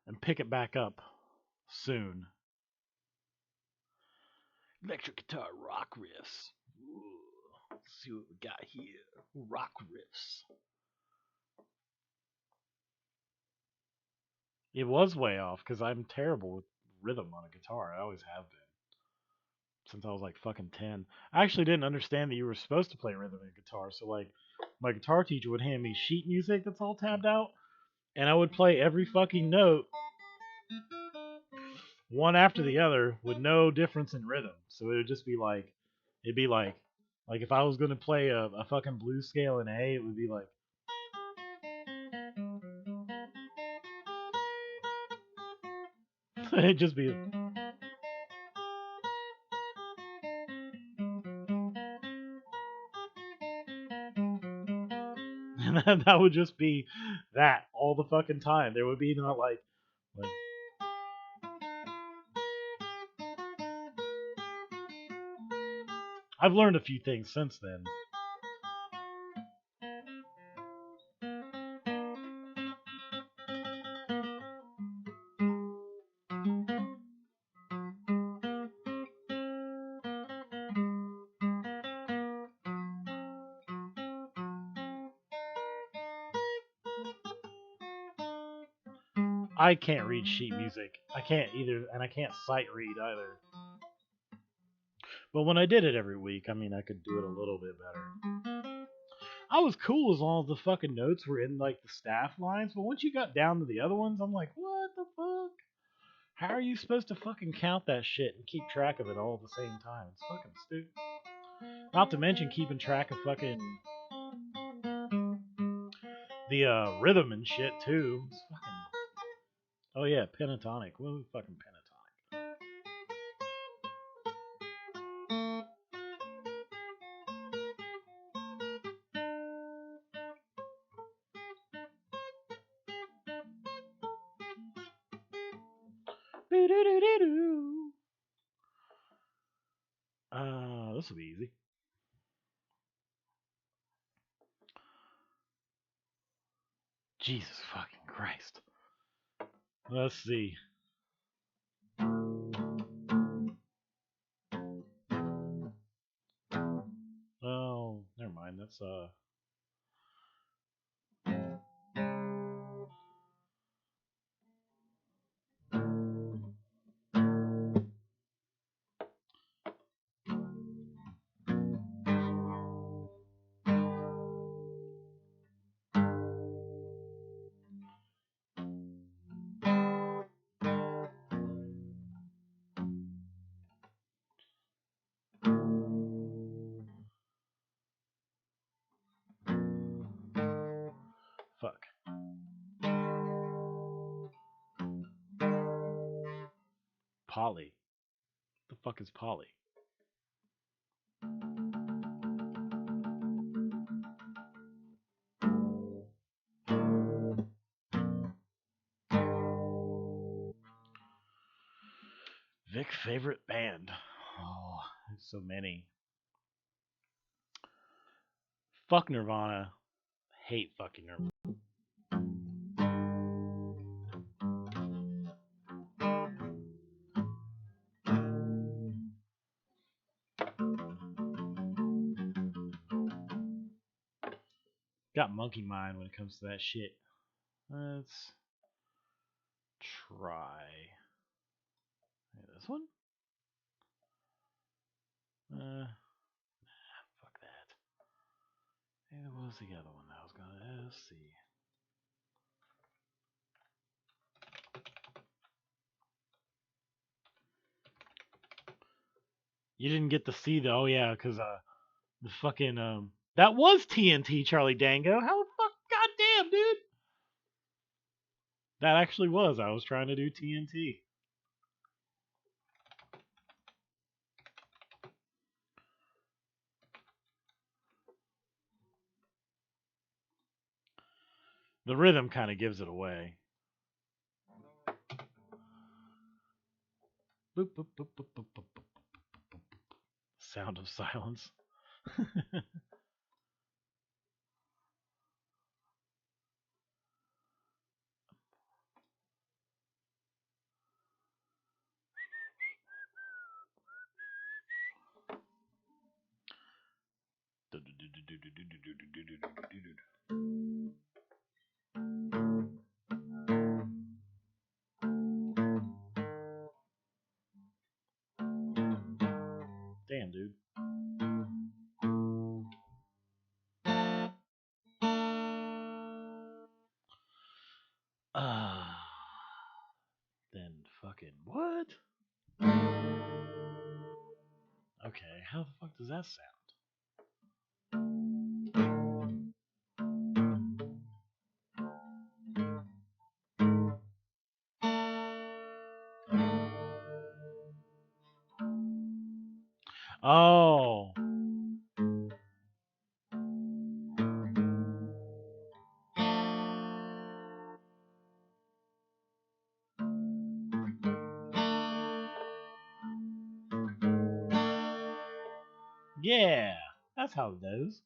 And pick it back up soon. Electric guitar rock riffs. Ooh, let's see what we got here. Rock riffs. It was way off because I'm terrible with rhythm on a guitar. I always have been. Since I was like fucking 10. I actually didn't understand that you were supposed to play rhythm in guitar. So like my guitar teacher would hand me sheet music that's all tabbed out. And I would play every fucking note one after the other with no difference in rhythm. So it would just be like, it'd be like if I was gonna play a fucking blues scale in A, it would be like. It'd just be. And that would just be that all the fucking time. There would be not like I've learned a few things since then. I can't read sheet music. I can't either, and I can't sight read either. But when I did it every week, I mean, I could do it a little bit better. I was cool as long as the fucking notes were in like the staff lines, but once you got down to the other ones, I'm like, what the fuck? How are you supposed to fucking count that shit and keep track of it all at the same time? It's fucking stupid. Not to mention keeping track of fucking the rhythm and shit too. It's fucking. Oh yeah, pentatonic. What was fucking pentatonic? This will be easy. Jesus fucking Christ. Let's see. Oh, never mind. That's fuck. Polly. The fuck is Polly? Vic favorite band. Oh, there's so many. Fuck Nirvana. Hate fucking Nirvana. Got monkey mind when it comes to that shit. Let's try this one. Fuck that. Hey, what was the other one that I was gonna? Let's see. You didn't get to see the. Oh yeah, because the fucking that was TNT, Charlie Dango. How the fuck? Goddamn, dude. That actually was. I was trying to do TNT. The rhythm kind of gives it away. Boop, boop, boop, boop, boop, boop, boop, boop, boop. Sound of silence. Damn, dude. Then fucking what? Okay, how the fuck does that sound? Oh. Yeah, that's how it goes.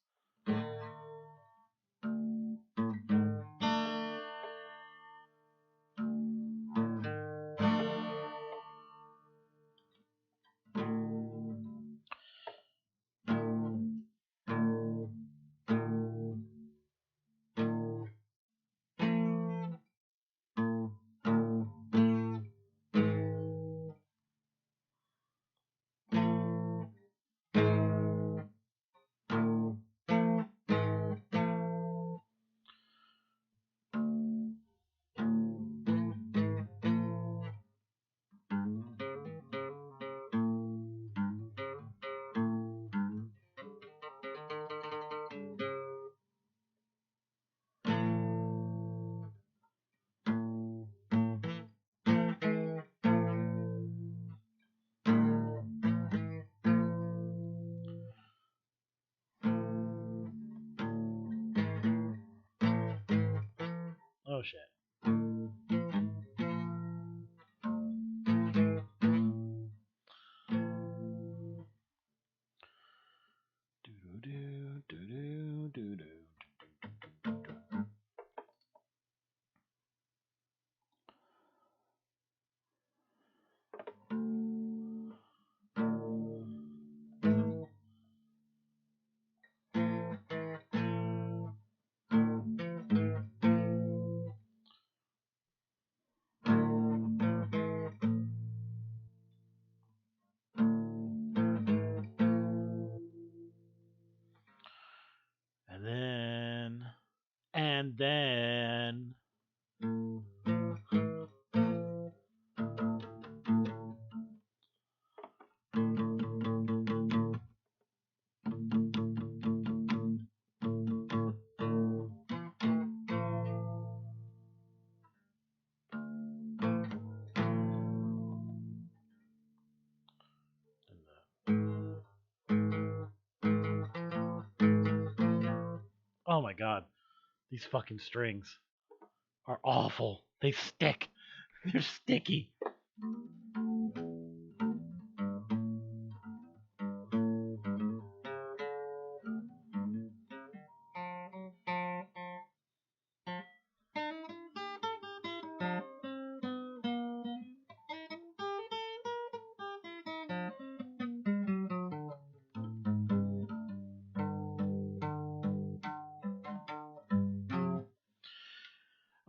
And then oh my god, these fucking strings are awful. They stick. They're sticky.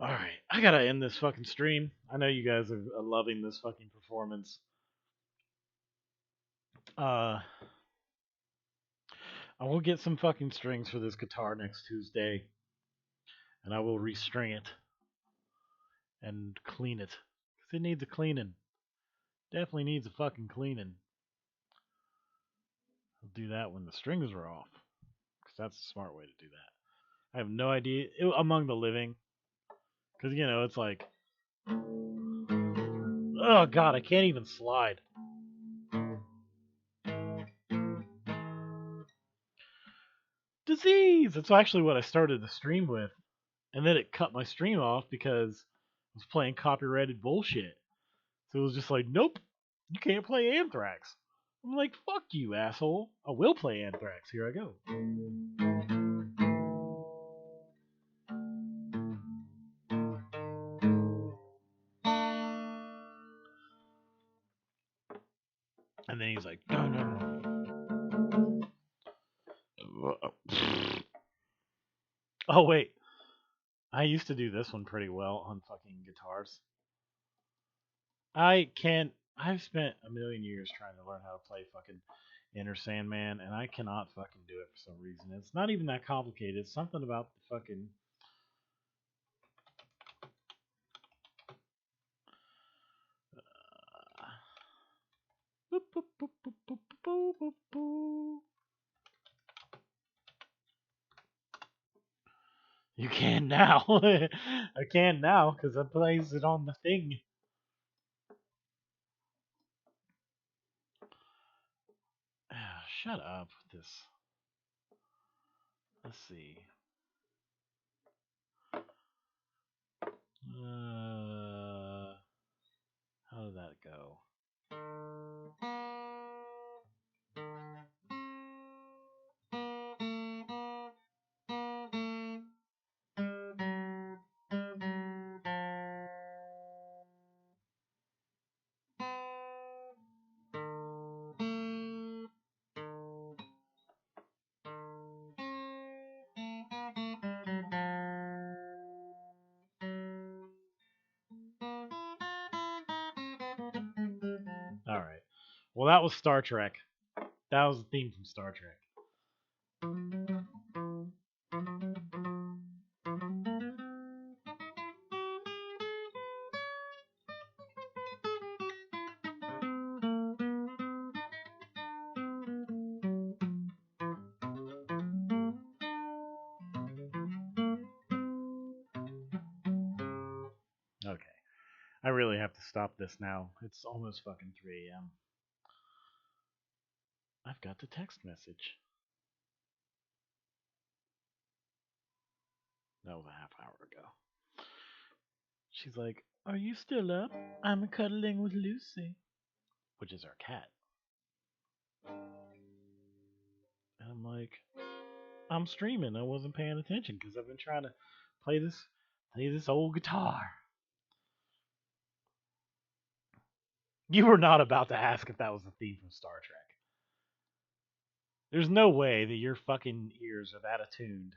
Alright, I gotta end this fucking stream. I know you guys are loving this fucking performance. I will get some fucking strings for this guitar next Tuesday. And I will restring it. And clean it. Because it needs a cleaning. Definitely needs a fucking cleaning. I'll do that when the strings are off. Because that's a smart way to do that. I have no idea. Among the living. Because, you know, it's like... Oh, God, I can't even slide. Disease! That's actually what I started the stream with. And then it cut my stream off because I was playing copyrighted bullshit. So it was just like, nope, you can't play Anthrax. I'm like, fuck you, asshole. I will play Anthrax. Here I go. And then he's like, no, no, no. Oh, wait. I used to do this one pretty well on fucking guitars. I've spent a million years trying to learn how to play fucking Enter Sandman, and I cannot fucking do it for some reason. It's not even that complicated. It's something about the fucking... You can now. I can now because I plays it on the thing. Shut up with this. Let's see. How did that go? Alright. Well, that was Star Trek. That was the theme from Star Trek. Okay. I really have to stop this now. It's almost fucking 3 a.m. I've got the text message. That was a half hour ago. She's like, "Are you still up? I'm cuddling with Lucy," which is our cat. And I'm like, I'm streaming. I wasn't paying attention because I've been trying to play this old guitar. You were not about to ask if that was the theme from Star Trek. There's no way that your fucking ears are that attuned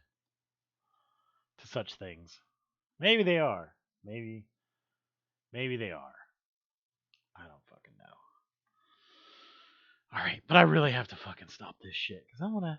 to such things. Maybe they are. Maybe they are. I don't fucking know. Alright, but I really have to fucking stop this shit because I want to